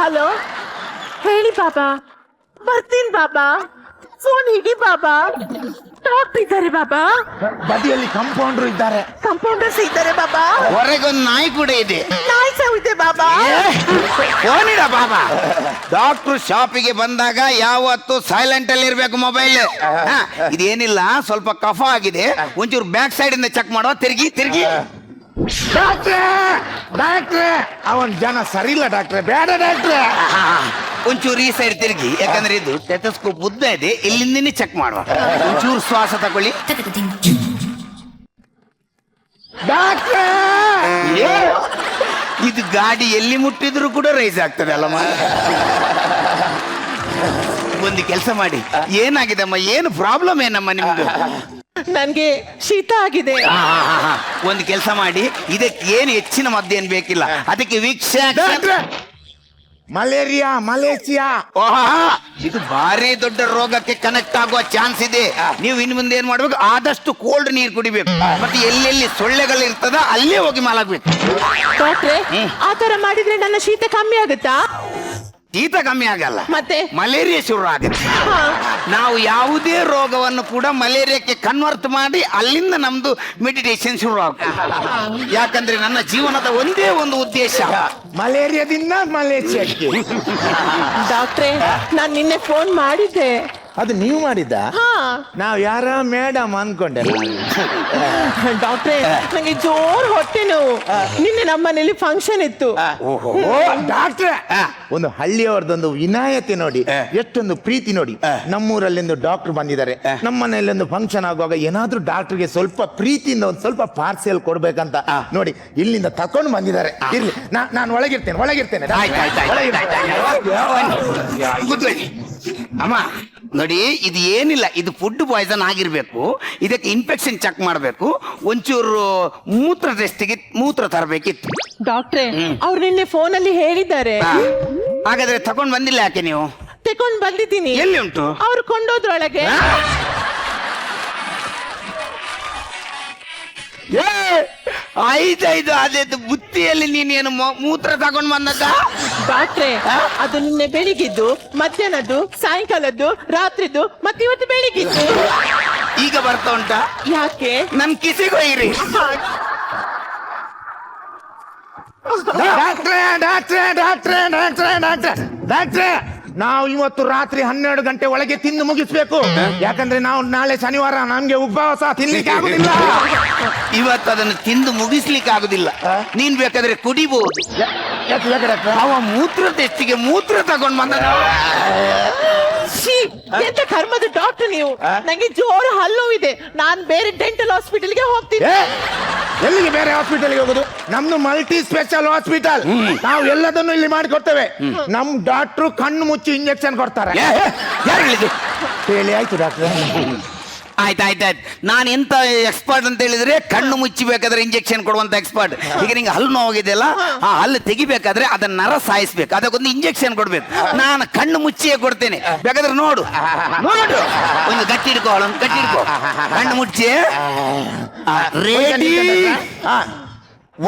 ಹಲೋ, ಹೇಳಿ ಬಾಬಾ. ಬರ್ತೀನಿ ಬಾಬಾ, ಫೋನ್ ಹಿಡಿ ಬಾಬಾ. ಡಾಕ್ಟರ್ ಇದ್ದಾರೆ ಬಾಬಾ, ಬದಿಯಲ್ಲಿ ಕಂಪೌಂಡರ್ ಇದ್ದಾರೆ. ಕಂಪೌಂಡರ್ಸ್ ಇದ್ದಾರೆ ಬಾಬಾ, ಹೊರಗೊಂದು ನಾಯಿ ಕೂಡ ಇದೆ. ನಾಯಿ ಸಾವು ಇದೆ ಬಾಬಾ. ಫೋನಿಡ ಬಾಬಾ. ಡಾಕ್ಟರ್ ಶಾಪಿಗೆ ಬಂದಾಗ ಯಾವತ್ತು ಸೈಲೆಂಟ್ ಅಲ್ಲಿ ಇರ್ಬೇಕು ಮೊಬೈಲ್. ಇದೇನಿಲ್ಲ, ಸ್ವಲ್ಪ ಕಫ ಆಗಿದೆ, ಒಂಚೂರು ಬ್ಯಾಕ್ ಸೈಡ್ ಇಂದ ಚೆಕ್ ಮಾಡುವ. ತಿರ್ಗಿ ಡಾಕ್ಟ್ರೆ ಅವನ್ ಜನ ಸರಿ ಇಲ್ಲ ಡಾಕ್ಟ್ರೆ, ಬೇಡ ಡಾಕ್ಟ್ರೆ. ಒಂಚೂರು ಈ ಸೈಡ್ ತಿರುಗಿ, ಯಾಕಂದ್ರೆ ಇದು ಟೆಟಸ್ಕೋಪ್ ಉದ್ದ ಇದೆ, ಇಲ್ಲಿಂದನೇ ಚೆಕ್ ಮಾಡುವ. ಒಂಚೂರು ಶ್ವಾಸ ತಗೊಳ್ಳಿ. ಡಾಕ್ಟ್ರೆ ಇದು ಗಾಡಿ ಎಲ್ಲಿ ಮುಟ್ಟಿದ್ರು ಕೂಡ ರೈಸ್ ಆಗ್ತದೆ ಅಲ್ಲ. ಒಂದು ಕೆಲಸ ಮಾಡಿ, ಏನಾಗಿದಮ್ಮ, ಏನು ಪ್ರಾಬ್ಲಮ್ ಏನಮ್ಮ ನಿಮ್ದು? ನನ್ಗೆ ಶೀತ ಆಗಿದೆ. ಒಂದು ಕೆಲಸ ಮಾಡಿ, ಇದಕ್ಕೆ ಏನು ಹೆಚ್ಚಿನ ಮದ್ದೇನು ಬೇಕಿಲ್ಲ, ಅದಕ್ಕೆ ವೀಕ್ಷ ಮಲೇಷಿಯಾ ಇದು ಭಾರಿ ದೊಡ್ಡ ರೋಗಕ್ಕೆ ಕನೆಕ್ಟ್ ಆಗುವ ಚಾನ್ಸ್ ಇದೆ. ನೀವು ಇನ್ನು ಮುಂದೆ ಏನ್ ಮಾಡ್ಬೇಕು, ಆದಷ್ಟು ಕೋಲ್ಡ್ ನೀರು ಕುಡಿಬೇಕು, ಮತ್ತೆ ಎಲ್ಲೆಲ್ಲಿ ಸೊಳ್ಳೆಗಳು ಇರ್ತದ ಅಲ್ಲೇ ಹೋಗಿ ಮಲಗಬೇಕು. ಡಾಕ್ಟ್ರೆ, ಆ ತರ ಮಾಡಿದ್ರೆ ನನ್ನ ಶೀತ ಕಮ್ಮಿ ಆಗುತ್ತಾ? ಶೀತ ಕಮ್ಮಿ ಆಗಲ್ಲ, ಮತ್ತೆ ಮಲೇರಿಯಾ ಶುರು ಆಗುತ್ತೆ. ನಾವು ಯಾವುದೇ ರೋಗವನ್ನು ಕೂಡ ಮಲೇರಿಯಾಕ್ಕೆ ಕನ್ವರ್ಟ್ ಮಾಡಿ ಅಲ್ಲಿಂದ ನಮ್ದು ಮೆಡಿಟೇಷನ್ ಶುರು ಆಗುತ್ತೆ. ಯಾಕಂದ್ರೆ ನನ್ನ ಜೀವನದ ಒಂದೇ ಒಂದು ಉದ್ದೇಶ ಮಲೇರಿಯಾದಿಂದ ಮಲೇಷಿಯಾಕ್ಕೆ. ಡಾಕ್ಟ್ರೆ, ನಾನ್ ನಿನ್ನೆ ಫೋನ್ ಮಾಡಿದ್ದೆ. ಅದು ನೀವು ಮಾಡಿದ್ದ? ನಾವ್ ಯಾರ ಮೇಡಮ್ ಅನ್ಕೊಂಡೆ. ಡಾಕ್ಟ್ರೆ, ನಂಗೆ ಜೋರ್ ಹೊಟ್ಟೆ ನೋವು. ನಿನ್ನೆ ನಮ್ಮನೇಲಿ ಫಂಕ್ಷನ್ ಇತ್ತು. ಡಾಕ್ಟ್ರೆ, ಒಂದು ಹಳ್ಳಿಯವರದೊಂದು ವಿನಾಯತೆ ನೋಡಿ, ಎಷ್ಟೊಂದು ಪ್ರೀತಿ ನೋಡಿ. ನಮ್ಮೂರಲ್ಲಿಂದು ಡಾಕ್ಟರ್ ಬಂದಿದ್ದಾರೆ, ನಮ್ಮನೆಯಲ್ಲಿ ಒಂದು ಫಂಕ್ಷನ್ ಆಗುವಾಗ ಏನಾದ್ರೂ ಡಾಕ್ಟರ್ಗೆ ಸ್ವಲ್ಪ ಪ್ರೀತಿಯಿಂದ ಒಂದು ಸ್ವಲ್ಪ ಪಾರ್ಸೆಲ್ ಕೊಡ್ಬೇಕಂತ ನೋಡಿ ಇಲ್ಲಿಂದ ತಕೊಂಡು ಬಂದಿದ್ದಾರೆ. ಇರ್ಲಿ, ನಾನು ಒಳಗಿರ್ತೇನೆ. ಅಮ್ಮ ನೋಡಿ, ಇದು ಏನಿಲ್ಲ, ಇದು ಫುಡ್ ಪಾಯ್ಸನ್ ಆಗಿರ್ಬೇಕು. ಇದಕ್ಕೆ ಇನ್ಫೆಕ್ಷನ್ ಚೆಕ್ ಮಾಡಬೇಕು. ಒಂಚೂರು ಮೂತ್ರ ಟೆಸ್ಟಿಗೆ ಮೂತ್ರ ತರಬೇಕಿತ್ತು. ಡಾಕ್ಟ್ರೆ, ಅವ್ರು ನಿನ್ನೆ ಫೋನಲ್ಲಿ ಹೇಳಿದ್ದಾರೆ. ಹಾಗಾದ್ರೆ ತಗೊಂಡ್ ಬಂದಿಲ್ಲ ಯಾಕೆ ನೀವು? ತಗೊಂಡ್ ಬಂದಿದ್ದೀನಿ. ಎಲ್ಲಿ ಉಂಟು? ಅವ್ರು ಕೊಂಡೋದ್ರೊಳಗೆ. ಐದೈದು ಅದೇದು ಬುತ್ತಿಯಲ್ಲಿ ನೀನೇನು ಮೂತ್ರ ತಗೊಂಡ್ ಬಂದದ್ದ? ಡಾಕ್ಟ್ರೆ, ಅದು ನಿನ್ನೆ ಬೆಳಿಗ್ಗಿದ್ದು, ಮಧ್ಯಾಹ್ನದ್ದು, ಸಾಯಂಕಾಲದ್ದು, ರಾತ್ರಿದ್ದು, ಮತ್ತೆ ಇವತ್ತು ಬೆಳಿಗ್ಗಿದ್ದು. ಈಗ ಬರ್ತಾ ಉಂಟಾ? ಯಾಕೆ? ನನ್ ಕಿಸಿಗೊಯ್ಯಿರಿ. ಡಾಕ್ಟ್ರೇ ಡಾಕ್ಟ್ರೇ ಡಾಕ್ಟ್ರೇ ಡಾಕ್ಟ್ರೇ ಡಾಕ್ಟ್ರೇ ಡಾಕ್ಟ್ರೇ, ನಾವು ಇವತ್ತು ರಾತ್ರಿ 12 ಗಂಟೆ ಒಳಗೆ ತಿಂದು ಮುಗಿಸ್ಬೇಕು. ಯಾಕಂದ್ರೆ ನಾವು ನಾಳೆ ಶನಿವಾರ, ನಮ್ಗೆ ಉಪವಾಸ ತಿನ್ಲಿಕ್ಕೆ ಆಗುದಿಲ್ಲ. ಇವತ್ತು ಅದನ್ನು ತಿಂದು ಮುಗಿಸ್ಲಿಕ್ಕೆ ಆಗುದಿಲ್ಲ. ನೀನ್ ಬೇಕಾದ್ರೆ ಕುಡಿಬಹುದು. ಅವ ಮೂತ್ರ ಟೆಸ್ಟಿಗೆ ಮೂತ್ರ ತಗೊಂಡ್ ಬಂದ. ಎಂತ ಕರ್ಮದ ಡಾಕ್ಟರ್ ನೀವು. ನಂಗೆ ಜೋರು ಹಲ್ಲು ಇದೆ. ನಾನ್ ಬೇರೆ ಡೆಂಟಲ್ ಹಾಸ್ಪಿಟಲ್ಗೆ ಹೋಗ್ತೀನಿ. ಎಲ್ಲಿಗೆ ಬೇರೆ ಹಾಸ್ಪಿಟಲ್ಗೆ ಹೋಗುದು? ನಮ್ದು ಮಲ್ಟಿ ಸ್ಪೆಷಲ್ ಹಾಸ್ಪಿಟಲ್. ನಾವು ಎಲ್ಲದನ್ನು ಇಲ್ಲಿ ಮಾಡಿಕೊಡ್ತೇವೆ. ನಮ್ ಡಾಕ್ಟ್ರು ಕಣ್ಣು ಮುಚ್ಚಿ ಇಂಜೆಕ್ಷನ್ ಕೊಡ್ತಾರೆ. ಯಾರು ಹೇಳಿದ್ದು? ಹೇಳಿ ಆಯ್ತು ಡಾಕ್ಟ್ರೆ. ಆಯ್ತಾಯ್ತಾಯ್ತು. ನಾನು ಎಂತ ಎಕ್ಸ್ಪರ್ಟ್ ಅಂತ ಹೇಳಿದ್ರೆ ಕಣ್ಣು ಮುಚ್ಚಬೇಕಾದ್ರೆ ಇಂಜೆಕ್ಷನ್ ಕೊಡುವಂತ ಎಕ್ಸ್ಪರ್ಟ್. ಈಗ ನಿಂಗೆ ಹಲ್ಲು ನೋವಾಗಿದೆಯಲ್ಲ, ಆ ಹಲ್ಲು ತೆಗಿಬೇಕಾದ್ರೆ ಅದನ್ನ ನರ ಸಾಯಿಸ್ಬೇಕು, ಅದಕ್ಕೊಂದು ಇಂಜೆಕ್ಷನ್ ಕೊಡ್ಬೇಕು. ನಾನು ಕಣ್ಣು ಮುಚ್ಚಿಯೇ ಕೊಡ್ತೇನೆ, ಬೇಕಾದ್ರೆ ನೋಡು ನೋಡು. ಒಂದು ಗಟ್ಟಿ ಹಿಡ್ಕೋ, ಒಂದು ಗಟ್ಟಿ ಹಿಡ್ಕೋ, ಕಣ್ಣು ಮುಚ್ಚಿ. ರೆಡಿ,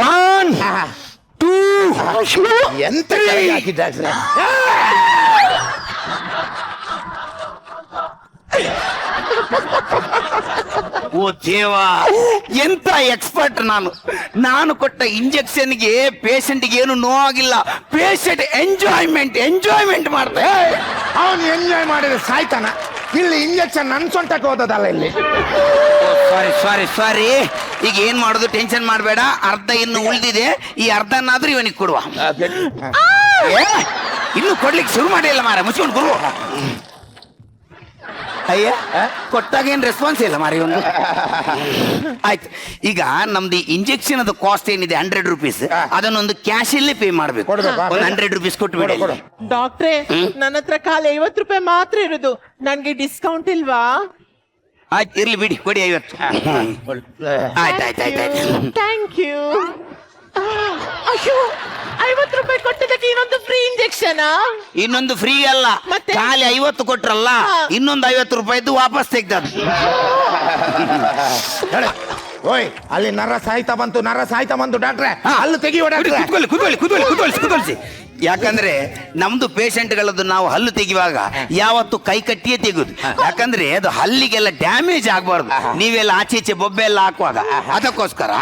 1 2 ಎಂತ ಹಾಕಿದ್ದಾರೆ? ಓ ದೇವಾ, ಎಂತ ಎಕ್ಸ್ಪರ್ಟ್ ನಾನು ಕೊಟ್ಟ ಇಂಜೆಕ್ಷನ್ಗೆ ಪೇಷಂಟ್ಗೆ ಏನು ನೋವಾಗಿಲ್ಲ. ಪೇಷಂಟ್ ಎಂಜಾಯ್ಮೆಂಟ್ ಮಾಡ್ತಾರೆ. ಅವನು ಎಂಜಾಯ್ ಮಾಡಿದ್ರೆ ಸಾಯ್ತಾನ. ಇಲ್ಲಿ ಇಂಜೆಕ್ಷನ್ ನನ್ ಸೊಂಟಕ್ಕೆ ಹೋದದಲ್ಲ ಇಲ್ಲಿ. ಸಾರಿ. ಈಗ ಏನ್ ಮಾಡೋದು, ಟೆನ್ಷನ್ ಮಾಡಬೇಡ. ಅರ್ಧ ಇನ್ನು ಉಳಿದಿದೆ, ಈ ಅರ್ಧನಾದ್ರೂ ಇವನಿಗೆ ಕೊಡುವ. ಇನ್ನು ಕೊಡ್ಲಿಕ್ಕೆ ಶುರು ಮಾಡಿಲ್ಲ ಮಾರ, ಮುಚ್ಕೊಂಡು ಕೊಡುವ. ಅಯ್ಯ, ಕೊಟ್ಟಾಗ ಏನ್ ರೆಸ್ಪಾನ್ಸ್ ಇಲ್ಲ ಮಾರಿ ಒಂದು. ಆಯ್ತು, ಈಗ ನಮ್ದು ಇಂಜೆಕ್ಷನ್ ಅದು ಕಾಸ್ಟ್ ಏನಿದೆ 100 ರೂಪೀಸ್, ಅದನ್ನೊಂದು ಕ್ಯಾಶ್ ಅಲ್ಲೇ ಪೇ ಮಾಡ್ಬೇಕು. ಒಂದು 100 ರೂಪೀಸ್ ಕೊಟ್ಟು ಬಿಡಿ. ಡಾಕ್ಟ್ರೆ, ನನ್ನ ಹತ್ರ ಖಾಲಿ 50 ರೂಪಾಯಿ ಮಾತ್ರ ಇರುದು. ನನ್ಗೆ ಡಿಸ್ಕೌಂಟ್ ಇಲ್ವಾ? ಆಯ್ತು, ಇರ್ಲಿ ಬಿಡಿ, ಕೊಡಿ 50. ಆಯ್ತು. Thank you. ಅಯ್ಯೋ, 50 ರೂಪಾಯಿ ಕೊಟ್ಟದಕ್ಕೆ ಇನ್ನೊಂದು ಫ್ರೀ ಇಂಜೆಕ್ಷನ್? ಇನ್ನೊಂದು ಫ್ರೀ ಅಲ್ಲ, ಮತ್ತೆ ಖಾಲಿ 50 ಕೊಟ್ರಲ್ಲ, ಇನ್ನೊಂದು 50 ರೂಪಾಯಿದ್ದು ವಾಪಸ್ ತೆಗ್ದದ್ದು. ಓಯ್, ಅಲ್ಲಿ ನರ ಸಾಯ್ತಾ ಬಂತು ಡಾಕ್ಟ್ರೆ. ಹಲ್ಲು ತೆಗಿಯೋ ಡಾಕ್ಟ್ರೆ. ಕುತ್ಕೊಳ್ಸಿ. ಯಾಕಂದ್ರೆ ನಮ್ದು ಪೇಷಂಟ್ಗಳದ್ದು ನಾವು ಹಲ್ಲು ತೆಗಿಯುವಾಗ ಯಾವತ್ತು ಕೈ ಕಟ್ಟಿಯೇ ತೆಗೆಯುದು. ಯಾಕಂದ್ರೆ ಅದು ಹಲ್ಲಿಗೆಲ್ಲ ಡ್ಯಾಮೇಜ್ ಆಗಬಾರ್ದು. ನೀವೆಲ್ಲ ಆಚೆ ಬೊಬ್ಬೆ ಎಲ್ಲ ಹಾಕುವಾಗ ಅದಕ್ಕೋಸ್ಕರ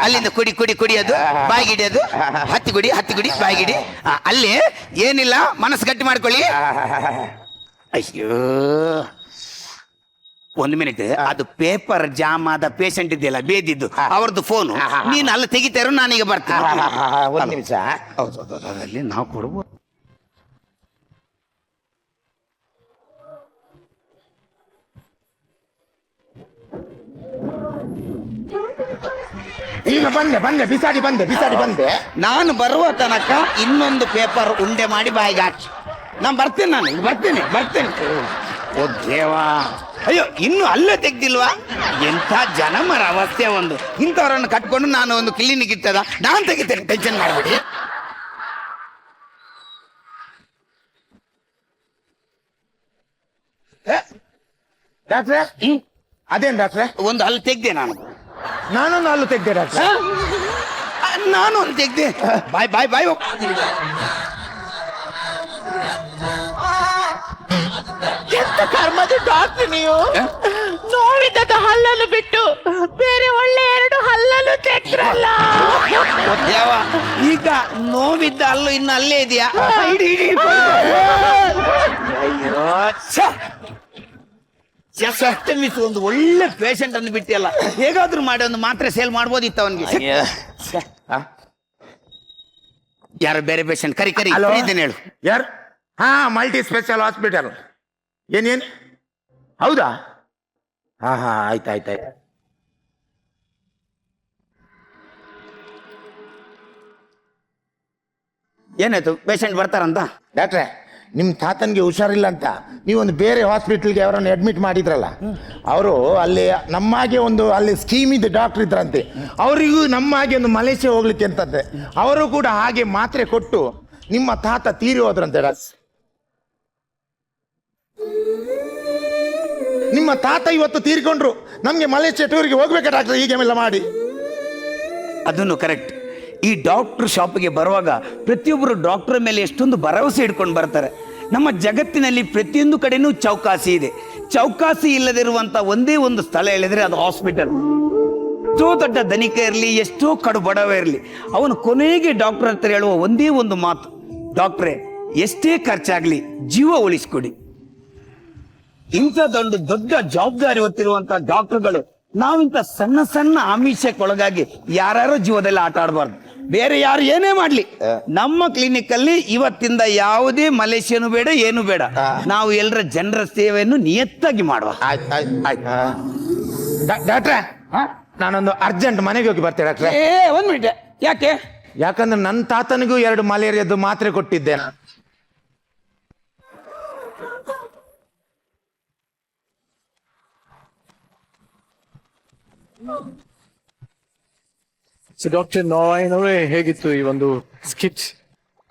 ಅಲ್ಲಿಂದ ಕುಡಿ ಅದು ಬಾಯಿಗಿಡಿಯೋದು. ಹತ್ತಿ ಗುಡಿ ಬಾಯಿಗಿಡಿ. ಅಲ್ಲಿ ಏನಿಲ್ಲ, ಮನಸ್ಸು ಗಟ್ಟಿ ಮಾಡ್ಕೊಳ್ಳಿ. ಅಯ್ಯೋ, 1 ಮಿನಿಟ್. ಅದು ಪೇಪರ್ ಜಾಮ್ ಆದ ಪೇಷಂಟ್ ಇದೆಯಲ್ಲ, ಬೇದಿದ್ದು, ಅವ್ರದ್ದು ಫೋನು. ನೀನು ಅಲ್ಲಿ ತೆಗಿತಾರೋ, ನಾನೀಗ ಬರ್ತೇನೆ. 1 ನಿಮಿಷ. ಅದರಲ್ಲಿ ನಾವು ಕೊಡ್ಬೋದು. ಈಗ ಬಂದೆ ಬಿಸಾಡಿ ಬಂದೆ. ನಾನು ಬರುವ ತನಕ ಇನ್ನೊಂದು ಪೇಪರ್ ಉಂಡೆ ಮಾಡಿ ಬಾಯಿಗೆ ಹಾಕಿ ನಾನು ಬರ್ತೇನೆ. ಓ ದೇವಾ, ಅಯ್ಯೋ, ಇನ್ನು ಅಲ್ಲೇ ತೆಗ್ದಿಲ್ವಾ? ಎಂಥ ಜನಮರ ಅವಸ್ಥೆ ಒಂದು. ಇಂಥವರನ್ನು ಕಟ್ಕೊಂಡು ನಾನು ಒಂದು ಕ್ಲಿನಿಕ್ ಇರ್ತದ, ನಾನು ತೆಗಿತೇನೆ, ಟೆನ್ಷನ್ ಮಾಡಬೇಡಿ. ಡಾಕ್ಟ್ರೆ, ಅದೇನ್ ಡಾಕ್ಟ್ರೆ? ಒಂದು ಹಲ್ಲು ತೆಗ್ದೆ ನಾನೊಂದು ಹಲ್ಲು ತೆಗ್ದೆ ಡಾಕ್ಟ್ರೆ. ನಾನು ಒಂದು ತೆಗ್ದೆ. ಬಾಯ್. ಎಂತ ಕರ್ಮದ ಡಾಕ್ಟರ್ ನೀವು. ನೋವಿದ್ದ ಹಲ್ಲನ್ನು ಬಿಟ್ಟು ಬೇರೆ ಒಳ್ಳೆ 2 ಹಲ್ಲನ್ನು ತೆಗ್ದ್ರಲ್ಲ. ದೇವ, ಈಗ ನೋವಿದ್ದ ಹಲ್ಲು ಇನ್ನು ಅಲ್ಲೇ ಇದೆಯಾ? ಒಂದು ಒಳ್ಳೆ ಪೇಷಂಟ್ ಅನ್ನು ಬಿಟ್ಟಿಯಲ್ಲ. ಹೇಗಾದ್ರೂ ಮಾಡಿ ಒಂದು ಮಾತ್ರೆ ಸೇಲ್ ಮಾಡ್ಬೋದಿತ್ತು ಅವನಿಗೆ. ಯಾರು ಬೇರೆ ಪೇಷಂಟ್? ಕರಿ ಇದ್ದೇನೆ, ಹೇಳು. ಯಾರು? Multi special hospital. ಏನೇನ್? ಹೌದಾ? ಆಯ್ತಾಯ್ತು. ಏನಾಯ್ತು? ಪೇಷಂಟ್ ಬರ್ತಾರಂತ? ಡಾಕ್ಟ್ರೆ, ನಿಮ್ಮ ತಾತನ್ಗೆ ಹುಷಾರಿಲ್ಲ ಅಂತ ನೀವೊಂದು ಬೇರೆ ಹಾಸ್ಪಿಟಲ್ಗೆ ಅವರನ್ನು ಅಡ್ಮಿಟ್ ಮಾಡಿದ್ರಲ್ಲ, ಅವರು ಅಲ್ಲಿ ನಮ್ಮಾಗೆ ಒಂದು ಅಲ್ಲಿ ಸ್ಕೀಮ್ ಇದೆ ಡಾಕ್ಟರ್ ಇದ್ರಂತೆ. ಅವರಿಗೂ ನಮ್ಮಾಗೆ ಒಂದು ಮಲೇಷ್ಯಾ ಹೋಗ್ಲಿಕ್ಕೆ ಅಂತಂತೆ. ಅವರು ಕೂಡ ಹಾಗೆ ಮಾತ್ರೆ ಕೊಟ್ಟು ನಿಮ್ಮ ತಾತ ತೀರಿ ಹೋದ್ರಂತೆ. ನಿಮ್ಮ ತಾತ ಇವತ್ತು ತೀರ್ಕೊಂಡ್ರು, ನಮ್ಗೆ ಮಲೇಷ್ಯಾ ಟೂರಿಗೆ ಹೋಗ್ಬೇಕಾ ಡಾಕ್ಟರ್ ಹೀಗೆಲ್ಲ ಮಾಡಿ? ಅದನ್ನು ಕರೆಕ್ಟ್. ಈ ಡಾಕ್ಟರ್ ಶಾಪ್ಗೆ ಬರುವಾಗ ಪ್ರತಿಯೊಬ್ಬರು ಡಾಕ್ಟರ್ ಮೇಲೆ ಎಷ್ಟೊಂದು ಭರವಸೆ ಇಟ್ಕೊಂಡು ಬರ್ತಾರೆ. ನಮ್ಮ ಜಗತ್ತಿನಲ್ಲಿ ಪ್ರತಿಯೊಂದು ಕಡೆನೂ ಚೌಕಾಸಿ ಇದೆ. ಚೌಕಾಸಿ ಇಲ್ಲದಿರುವಂಥ ಒಂದೇ ಒಂದು ಸ್ಥಳ ಹೇಳಿದ್ರೆ ಅದು ಹಾಸ್ಪಿಟಲ್. ಎಷ್ಟೋ ದೊಡ್ಡ ಧನಿಕ ಇರಲಿ, ಎಷ್ಟೋ ಕಡು ಬಡವ ಇರಲಿ, ಅವನು ಕೊನೆಗೆ ಡಾಕ್ಟರ್ ಹತ್ರ ಹೇಳುವ ಒಂದೇ ಒಂದು ಮಾತು, ಡಾಕ್ಟ್ರೇ ಎಷ್ಟೇ ಖರ್ಚಾಗ್ಲಿ ಜೀವ ಉಳಿಸ್ಕೊಡಿ. ಇಂಥ ದೊಡ್ಡ ಜವಾಬ್ದಾರಿ ಹೊತ್ತಿರುವಂತ ಡಾಕ್ಟರ್ಗಳು ನಾವಿಂತ ಸಣ್ಣ ಸಣ್ಣ ಆಮಿಷಕ್ಕೊಳಗಾಗಿ ಯಾರ್ಯಾರೋ ಜೀವದಲ್ಲಿ ಆಟ ಆಡಬಾರ್ದು. ಬೇರೆ ಯಾರು ಏನೇ ಮಾಡ್ಲಿ, ನಮ್ಮ ಕ್ಲಿನಿಕ್ ಅಲ್ಲಿ ಇವತ್ತಿಂದ ಯಾವುದೇ ಮಲೇಷಿಯನು ಬೇಡ, ಏನು ಬೇಡ. ನಾವು ಎಲ್ಲರ ಜನರ ಸೇವೆಯನ್ನು ನಿಯತ್ತಾಗಿ ಮಾಡುವ. ಡಾಕ್ಟ್ರೆ, ನಾನೊಂದು ಅರ್ಜೆಂಟ್ ಮನೆಗೆ ಹೋಗಿ ಬರ್ತೇನೆ ಡಾಕ್ಟ್ರೆ. ಒಂದ್ ಮಿನಿಟ್. ಯಾಕೆ? ಯಾಕಂದ್ರೆ ನನ್ನ ತಾತನಿಗೂ 2 ಮಲೇರಿಯಾದ್ದು ಮಾತ್ರೆ ಕೊಟ್ಟಿದ್ದೆ. ಡಾಕ್ಟರ್ ನಾರಾಯಣ್ ಅವರೇ, ಹೇಗಿತ್ತು ಈ ಒಂದು skit?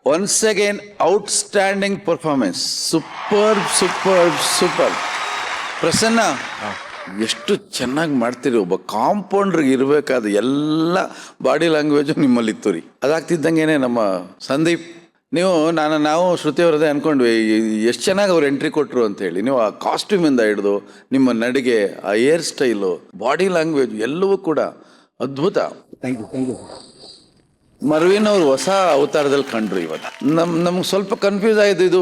Once again outstanding performance. Super. Prasanna, ಎಷ್ಟು ಚೆನ್ನಾಗಿ ಮಾಡ್ತೀರಿ. ಒಬ್ಬ ಕಾಂಪೌಂಡ್ರಿಗೆ ಇರಬೇಕಾದ ಎಲ್ಲ ಬಾಡಿ ಲ್ಯಾಂಗ್ವೇಜು ನಿಮ್ಮಲ್ಲಿತ್ತು ರೀ. ಅದಾಗ್ತಿದ್ದಂಗೆ ನಮ್ಮ ಸಂದೀಪ್, ನಾವು ಶ್ರುತಿಯವರದೇ ಅನ್ಕೊಂಡ್ವಿ ಎಷ್ಟು ಚೆನ್ನಾಗಿ ಅವ್ರು ಎಂಟ್ರಿ ಕೊಟ್ಟರು ಅಂತ ಹೇಳಿ. ನೀವು ಆ ಕಾಸ್ಟ್ಯೂಮಿಂದ ಹಿಡಿದು ನಿಮ್ಮ ನಡಿಗೆ, ಆ ಹೇರ್ ಸ್ಟೈಲು, ಬಾಡಿ ಲ್ಯಾಂಗ್ವೇಜ್ ಎಲ್ಲವೂ ಕೂಡ ಅದ್ಭುತ. Thank you. ಮರ್ವಿನ್ ಅವರು ಹೊಸ ಅವತಾರದಲ್ಲಿ ಕಂಡ್ರು ಇವತ್ತು. ನಮ್ಗೆ ಸ್ವಲ್ಪ ಕನ್ಫ್ಯೂಸ್ ಆಯಿತು. ಇದು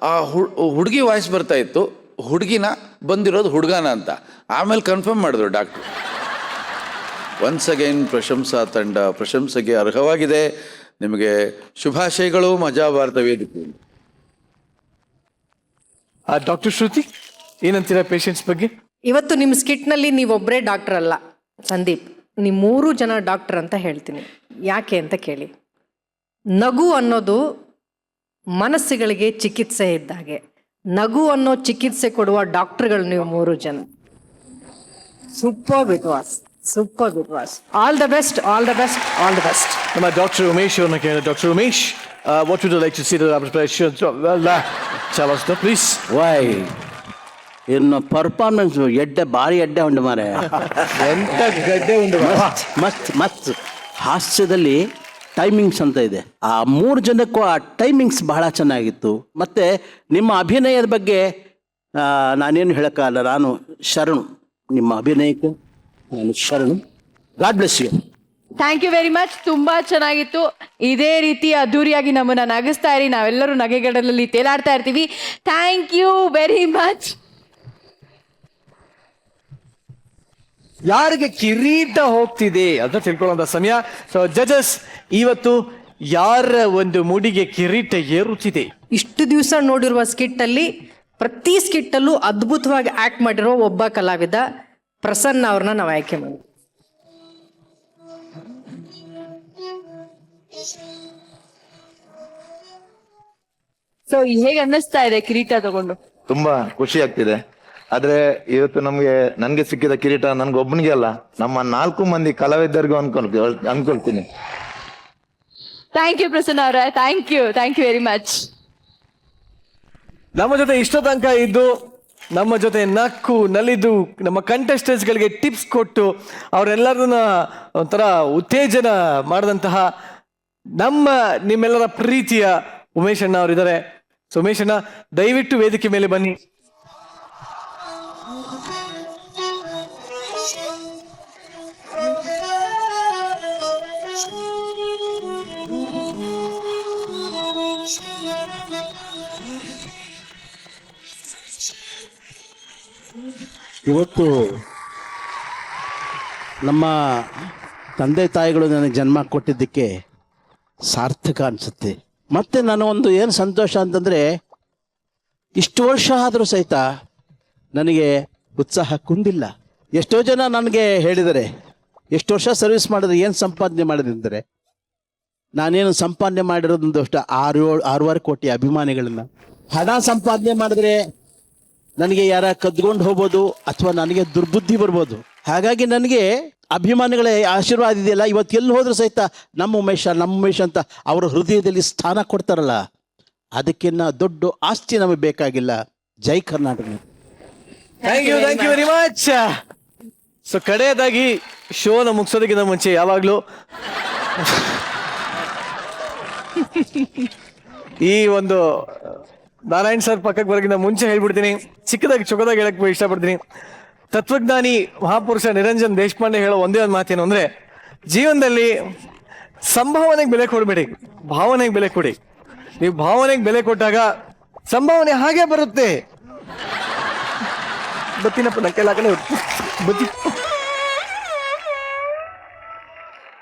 ಆ ಹುಡುಗಿ ವಾಯ್ಸ್ ಬರ್ತಾ ಇತ್ತು, ಹುಡುಗಿನ ಬಂದಿರೋದು ಹುಡುಗನ ಅಂತ. ಆಮೇಲೆ ಕನ್ಫರ್ಮ್ ಮಾಡಿದ್ರು ಡಾಕ್ಟ್ರು. ಒನ್ಸ್ ಅಗೈನ್ ಪ್ರಶಂಸಾ ತಂಡ ಪ್ರಶಂಸೆಗೆ ಅರ್ಹವಾಗಿದೆ. ನಿಮಗೆ ಶುಭಾಶಯಗಳು. ಮಜಾ ಭಾರತ ವೇದಿಕೆ. ಡಾಕ್ಟರ್ ಶ್ರುತಿ, ಏನಂತೀರಾ ಪೇಷಂಟ್ಸ್ ಬಗ್ಗೆ? ಇವತ್ತು ನಿಮ್ಮ ಸ್ಕಿಟ್ನಲ್ಲಿ ನೀವೊಬ್ಬರೇ ಡಾಕ್ಟರ್ ಅಲ್ಲ ಸಂದೀಪ್, ನೀವು 3 ಜನ ಡಾಕ್ಟರ್ ಅಂತ ಹೇಳ್ತೀನಿ. ಯಾಕೆ ಅಂತ ಕೇಳಿ. ನಗು ಅನ್ನೋದು ಮನಸ್ಸುಗಳಿಗೆ ಚಿಕಿತ್ಸೆ ಇದ್ದಾಗೆ. ನಗು ಅನ್ನೋ ಚಿಕಿತ್ಸೆ ಕೊಡುವ ಡಾಕ್ಟರ್ಗಳು ನೀವು 3 ಜನ. ಸೂಪರ್ ಬಿಟ್ವಾಸ್. All the best. ನಮ್ಮ ಡಾಕ್ಟರ್ ಉಮೇಶ್ ಅವ್ರನ್ನ ಕೇಳಿ. Doctor Umesh, what would you like to see the preparation? Tell us please. ವೈ ಇನ್ನು ಪರ್ಫಾರ್ಮೆನ್ಸ್ ಭಾರಿ ಎಡ್ಡೆ ಉಂಟು ಮಾರೆ. ಎಂತ ಗಡ್ಡೆ ಉಂಟು. ಮಸ್ತ್ ಹಾಸ್ಯದಲ್ಲಿ ಟೈಮಿಂಗ್ಸ್ ಅಂತ ಇದೆ. ಆ 3 ಜನಕ್ಕೂ ಆ ಟೈಮಿಂಗ್ಸ್ ಬಹಳ ಚೆನ್ನಾಗಿತ್ತು. ಮತ್ತೆ ನಿಮ್ಮ ಅಭಿನಯದ ಬಗ್ಗೆ ನಾನೇನು ಹೇಳೋಕ್ಕಾಗಲ್ಲ. ನಾನು ಶರಣು, ನಿಮ್ಮ ಅಭಿನಯಕ್ಕೆ ನಾನು ಶರಣು. God bless you. Thank you very much. ತುಂಬಾ ಚೆನ್ನಾಗಿತ್ತು. ಇದೇ ರೀತಿ ಅದ್ದೂರಿಯಾಗಿ ನಮ್ಮನ್ನ ನಗಿಸ್ತಾ ಇರಿ. ನಾವೆಲ್ಲರೂ ನಗೆಗಡಲಲ್ಲಿ ತೇಲಾಡ್ತಾ ಇರ್ತೀವಿ. Thank you very much. ಯಾರಿಗೆ ಕಿರೀಟ ಹೋಗ್ತಿದೆ ಅಂತ ತಿಳ್ಕೊಳ್ಳೋಂಥ ಸಮಯ. ಸೊ ಜಜಸ್, ಇವತ್ತು ಯಾರ ಒಂದು ಮುಡಿಗೆ ಕಿರೀಟ ಏರುತ್ತಿದೆ? ಇಷ್ಟು ದಿವಸ ನೋಡಿರುವ ಸ್ಕಿಟ್ಟಲ್ಲಿ ಪ್ರತಿ ಸ್ಕಿಟ್ಟಲ್ಲೂ ಅದ್ಭುತವಾಗಿ ಆಕ್ಟ್ ಮಾಡಿರೋ ಒಬ್ಬ ಕಲಾವಿದ ಪ್ರಸನ್ನ ಅವ್ರನ್ನ ನಾವು ಆಯ್ಕೆ ಮಾಡಿ. ಸೊ ಹೇಗೆ ಅನ್ನಿಸ್ತಾ ಇದೆ ಕಿರೀಟ ತಗೊಂಡು? ತುಂಬಾ ಖುಷಿ ಆಗ್ತಿದೆ. ಆದ್ರೆ ಇವತ್ತು ನನ್ಗೆ ಸಿಕ್ಕಿದ ಕಿರೀಟ ನನ್ಗೊಬ್ಬನಿಗೆ ಅಲ್ಲ, ನಮ್ಮ 4 ಮಂದಿ ಕಲಾವಿದರಿಗೂ ಅನ್ಕೊಳ್ತೀನಿ. ಥ್ಯಾಂಕ್ ಯು ಪ್ರಸನ್ನ ಅವರೇ. Thank you very much. ನಮ್ಮ ಜೊತೆ ಇಷ್ಟ ತನಕ ಇದ್ದು, ನಮ್ಮ ಜೊತೆ ನಕ್ಕು ನಲಿದು, ನಮ್ಮ ಕಂಟೆಸ್ಟೆಂಟ್ಸ್ ಗಳಿಗೆ ಟಿಪ್ಸ್ ಕೊಟ್ಟು ಅವರೆಲ್ಲರನ್ನ ಒಂಥರ ಉತ್ತೇಜನ ಮಾಡಿದಂತಹ ನಿಮ್ಮೆಲ್ಲರ ಪ್ರೀತಿಯ ಉಮೇಶ್ ಅಣ್ಣ ಅವರಿದ್ದಾರೆ. ಸೊ ಉಮೇಶ್ ಅಣ್ಣ, ದಯವಿಟ್ಟು ವೇದಿಕೆ ಮೇಲೆ ಬನ್ನಿ. ಇವತ್ತು ನಮ್ಮ ತಂದೆ ತಾಯಿಗಳು ನನಗೆ ಜನ್ಮ ಕೊಟ್ಟಿದ್ದಕ್ಕೆ ಸಾರ್ಥಕ ಅನಿಸುತ್ತೆ. ಮತ್ತು ನನಗೊಂದು ಏನು ಸಂತೋಷ ಅಂತಂದರೆ, ಇಷ್ಟು ವರ್ಷ ಆದರೂ ಸಹಿತ ನನಗೆ ಉತ್ಸಾಹ ಕುಂದಿಲ್ಲ. ಎಷ್ಟೋ ಜನ ನನಗೆ ಹೇಳಿದ್ದಾರೆ, ಎಷ್ಟು ವರ್ಷ ಸರ್ವಿಸ್ ಮಾಡಿದ್ರೆ ಏನು ಸಂಪಾದನೆ ಮಾಡಿದೆ ಅಂದರೆ, ನಾನೇನು ಸಂಪಾದನೆ ಮಾಡಿರೋದೊಂದು ಅಷ್ಟು 6-7 ಕೋಟಿ ಅಭಿಮಾನಿಗಳನ್ನ. ಹಣ ಸಂಪಾದನೆ ಮಾಡಿದ್ರೆ ನನಗೆ ಯಾರ ಕದ್ಕೊಂಡು ಹೋಗ್ಬೋದು ಅಥವಾ ನನಗೆ ದುರ್ಬುದ್ಧಿ ಬರ್ಬೋದು. ಹಾಗಾಗಿ ನನಗೆ ಅಭಿಮಾನಿಗಳ ಆಶೀರ್ವಾದ ಇದೆಯಲ್ಲ, ಇವತ್ತು ಎಲ್ಲಿ ಹೋದ್ರೂ ಸಹಿತ ನಮ್ಮ ಉಮೇಶ್ ಅಂತ ಅವರ ಹೃದಯದಲ್ಲಿ ಸ್ಥಾನ ಕೊಡ್ತಾರಲ್ಲ, ಅದಕ್ಕಿನ್ನ ದೊಡ್ಡ ಆಸ್ತಿ ನಮಗೆ ಬೇಕಾಗಿಲ್ಲ. Jai Karnataka. Thank you very much. So ಕಡೆಯದಾಗಿ ಶೋನ ಮುಗಿಸೋದಕ್ಕಿಂತ ಮುಂಚೆ ಯಾವಾಗ್ಲೂ ಈ ಒಂದು ನಾರಾಯಣ್ ಸರ್ ಪಕ್ಕಕ್ಕೆ ಬರೋಕ್ಕಿಂತ ಮುಂಚೆ ಹೇಳ್ಬಿಡ್ತೀನಿ, ಚೊಕ್ಕದಾಗಿ ಹೇಳಕ್ ಇಷ್ಟಪಡ್ತೀನಿ. ತತ್ವಜ್ಞಾನಿ ಮಹಾಪುರುಷ ನಿರಂಜನ್ ದೇಶಪಾಂಡೆ ಹೇಳೋ ಒಂದೇ ಒಂದು ಮಾತೇನು ಅಂದ್ರೆ, ಜೀವನದಲ್ಲಿ ಸಂಭಾವನೆಗೆ ಬೆಲೆ ಕೊಡಬೇಡಿ, ಭಾವನೆಗೆ ಬೆಲೆ ಕೊಡಿ. ನೀವು ಭಾವನೆಗೆ ಬೆಲೆ ಕೊಟ್ಟಾಗ ಸಂಭಾವನೆ ಹಾಗೆ ಬರುತ್ತೆ. ಬತ್ತಿನಪ್ಪ ನಕ್ಕೆಲ್ಲ ಬತ್ತಿ